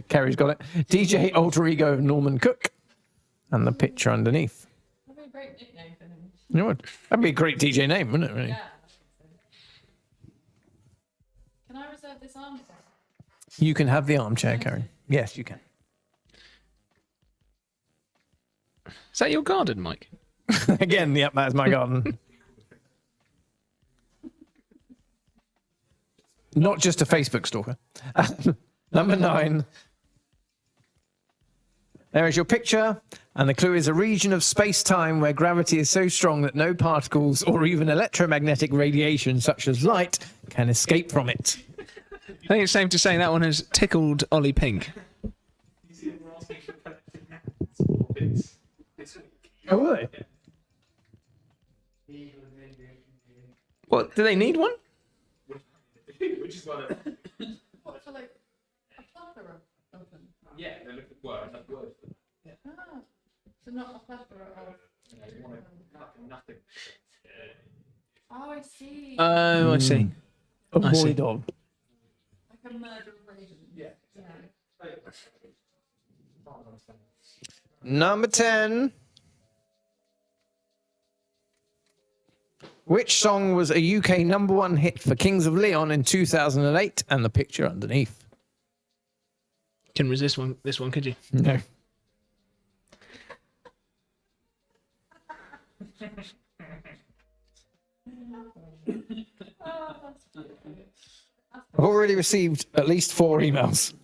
Kerry's got it. DJ alter ego of Norman Cook, and the picture underneath. That'd be a great nickname for him. You know what? That'd be a great DJ name, wouldn't it? Really? Yeah. Can I reserve this armchair? You can have the armchair, Karen. Yes, you can. Is that your garden, Mike? Again, yep, that's my garden. Not just a Facebook stalker. Number 9. There is your picture, and the clue is a region of space-time where gravity is so strong that no particles or even electromagnetic radiation, such as light, can escape from it. I think it's safe to say that one has tickled Ollie Pink. You see them asking for collecting bits this week. Oh, really? What, do they need one? Which is why they're. What, for like a plethora of them? Yeah, they're looking for another word. Ah, so not a plethora of. They want nothing. Oh, I see. Oh, I see. I see. Avoid of. Like a murder region. Yeah. Yeah. Number 10. Which song was a UK number 1 hit for Kings of Leon in 2008? And the picture underneath. Can resist this one, could you? No. I've already received at least 4 emails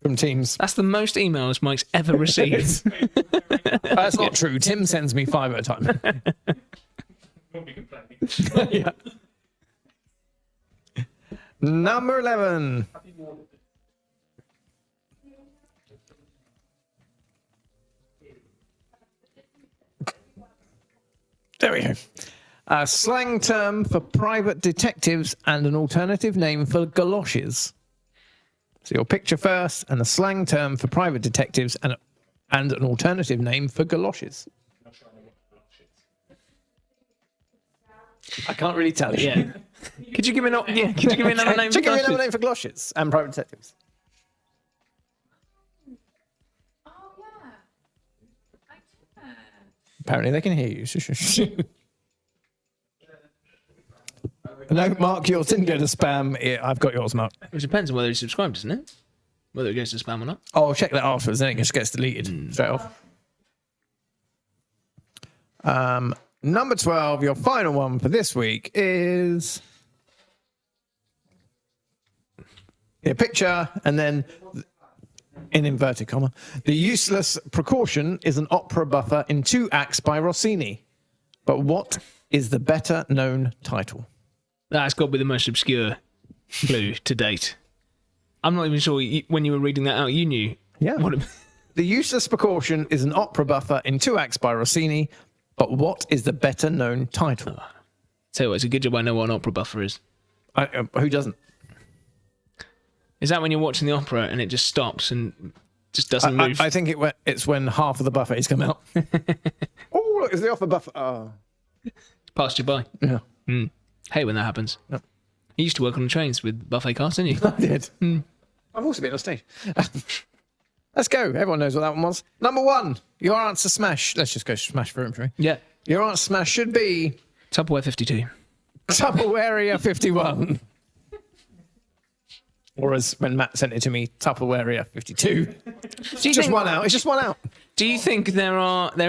from teams. That's the most emails Mike's ever received. That's not true. Tim sends me 5 at a time. Won't be complaining. Yeah. Number 11. There we go. A slang term for private detectives and an alternative name for galoshes. So your picture first, and a slang term for private detectives and an alternative name for galoshes. I can't really tell you. Yeah. Could you give me another name? Check for me that? another name for galoshes and private detectives. Oh, yeah. I can. Apparently they can hear you. No, Mark, yours didn't go to spam. Yeah, I've got yours, Mark. It depends on whether you subscribe, doesn't it? Whether it goes to spam or not. Oh, I'll check that afterwards, then it just gets deleted straight off. Number 12, your final one for this week is a picture, and then in inverted comma. The useless precaution is an opera buffer in 2 acts by Rossini. But what is the better known title? That's got to be the most obscure clue to date. I'm not even sure when you were reading that out, you knew. Yeah. What The useless precaution is an opera buffer in 2 acts by Rossini. But what is the better known title? Tell you what, it's a good job I know what an opera buffer is. Who doesn't? Is that when you're watching the opera and it just stops and just doesn't move? I think it's when half of the buffet has come out. Oh, look, it's the opera buffer. Oh. Passed you by. Yeah. Hate when that happens. Yep. You used to work on the trains with buffet cars, didn't you? I did. I've also been on stage. Let's go. Everyone knows what that one was. Number 1, your answer smash. Let's just go smash for him. Yeah. Your answer smash should be Tupperware 52. Tupperware 51. Or as when Matt sent it to me, Tupperware 52. Just one out. It's just one out. Do you think there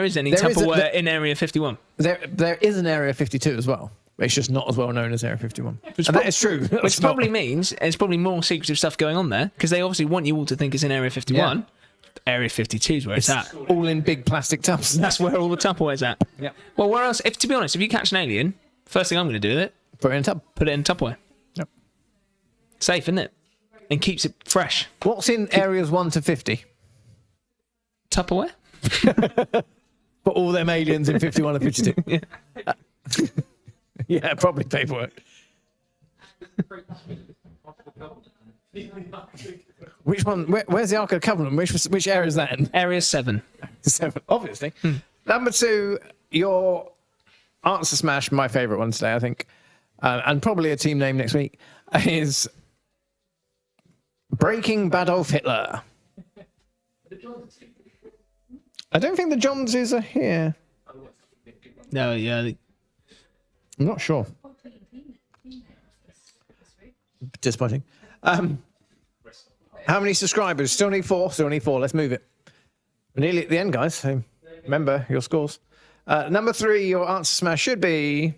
is any There is Tupperware in Area 51? There is an Area 52 as well. But it's just not as well known as Area 51. And that is true. Which probably means there's probably more secretive stuff going on there because they obviously want you all to think it's in Area 51. Yeah. Area 52 is where it's at. all in big plastic tubs. That's where all the Tupperware's at. Yeah. Well, where else? To be honest, if you catch an alien, first thing I'm going to do with it, Put it in a tub. put it in Tupperware. Yep. Safe, isn't it? And keeps it fresh. What's in areas 1 to 50? Tupperware? For all them aliens in 51 and 52. Yeah. Yeah, probably paperwork. Which one? Where's the Ark of the Covenant? Which area is that in? Area 7. 7, obviously. Number 2, your answer smash, my favourite one today, I think, and probably a team name next week, is Breaking Badolf Hitler. I don't think the Joneses are here. No, yeah. I'm not sure. Disappointing. How many subscribers? Still need 4. Still need 4. Let's move it. We're nearly at the end, guys. So remember your scores. Number 3, your answer smash should be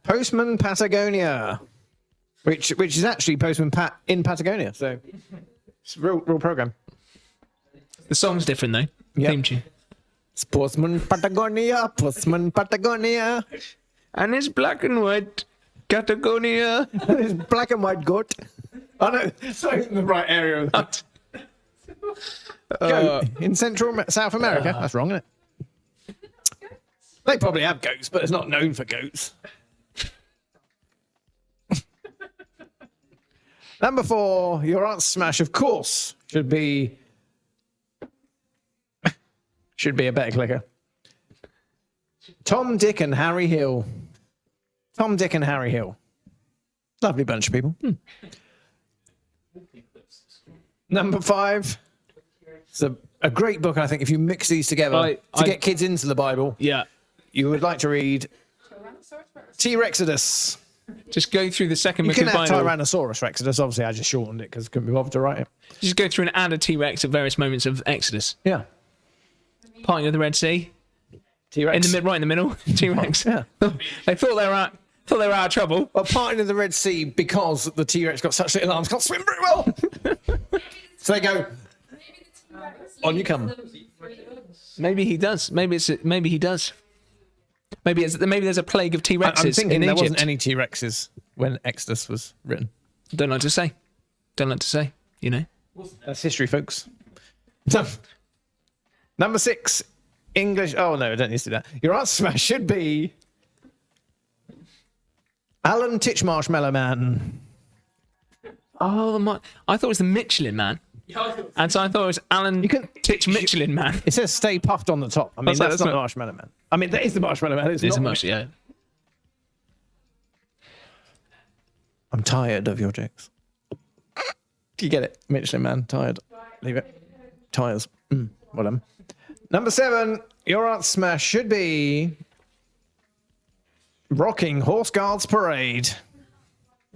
Postman Patagonia, which is actually Postman Pat in Patagonia. So it's a real program. The song's different, though. Yep. Theme tune. It's Postman Patagonia, Postman Patagonia. And it's black and white. Patagonia. It's black and white goat. Oh no, it's not in the right area of that. Goat in South America. That's wrong, isn't it? They probably have goats, but it's not known for goats. Number 4, your answer smash, of course, should be a better clicker. Tom, Dick, and Harry Hill. Tom, Dick, and Harry Hill. Lovely bunch of people. Number 5. It's a great book, I think, if you mix these together to get kids into the Bible. Yeah. You would like to read T-Rexodus. Just go through the second You book can of have the Bible. Tyrannosaurus Rexodus. Obviously, I just shortened it because I couldn't be bothered to write it. Just go through and add a T-Rex at various moments of Exodus. Yeah. Parting of the Red Sea. T-Rex. Right in the middle. T-Rex. Yeah. They thought they were out of trouble. Well, parting of the Red Sea because the T-Rex got such little arms, can't swim very well. So they go, on you come. Maybe he does. Maybe he does. Maybe there's a plague of T-Rexes I'm thinking in there Egypt. wasn't any T-Rexes when Exodus was written. Don't like to say. You know. That's history, folks. Number 6, English. Oh no, I don't need to do that. Your answer smash should be Alan Titchmarsh Mellow Man. Oh, I thought it was the Michelin Man. And so I thought it was Alan Titch Michelin Man. It says "Stay Puffed" on the top. I mean, that's not the Marshmallow Man. I mean, that is the Marshmallow Man. It's a not. Marshmallow, yeah. I'm tired of your jokes. Do you get it? Michelin Man, tired. Leave it. Tires. Well done. Number 7, your answer smash should be Rocking Horse Guards Parade.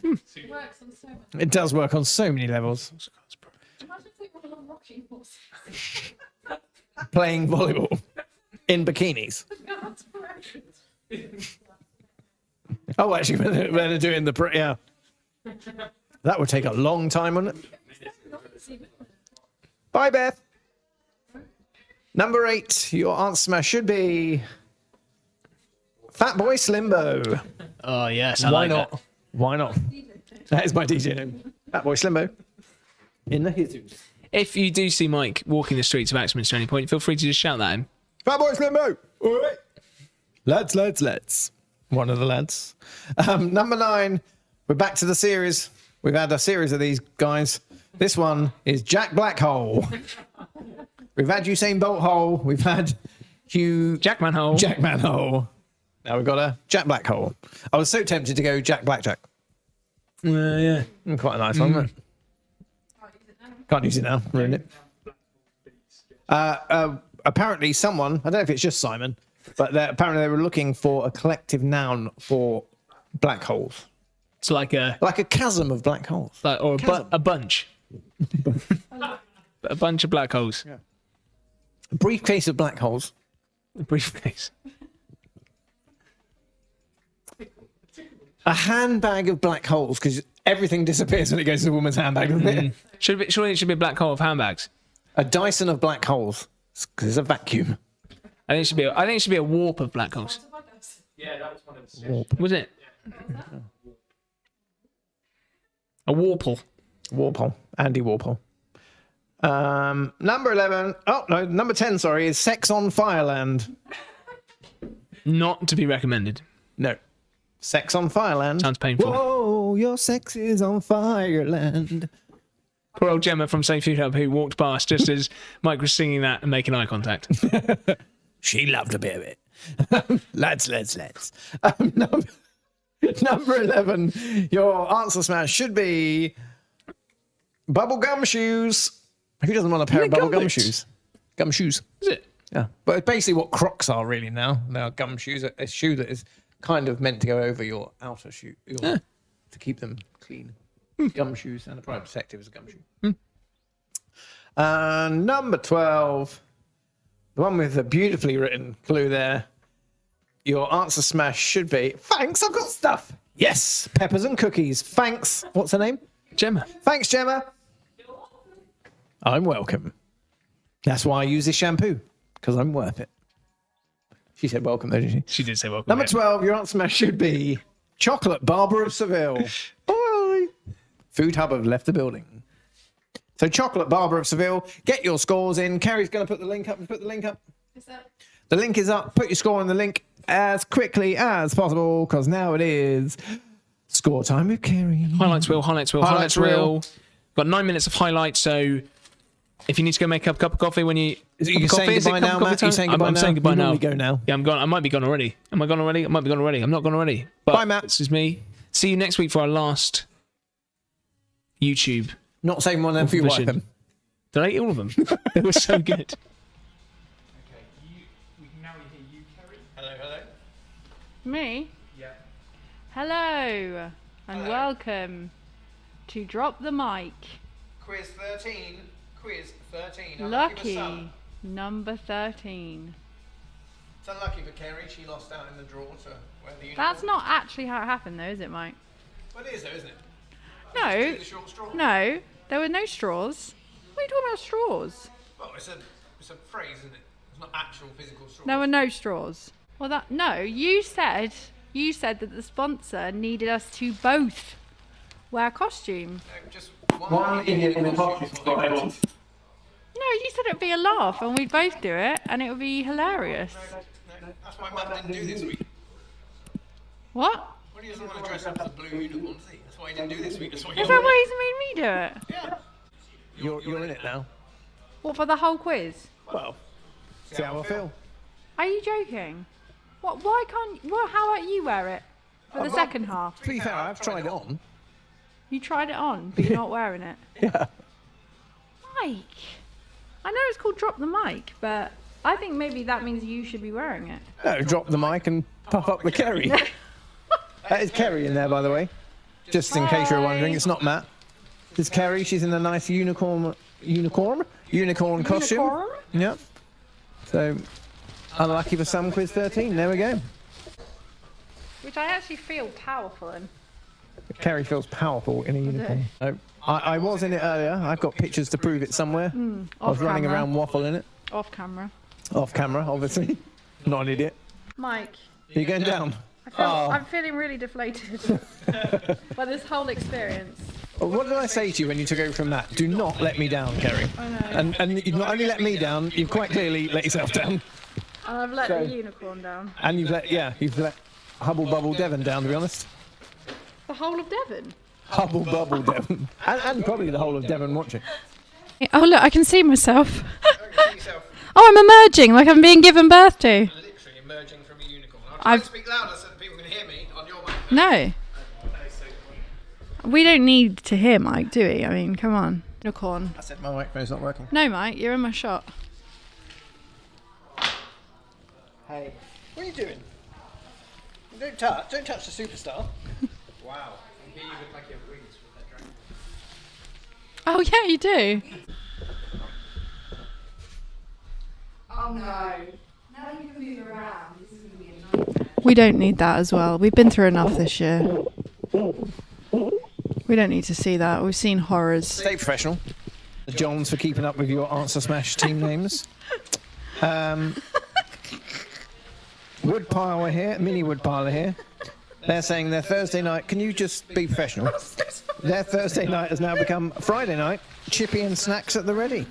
It works on so much. It does work on so many levels. Imagine if they were on rocking horses. Playing volleyball in bikinis. Oh, actually, when they're doing the yeah. That would take a long time, wouldn't it? Bye, Beth. Number 8, your answer smash should be Fatboy Slimbo. Oh yes, I Why like not? that. Why not? That is my DJ name. Fatboy Slimbo. In the hizzos. If you do see Mike walking the streets of Axminster at any point, feel free to just shout that at him. Fatboy Slimbo. All right. Lads. One of the lads. Number 9, we're back to the series. We've had a series of these guys. This one is Jack Blackhole. We've had Usain Bolt Hole. We've had Jack Manhole. Jack Manhole. Now we've got a Jack Blackhole. I was so tempted to go Jack Blackjack. Yeah. Quite a nice one, isn't it? Can't use it now. Ruined it. Apparently someone, I don't know if it's just Simon, but apparently they were looking for a collective noun for black holes. It's like a chasm of black holes. or a bunch. A bunch of black holes. Yeah. A briefcase of black holes. A briefcase. A handbag of black holes, because everything disappears when it goes to the woman's handbag, doesn't it? Surely it should be a black hole of handbags. A Dyson of black holes, because it's a vacuum. I think it should be a warp of black holes. Yeah, that was one of the suggestions. Was it? A warple. Warple. Andy Warple. Number 11. Oh, no, number 10, sorry, is Sex on Fireland. Not to be recommended. No. Sex on Fireland. Sounds painful. Whoa, your sex is on Fireland. Poor old Gemma from Safe Food Hub who walked past just as Mike was singing that and making eye contact. She loved a bit of it. Lads. Number 11. Your answer smash should be bubblegum shoes. Who doesn't want a pair of bubblegum shoes? Gum shoes. Is it? Yeah. But it's basically what Crocs are really now. They are gum shoes. A shoe that is kind of meant to go over your outer shoe to keep them clean. Gum shoes and a prime protective is a gum shoe. Number 12. The one with the beautifully written clue there. Your answer smash should be, thanks, I've got stuff. Yes, peppers and cookies. Thanks. What's her name? Gemma. Thanks, Gemma. I'm welcome. That's why I use this shampoo, because I'm worth it. She said welcome, though, didn't she? She did say welcome. Number 12, your answer smash should be chocolate Barbara of Seville. Bye. Food Hub have left the building. So chocolate Barbara of Seville, get your scores in. Carrie's going to put the link up. Put the link up. Is that? The link is up. Put your score in the link as quickly as possible, because now it is score time with Carrie. Highlights reel. Got 9 minutes of highlights, so if you need to go make a cup of coffee when you... You're saying goodbye now, Matt? You're saying goodbye now? I'm saying goodbye You now. normally go now. Yeah, I'm gone. I might be gone already. Am I gone already? I might be gone already. I'm not gone already. But Bye, Matt. This is me. See you next week for our last YouTube. Not saving one of them for you, Vision. wipe them. Did I eat all of them? They were so good. Okay, we can now hear you, Kerry. Hello. Me? Yeah. Hello, and Hello. welcome to Drop the Mic. Quiz 13. Lucky number 13. It's unlucky for Kerry. She lost out in the draw to where the unicorn. That's not actually how it happened, though, is it, Mike? Well, it is, though, isn't it? No, The short straw. no, there were no straws. What are you talking about, straws? Well, it's a phrase, isn't it? It's not actual physical straw. There were no straws. Well, you said that the sponsor needed us to both wear costume. No, just one idiot in a costume. No, you said it'd be a laugh and we'd both do it and it would be hilarious. No, that's why Matt didn't do this week. What? Well, he doesn't want to dress up as a blue unicorn, does he? That's why he didn't do this week. That's why Is that why he's made me do it? Yeah. You're in it now. What, for the whole quiz? Well, see how I feel. Are you joking? What? Why can't? Well, how about you wear it for the second half? To be fair, I've tried it on. You tried it on, but you're not wearing it. Yeah. Mike, I know it's called Drop the Mic, but I think maybe that means you should be wearing it. No, drop the mic and puff up the Kerry. That is Kerry in there, by the way. Just in case you're wondering, it's not Matt. It's Kerry. She's in a nice unicorn costume. Unicorn? Yep. So, unlucky for some, quiz 13. There we go. Which I actually feel powerful in. Kerry feels powerful in a unicorn. No, I was in it earlier. I've got pictures to prove it somewhere. I was running around Waffle in it. Off camera. Off camera, obviously. Not an idiot. Mike, Are you going down? I'm feeling really deflated by this whole experience. Well, what did I say to you when you took over from that? Do not let me down, Kerry. I know. And you've not only let me down, you've quite clearly let yourself down. And I've let the unicorn down. And you've let Hubble Bubble Devon down, to be honest. The whole of Devon? Hubble Bubble Devon. And probably the whole of Devon watching. Oh look, I can see myself. Oh, I'm emerging like I'm being given birth to. Literally emerging from a unicorn. I'll speak louder so that people can hear me on your microphone. No. We don't need to hear Mike, do we? I mean, come on. Unicorn. I said my microphone's not working. No, Mike, you're in my shot. Hey, what are you doing? Don't touch the superstar. Wow. You look like you have wings with that dragon. Oh yeah, you do. Oh no. Now you can move around. This is going to be a nightmare. We don't need that as well. We've been through enough this year. We don't need to see that. We've seen horrors. Stay professional. The Johns for keeping up with your Answer Smash team names. Woodpile are here, mini Woodpile are here. They're saying their Thursday night, can you just be professional? Their Thursday night has now become Friday night, chippy and snacks at the ready.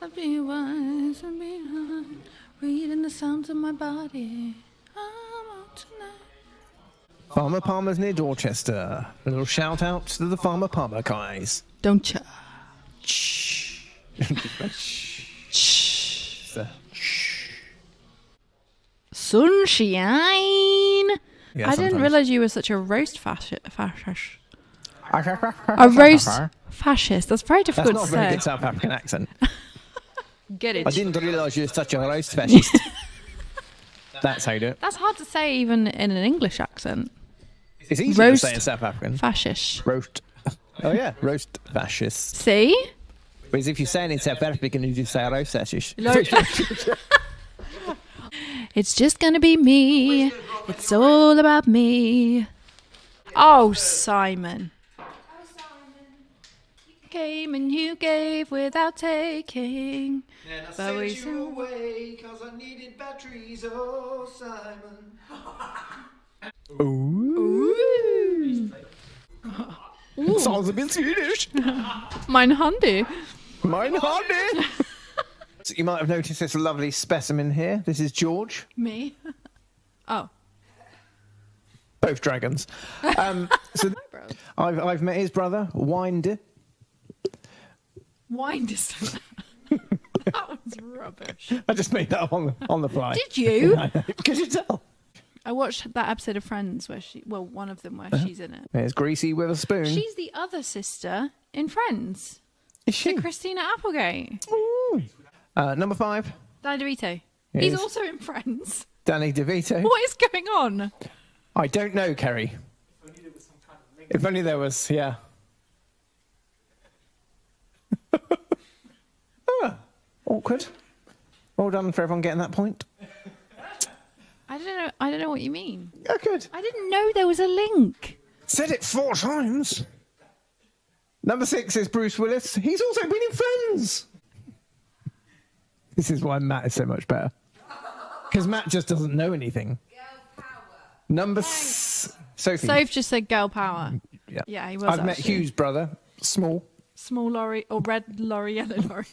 I'll be wise and behind, reading the sounds of my body. I'm out tonight. Farmer Palmer's near Dorchester. A little shout out to the Farmer Palmer guys. Don't ya? Shh. Sunshine. Yeah, I didn't sometimes. realise you were such a roast fascist. A roast fascist. That's very That's difficult not a to very say. good South African accent. Get it? I didn't realise you were such a roast fascist. That's how you do it. That's hard to say even in an English accent. It's easy to Roast say in South African. Fascist. Roast. Oh yeah, roast fascist. See? Whereas if you say it in South African, you just say roast fascist. It's just gonna be me. It's all about me. Oh, Simon. You came and you gave without taking. And I But sent we you still- away because I needed batteries, oh Simon. Ooh. It sounds a bit Swedish. Mein Handy. Mine honey. So you might have noticed this lovely specimen here. This is George. Me. Oh. Both dragons. So I've met his brother, Wind. Wine distance. That was rubbish. I just made that up on the fly. Did you? Could you tell? I watched that episode of Friends where one of them where she's in it. There's Greasy with a spoon. She's the other sister in Friends. Is she? Christina Applegate. Ooh. Number 5, Danny DeVito. Yes. He's also in Friends. Danny DeVito. What is going on? I don't know, Kerry. If only there was, yeah. Awkward. Well done for everyone getting that point. I don't know what you mean. Oh, good. I didn't know there was a link. Said it 4 times. Number 6 is Bruce Willis. He's also been in Friends. This is why Matt is so much better. Because Matt just doesn't know anything. Number Sophie. Soph just said girl power. Yeah. Yeah, he was. I've met actually. Hugh's brother, Small. Small lorry or red lorry, yellow lorry.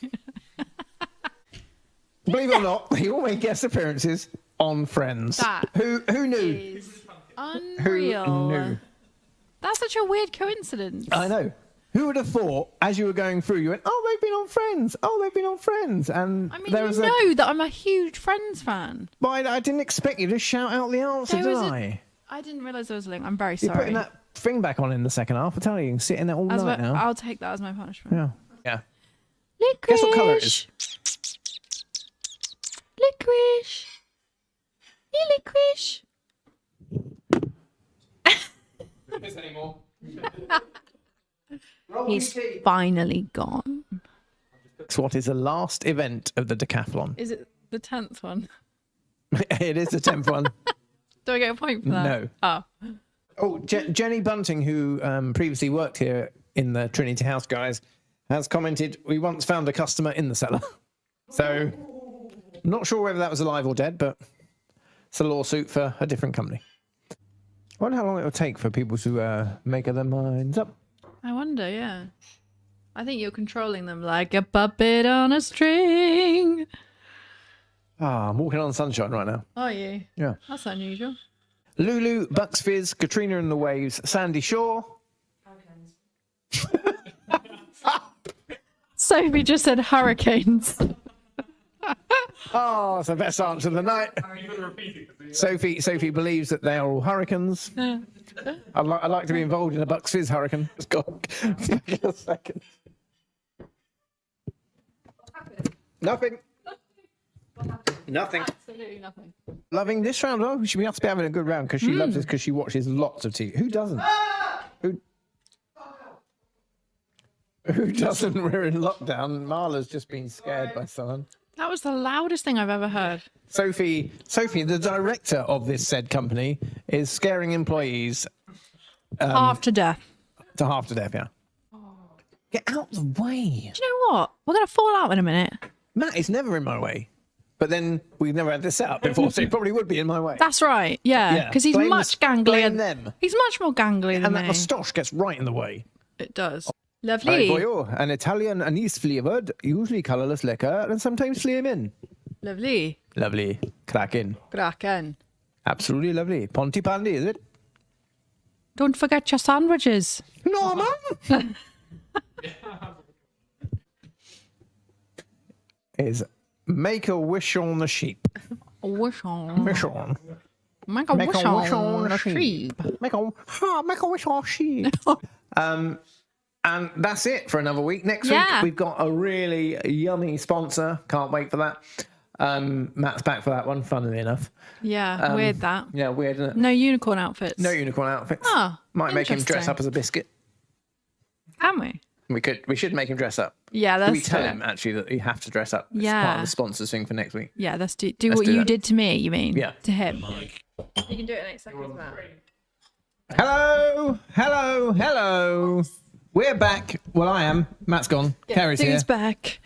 Believe it or not, he all made guest appearances on Friends. That Who knew? is unreal. Who knew? That's such a weird coincidence. I know. Who would have thought, as you were going through, you went, "Oh, they've been on Friends. Oh, they've been on Friends." And I mean, there you was know that I'm a huge Friends fan. But I didn't expect you to shout out the answer, There did was a- I? I didn't realise there was a link. I'm very You're sorry. putting that thing back on in the second half. I tell you, you can sit in there all night now. I'll take that as my punishment. Yeah. Yeah. Licorice. Guess what colour it is? Licorice. Licorice. anymore. He's finally gone. So what is the last event of the decathlon? Is it the 10th one? It is the 10th one. Do I get a point for that? No. Oh. Oh, Jenny Bunting, who previously worked here, in the Trinity House guys has commented, we once found a customer in the cellar. So, not sure whether that was alive or dead, but it's a lawsuit for a different company. I wonder how long it will take for people to make up their minds up. I wonder, yeah. I think you're controlling them like a puppet on a string. Ah, I'm walking on sunshine right now. Are you? Yeah. That's unusual. Lulu, Bucks Fizz, Katrina and the Waves, Sandy Shore. Sophie just said hurricanes. Oh, it's the best answer of the night. Sophie believes that they are all hurricanes. I'd like to be involved in a Bucks Fizz hurricane. Just go a second. Nothing. Nothing. Absolutely nothing. Loving this round? Oh, she must be having a good round because she loves this because she watches lots of TV. Who doesn't? Who doesn't? We're in lockdown. Marla's just been scared by someone. That was the loudest thing I've ever heard. Sophie, the director of this said company, is scaring employees Half to death. to half to death. Yeah. Get out of the way. Do you know what? We're going to fall out in a minute. Matt is never in my way. But then we've never had this set up before, so he probably would be in my way. That's right. Yeah. Yeah. Because he's Blame much blame ganglier. them. He's much more ganglier And than that me. moustache gets right in the way. It does. Right, Lovely. boyo. An Italian anise flavoured, usually colourless liquor, and sometimes flaming. Lovely. Lovely. Cracking. Kraken. Absolutely lovely. Ponty Pandy, is it? Don't forget your sandwiches. No, man. Is make a wish on the sheep. Wish on. Wish on. Make a wish on the sheep. Make a wish on sheep. And that's it for another week. Next Yeah. week we've got a really yummy sponsor. Can't wait for that. Matt's back for that one, funnily enough. Yeah, weird that. Yeah, weird, isn't it? No unicorn outfits. No unicorn outfits. Oh, Might make him dress interesting. up as a biscuit. Can we? We should make him dress up. Yeah, Do let's we tell do it. him actually that you have to dress up? It's Yeah. part of the sponsors thing for next week. Yeah, let's do Let's what do you that. did to me, you mean? Yeah. To him. You can do it in 8 seconds, Matt. Hello. We're back. Well, I am. Matt's gone. Carrie's here. Who's back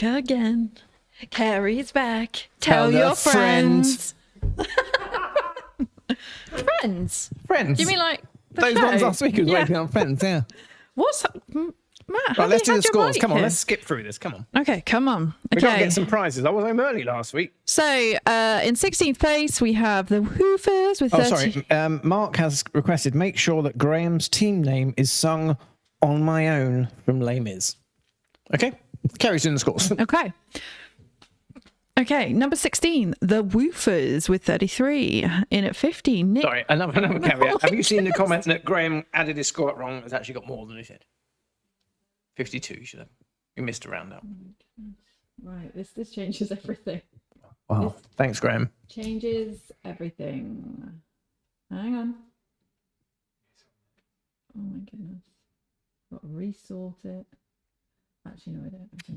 again. Carrie's back. Tell Tell the your friends. Friends? Friends. Do you mean like the those show? ones last week? Who was Yeah. waiting on friends? Yeah. What's Matt? Have Right, let's you do had the your scores. mic Come on, here? let's skip through this. Come on. Okay, come on. We got to Okay. get some prizes. I was home early last week. So, in 16th place, we have the Woofers with 30. Oh, sorry. Mark has requested make sure that Graham's team name is sung on my own from Les Mis. Okay? Carrie's doing the scores. Okay. Okay, number 16, the Woofers with 33. In at 15, Nick. Sorry, another caveat. Have you seen the comment that Graham added his score wrong? Has actually got more than he said. 52, you should have. You missed a round out. Right, this changes everything. Wow. Thanks, Graham. Changes everything. Hang on. Oh my goodness. Got to resort it. Actually, no,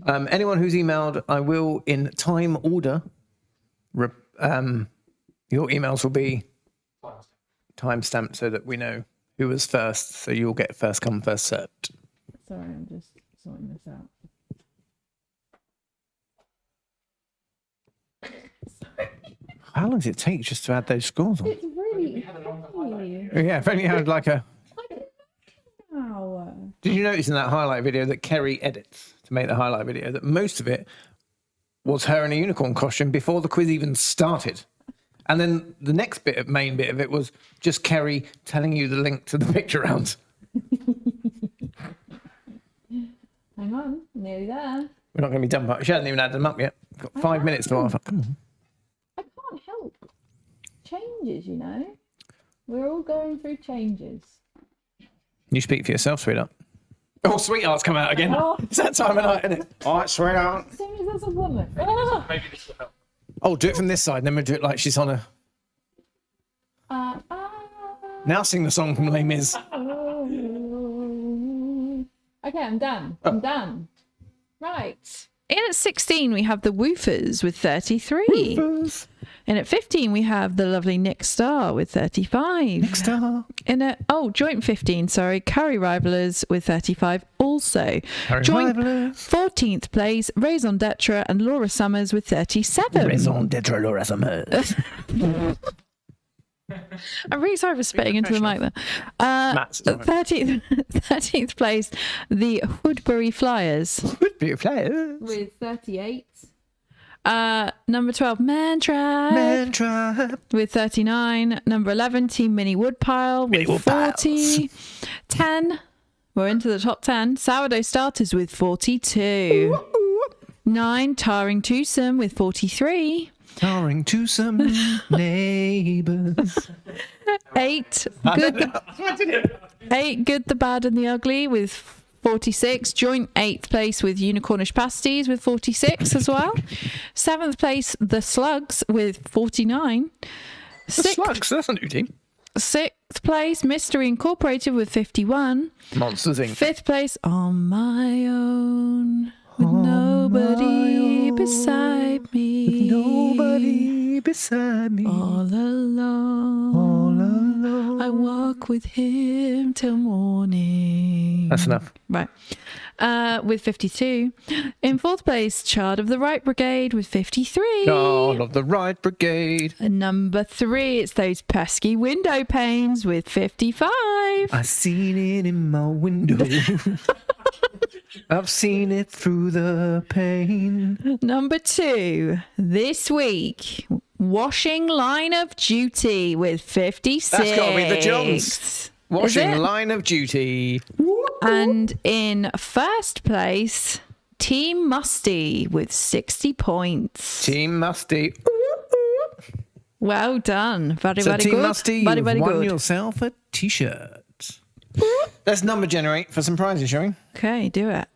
I don't. Anyone who's emailed, I will, in time order, your emails will be timestamped so that we know who was first. So you'll get first come, first served. Sorry, I'm just sorting this out. How long does it take just to add those scores on? It's really heavy. Yeah, if only you had like a... Wow. Did you notice in that highlight video that Kerry edits to make the highlight video that most of it was her in a unicorn costume before the quiz even started? And then the next main bit of it was just Kerry telling you the link to the picture round. Hang on, nearly there. We're not going to be done, but she hasn't even added them up yet. Got 5 minutes to half. Come on. I can't help changes, you know. We're all going through changes. You speak for yourself, sweetheart. Oh, sweetheart's come out again. Oh. It's that time of night, isn't it? All right, sweetheart. As soon as there's a woman. Ah! Maybe this will help. Oh, do it from this side, and then we'll do it like she's on a... Now sing the song from Les Mis. Okay, I'm done. I'm done. Right. In at 16, we have the Woofers with 33. Woofers. In at 15, we have the lovely Nick Starr with 35. Nick Starr. In at, joint 15, sorry, Curry Rivalers with 35 also. Curry Joint Rivalers. 14th place, Raison d'etre and Laura Summers with 37. Raison d'etre, Laura Summers. I'm really sorry for spitting into the mic there. Matt's all right. 13th place, the Woodbury Flyers Would be a player. with 38. Number 12, Man Trap Man Trap. with 39. Number 11, Team Mini Woodpile Mini with Woodpiles. 40. 10, we're into the top 10. Sourdough Starters with 42. 9, Tarring Twosome with 43. Tarring to some neighbours. 8, Good the Bad and the Ugly with 46. Joint 8th place with Unicornish Pasties with 46 as well. 7th place, The Slugs with 49. The 6th, Slugs, that's a new team. 6th place, Mystery Incorporated with 51. Monsters Inc. 5th place, On My Own with nobody beside me. Nobody beside me. All alone. All alone. I walk with him till morning. That's enough. Right. With 52. In 4th place, Child of the Right Brigade with 53. God of the Right Brigade. And number 3, it's those pesky window panes with 55. I seen it in my window. I've seen it through the pane. Number 2, this week, Washing Line of Duty with 56. That's got to be the Johns. Washing it? Line of Duty. And in 1st place, Team Musty with 60 points. Team Musty. Well done. Very, So very Team good. Musty, very, you've very won good. yourself a T-shirt. Let's number generate for some prizes, shall we? Okay, do it.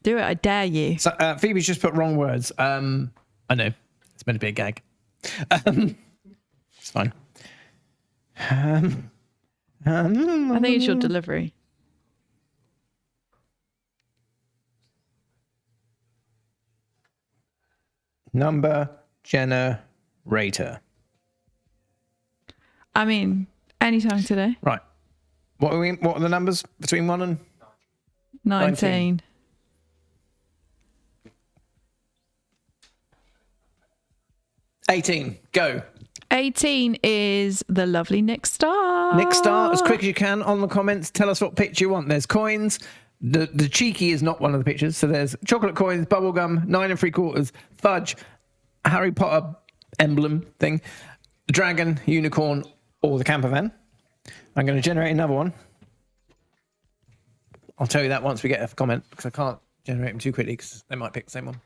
Do it. I dare you. So Phoebe's just put wrong words. I know. It's meant to be a gag. It's fine. I think it's your delivery. Number generator. I mean, anytime today. Right. What are the numbers between 1 and 19. 18? Go. 18 is the lovely Nick Starr. Nick Starr, as quick as you can on the comments. Tell us what picture you want. There's coins. The cheeky is not one of the pictures. So there's chocolate coins, bubblegum, 9 3/4, fudge, Harry Potter emblem thing, dragon, unicorn, or the camper van. I'm going to generate another one. I'll tell you that once we get a comment because I can't generate them too quickly because they might pick the same one.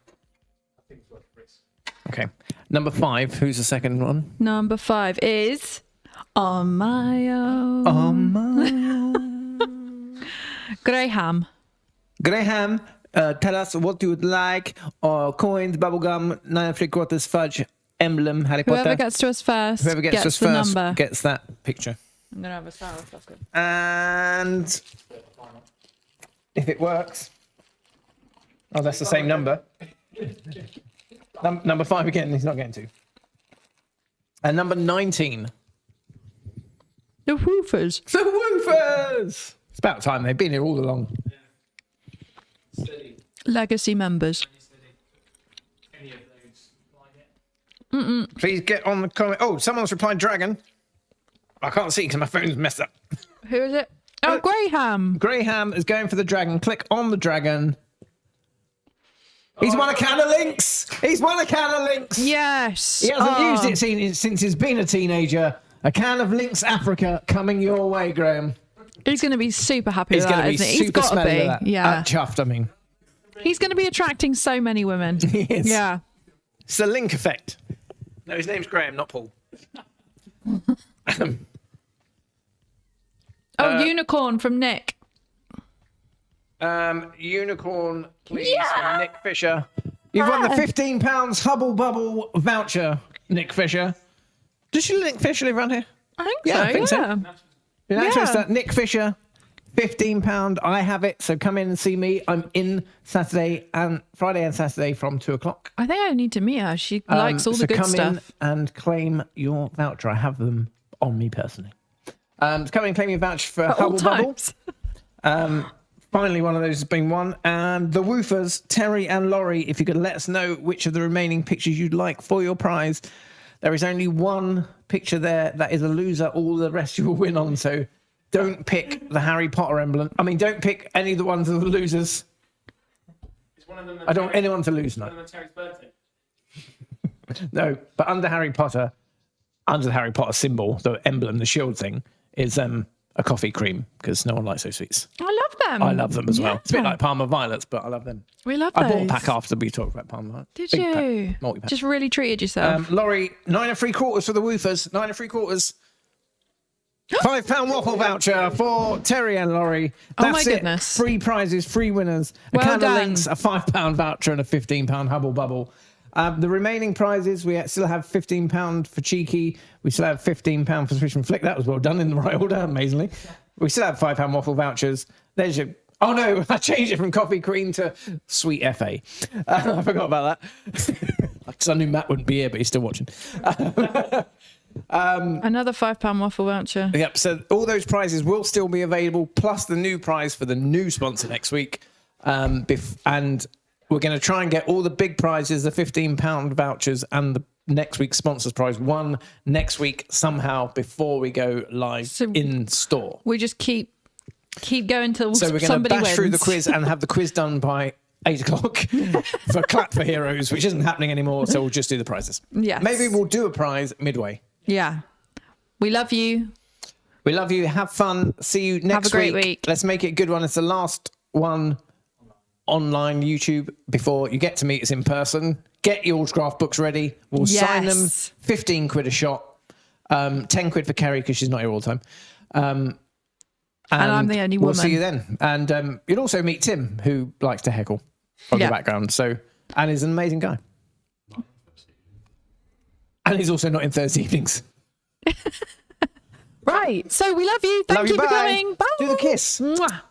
Okay. Number 5. Who's the second one? Number 5 is On My Own. On my own. Graham. Graham, tell us what you would like. Coins, bubblegum, 9 3/4, fudge, emblem, Harry Potter. Whoever gets to us first Whoever gets to us the first number. gets that picture. I'm going to have a sour fucker. And if it works, oh, that's the same number. Number 5 again. He's not getting to. And number 19. The Woofers. The Woofers. It's about time. They've been here all along. Legacy members. Please get on the comment. Oh, someone's replied dragon. I can't see because my phone's messed up. Who is it? Oh, Graham. Graham is going for the dragon. Click on the dragon. He's won a can of links. He's won a can of links. Yes. He hasn't used it since he's been a teenager. A can of Lynx Africa coming your way, Graham. He's going to be super happy He's with going that, to be isn't he? He's super got to smelly be. with that. Yeah. Chuffed, I mean. He's going to be attracting so many women. He is. Yeah. It's the link effect. No, his name's Graham, not Paul. Unicorn from Nick. Unicorn, please, from Nick Fisher. You've won the £15 Hubble Bubble voucher, Nick Fisher. Does Nick Fisher live around here? I think Yeah, so. I think so. yeah. In actual fact, Nick Fisher, £15. I have it. So come in and see me. I'm in Friday and Saturday from 2:00. I think I need to meet her. She likes all the good come stuff. in and claim your voucher. I have them on me personally. So come in and claim your voucher for At all Hubble Bubble. times. Finally, one of those has been won. And the Woofers, Terry and Laurie, if you could let us know which of the remaining pictures you'd like for your prize. There is only one picture there that is a loser. All the rest you will win on. So don't pick the Harry Potter emblem. I mean, don't pick any of the ones that are the losers. Is one of them I don't want anyone to lose, no. one of them Terry's birthday? No, but under Harry Potter, under the Harry Potter symbol, the emblem, the shield thing, is a coffee cream because no one likes those sweets. I love them. I love them as well. It's a bit Yeah. like Parma Violets, but I love them. We love I those. bought a pack after we talked about Parma Violets. Did Big you? Pack, multi-pack. Just really treated yourself. Laurie, 9 3/4 for the Woofers. 9 3/4. £5 waffle voucher for Terry and Laurie. Oh my That's it. goodness. Free prizes, free winners. Well a can done. of links, a £5 voucher, and a £15 Hubble Bubble. The remaining prizes, we still have £15 for Cheeky. We still have £15 for Swish and Flick. That was well done in the right order, amazingly. We still have £5 waffle vouchers. There's your. Oh no, I changed it from Coffee Queen to Sweet FA. I forgot about that. Because I knew Matt wouldn't be here, but he's still watching. Another £5 waffle voucher. Yep. So all those prizes will still be available, plus the new prize for the new sponsor next week. And we're going to try and get all the big prizes, the £15 vouchers, and the next week's sponsors prize won next week somehow before we go live So in store. We just keep going till So we're going to somebody bash wins. through the quiz and have the quiz done by 8:00 for Clap for Heroes, which isn't happening anymore. So we'll just do the prizes. Yes. Maybe we'll do a prize midway. Yeah. We love you. We love you. Have fun. See you next Have a great week. Let's make it a good one. It's the last one online YouTube before you get to meet us in person. Get your autograph books ready. We'll sign them. Yes. 15 quid a shot. 10 quid for Kerry because she's not here all the time. And I'm the only We'll woman. see you then. And you'll also meet Tim, who likes to heckle from Yeah. the background. And he's an amazing guy. And he's also not in Thursday evenings. Right. So we love you. Thank Love you for bye. coming. Bye. Do the kiss. Mwah.